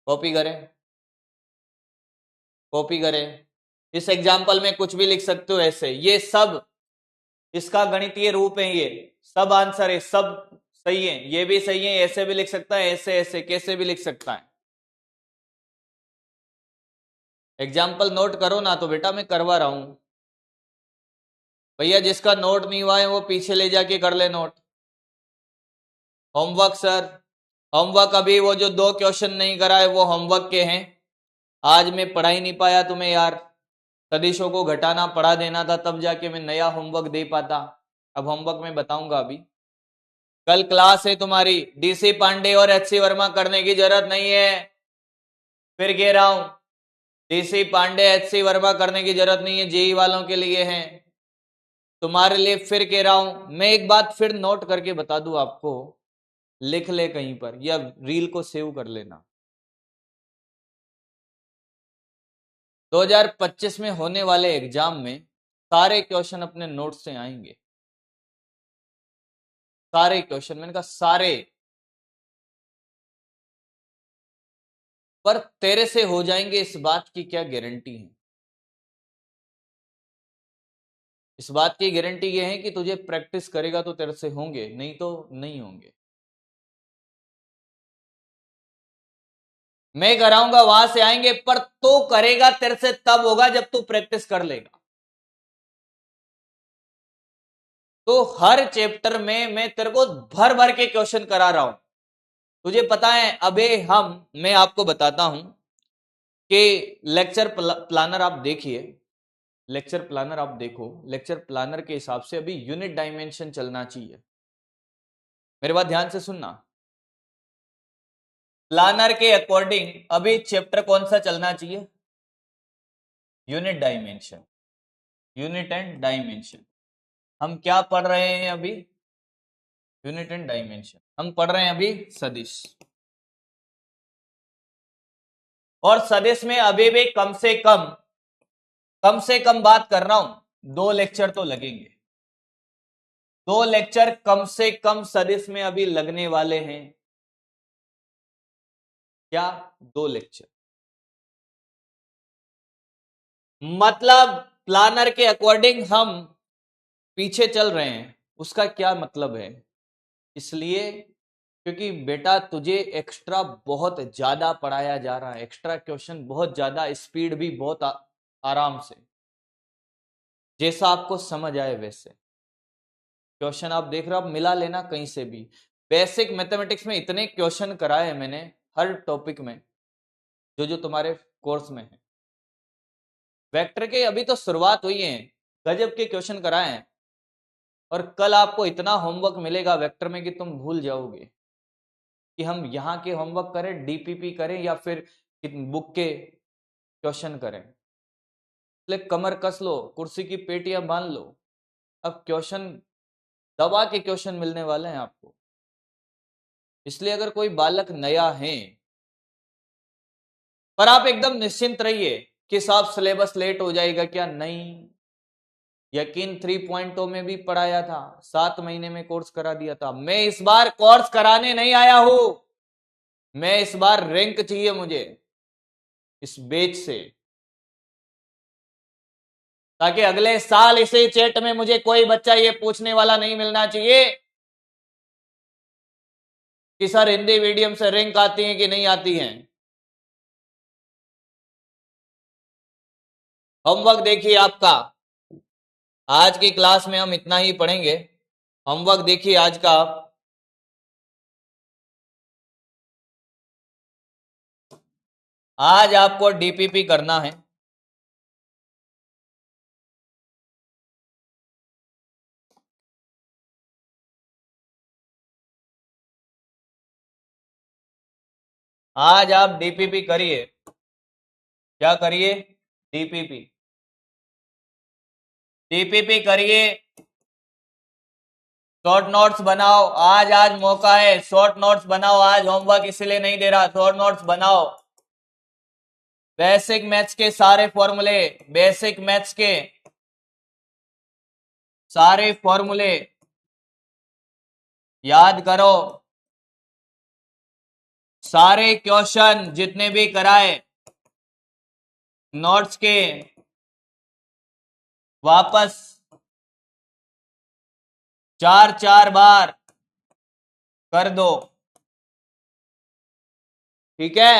कॉपी करें, कॉपी करें। इस एग्जाम्पल में कुछ भी लिख सकते हो ऐसे, ये सब इसका गणितीय रूप है, ये सब आंसर है, सब सही है, ये भी सही है, ऐसे भी लिख सकता है, ऐसे ऐसे कैसे भी लिख सकता है। एग्जाम्पल नोट करो ना, तो बेटा मैं करवा रहा हूं। भैया जिसका नोट नहीं हुआ है वो पीछे ले जाके कर ले नोट। होमवर्क सर, होमवर्क अभी वो जो 2 क्वेश्चन नहीं कराए वो होमवर्क के हैं। आज मैं पढ़ा ही नहीं पाया तुम्हें यार, सदिशों को घटाना पढ़ा देना था, तब जाके मैं नया होमवर्क दे पाता। अब होमवर्क मैं बताऊंगा अभी। कल क्लास है तुम्हारी, डीसी पांडे और एचसी वर्मा करने की जरूरत नहीं है। फिर कह रहा हूं, डीसी पांडे एचसी वर्मा करने की जरूरत नहीं है, जेई वालों के लिए है, तुम्हारे लिए फिर कह रहा हूं। मैं एक बात फिर नोट करके बता दूं आपको, लिख ले कहीं पर या रील को सेव कर लेना। 2025 में होने वाले एग्जाम में सारे क्वेश्चन अपने नोट से आएंगे, सारे क्वेश्चन, मैंने कहा सारे। पर तेरे से हो जाएंगे इस बात की क्या गारंटी है। इस बात की गारंटी यह है कि तुझे प्रैक्टिस करेगा तो तेरे से होंगे, नहीं तो नहीं होंगे। मैं कराऊंगा वहां से आएंगे, पर तो करेगा तेरे से तब होगा जब तू प्रैक्टिस कर लेगा। तो हर चैप्टर में मैं तेरे को भर भर के क्वेश्चन करा रहा हूं। तुझे पता है अबे मैं आपको बताता हूं कि लेक्चर प्लानर आप देखिए, लेक्चर प्लानर आप देखो, लेक्चर प्लानर के हिसाब से अभी यूनिट डायमेंशन चलना चाहिए। मेरे बात ध्यान से सुनना, प्लानर के अकॉर्डिंग अभी चैप्टर कौन सा चलना चाहिए, unit dimension, unit and dimension. हम क्या पढ़ रहे हैं अभी, यूनिट एंड डायमेंशन। हम पढ़ रहे हैं अभी सदिश, और सदिश में अभी भी कम से कम बात कर रहा हूं 2 लेक्चर तो लगेंगे, 2 लेक्चर कम से कम सदिश में अभी लगने वाले हैं। क्या? 2 लेक्चर। मतलब प्लानर के अकॉर्डिंग हम पीछे चल रहे हैं। उसका क्या मतलब है? इसलिए क्योंकि बेटा तुझे एक्स्ट्रा बहुत ज्यादा पढ़ाया जा रहा है, एक्स्ट्रा क्वेश्चन बहुत ज्यादा, स्पीड भी बहुत आराम से, जैसा आपको समझ आए वैसे क्वेश्चन आप देख रहे हो। आप मिला लेना कहीं से भी। बेसिक मैथमेटिक्स में इतने क्वेश्चन कराए मैंने हर टॉपिक में, जो जो तुम्हारे कोर्स में है। वेक्टर के अभी तो शुरुआत हुई है, गजब के क्वेश्चन कराए हैं। और कल आपको इतना होमवर्क मिलेगा वेक्टर में कि तुम भूल जाओगे कि हम यहाँ के होमवर्क करें, डीपीपी करें, या फिर बुक के क्वेश्चन करें। इसलिए कमर कस लो, कुर्सी की पेटियां बांध लो। अब क्वेश्चन दबा के क्वेश्चन मिलने वाले हैं आपको। इसलिए अगर कोई बालक नया है, पर आप एकदम निश्चिंत रहिए कि साहब सिलेबस लेट हो जाएगा क्या, नहीं। यकीन 3.0 में भी पढ़ाया था, 7 महीने में कोर्स करा दिया था। मैं इस बार कोर्स कराने नहीं आया हूं, मैं इस बार रैंक चाहिए मुझे इस बैच से, ताकि अगले साल इसी चैट में मुझे कोई बच्चा ये पूछने वाला नहीं मिलना चाहिए कि सर हिंदी मीडियम से रैंक आती है कि नहीं आती है। होमवर्क देखिए आपका, आज की क्लास में हम इतना ही पढ़ेंगे। होमवर्क देखिए आज का आप। आज आपको डीपीपी करना है। आज आप डीपीपी करिए। क्या करिए? डीपीपी। डीपीपी करिए, शॉर्ट नोट्स बनाओ। आज मौका है, शॉर्ट नोट्स बनाओ। आज होमवर्क इसलिए नहीं दे रहा, शॉर्ट नोट्स बनाओ। बेसिक मैथ्स के सारे फॉर्मूले, बेसिक मैथ्स के सारे फॉर्मूले याद करो। सारे क्वेश्चन जितने भी कराए नोट्स के वापस 4 बार कर दो, ठीक है?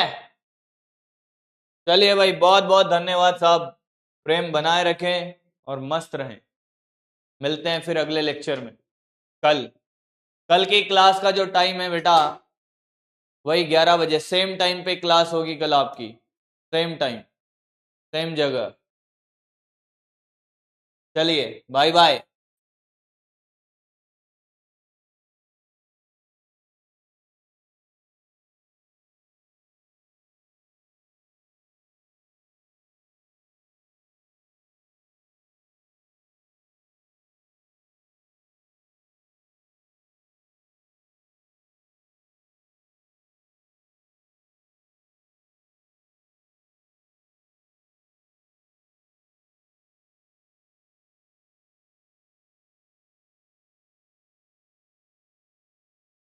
चलिए भाई, बहुत बहुत धन्यवाद साहब। प्रेम बनाए रखें और मस्त रहें। मिलते हैं फिर अगले लेक्चर में। कल की क्लास का जो टाइम है बेटा, वही 11 बजे सेम टाइम पे क्लास होगी कल आपकी। सेम टाइम, सेम जगह। चलिए, बाय बाय।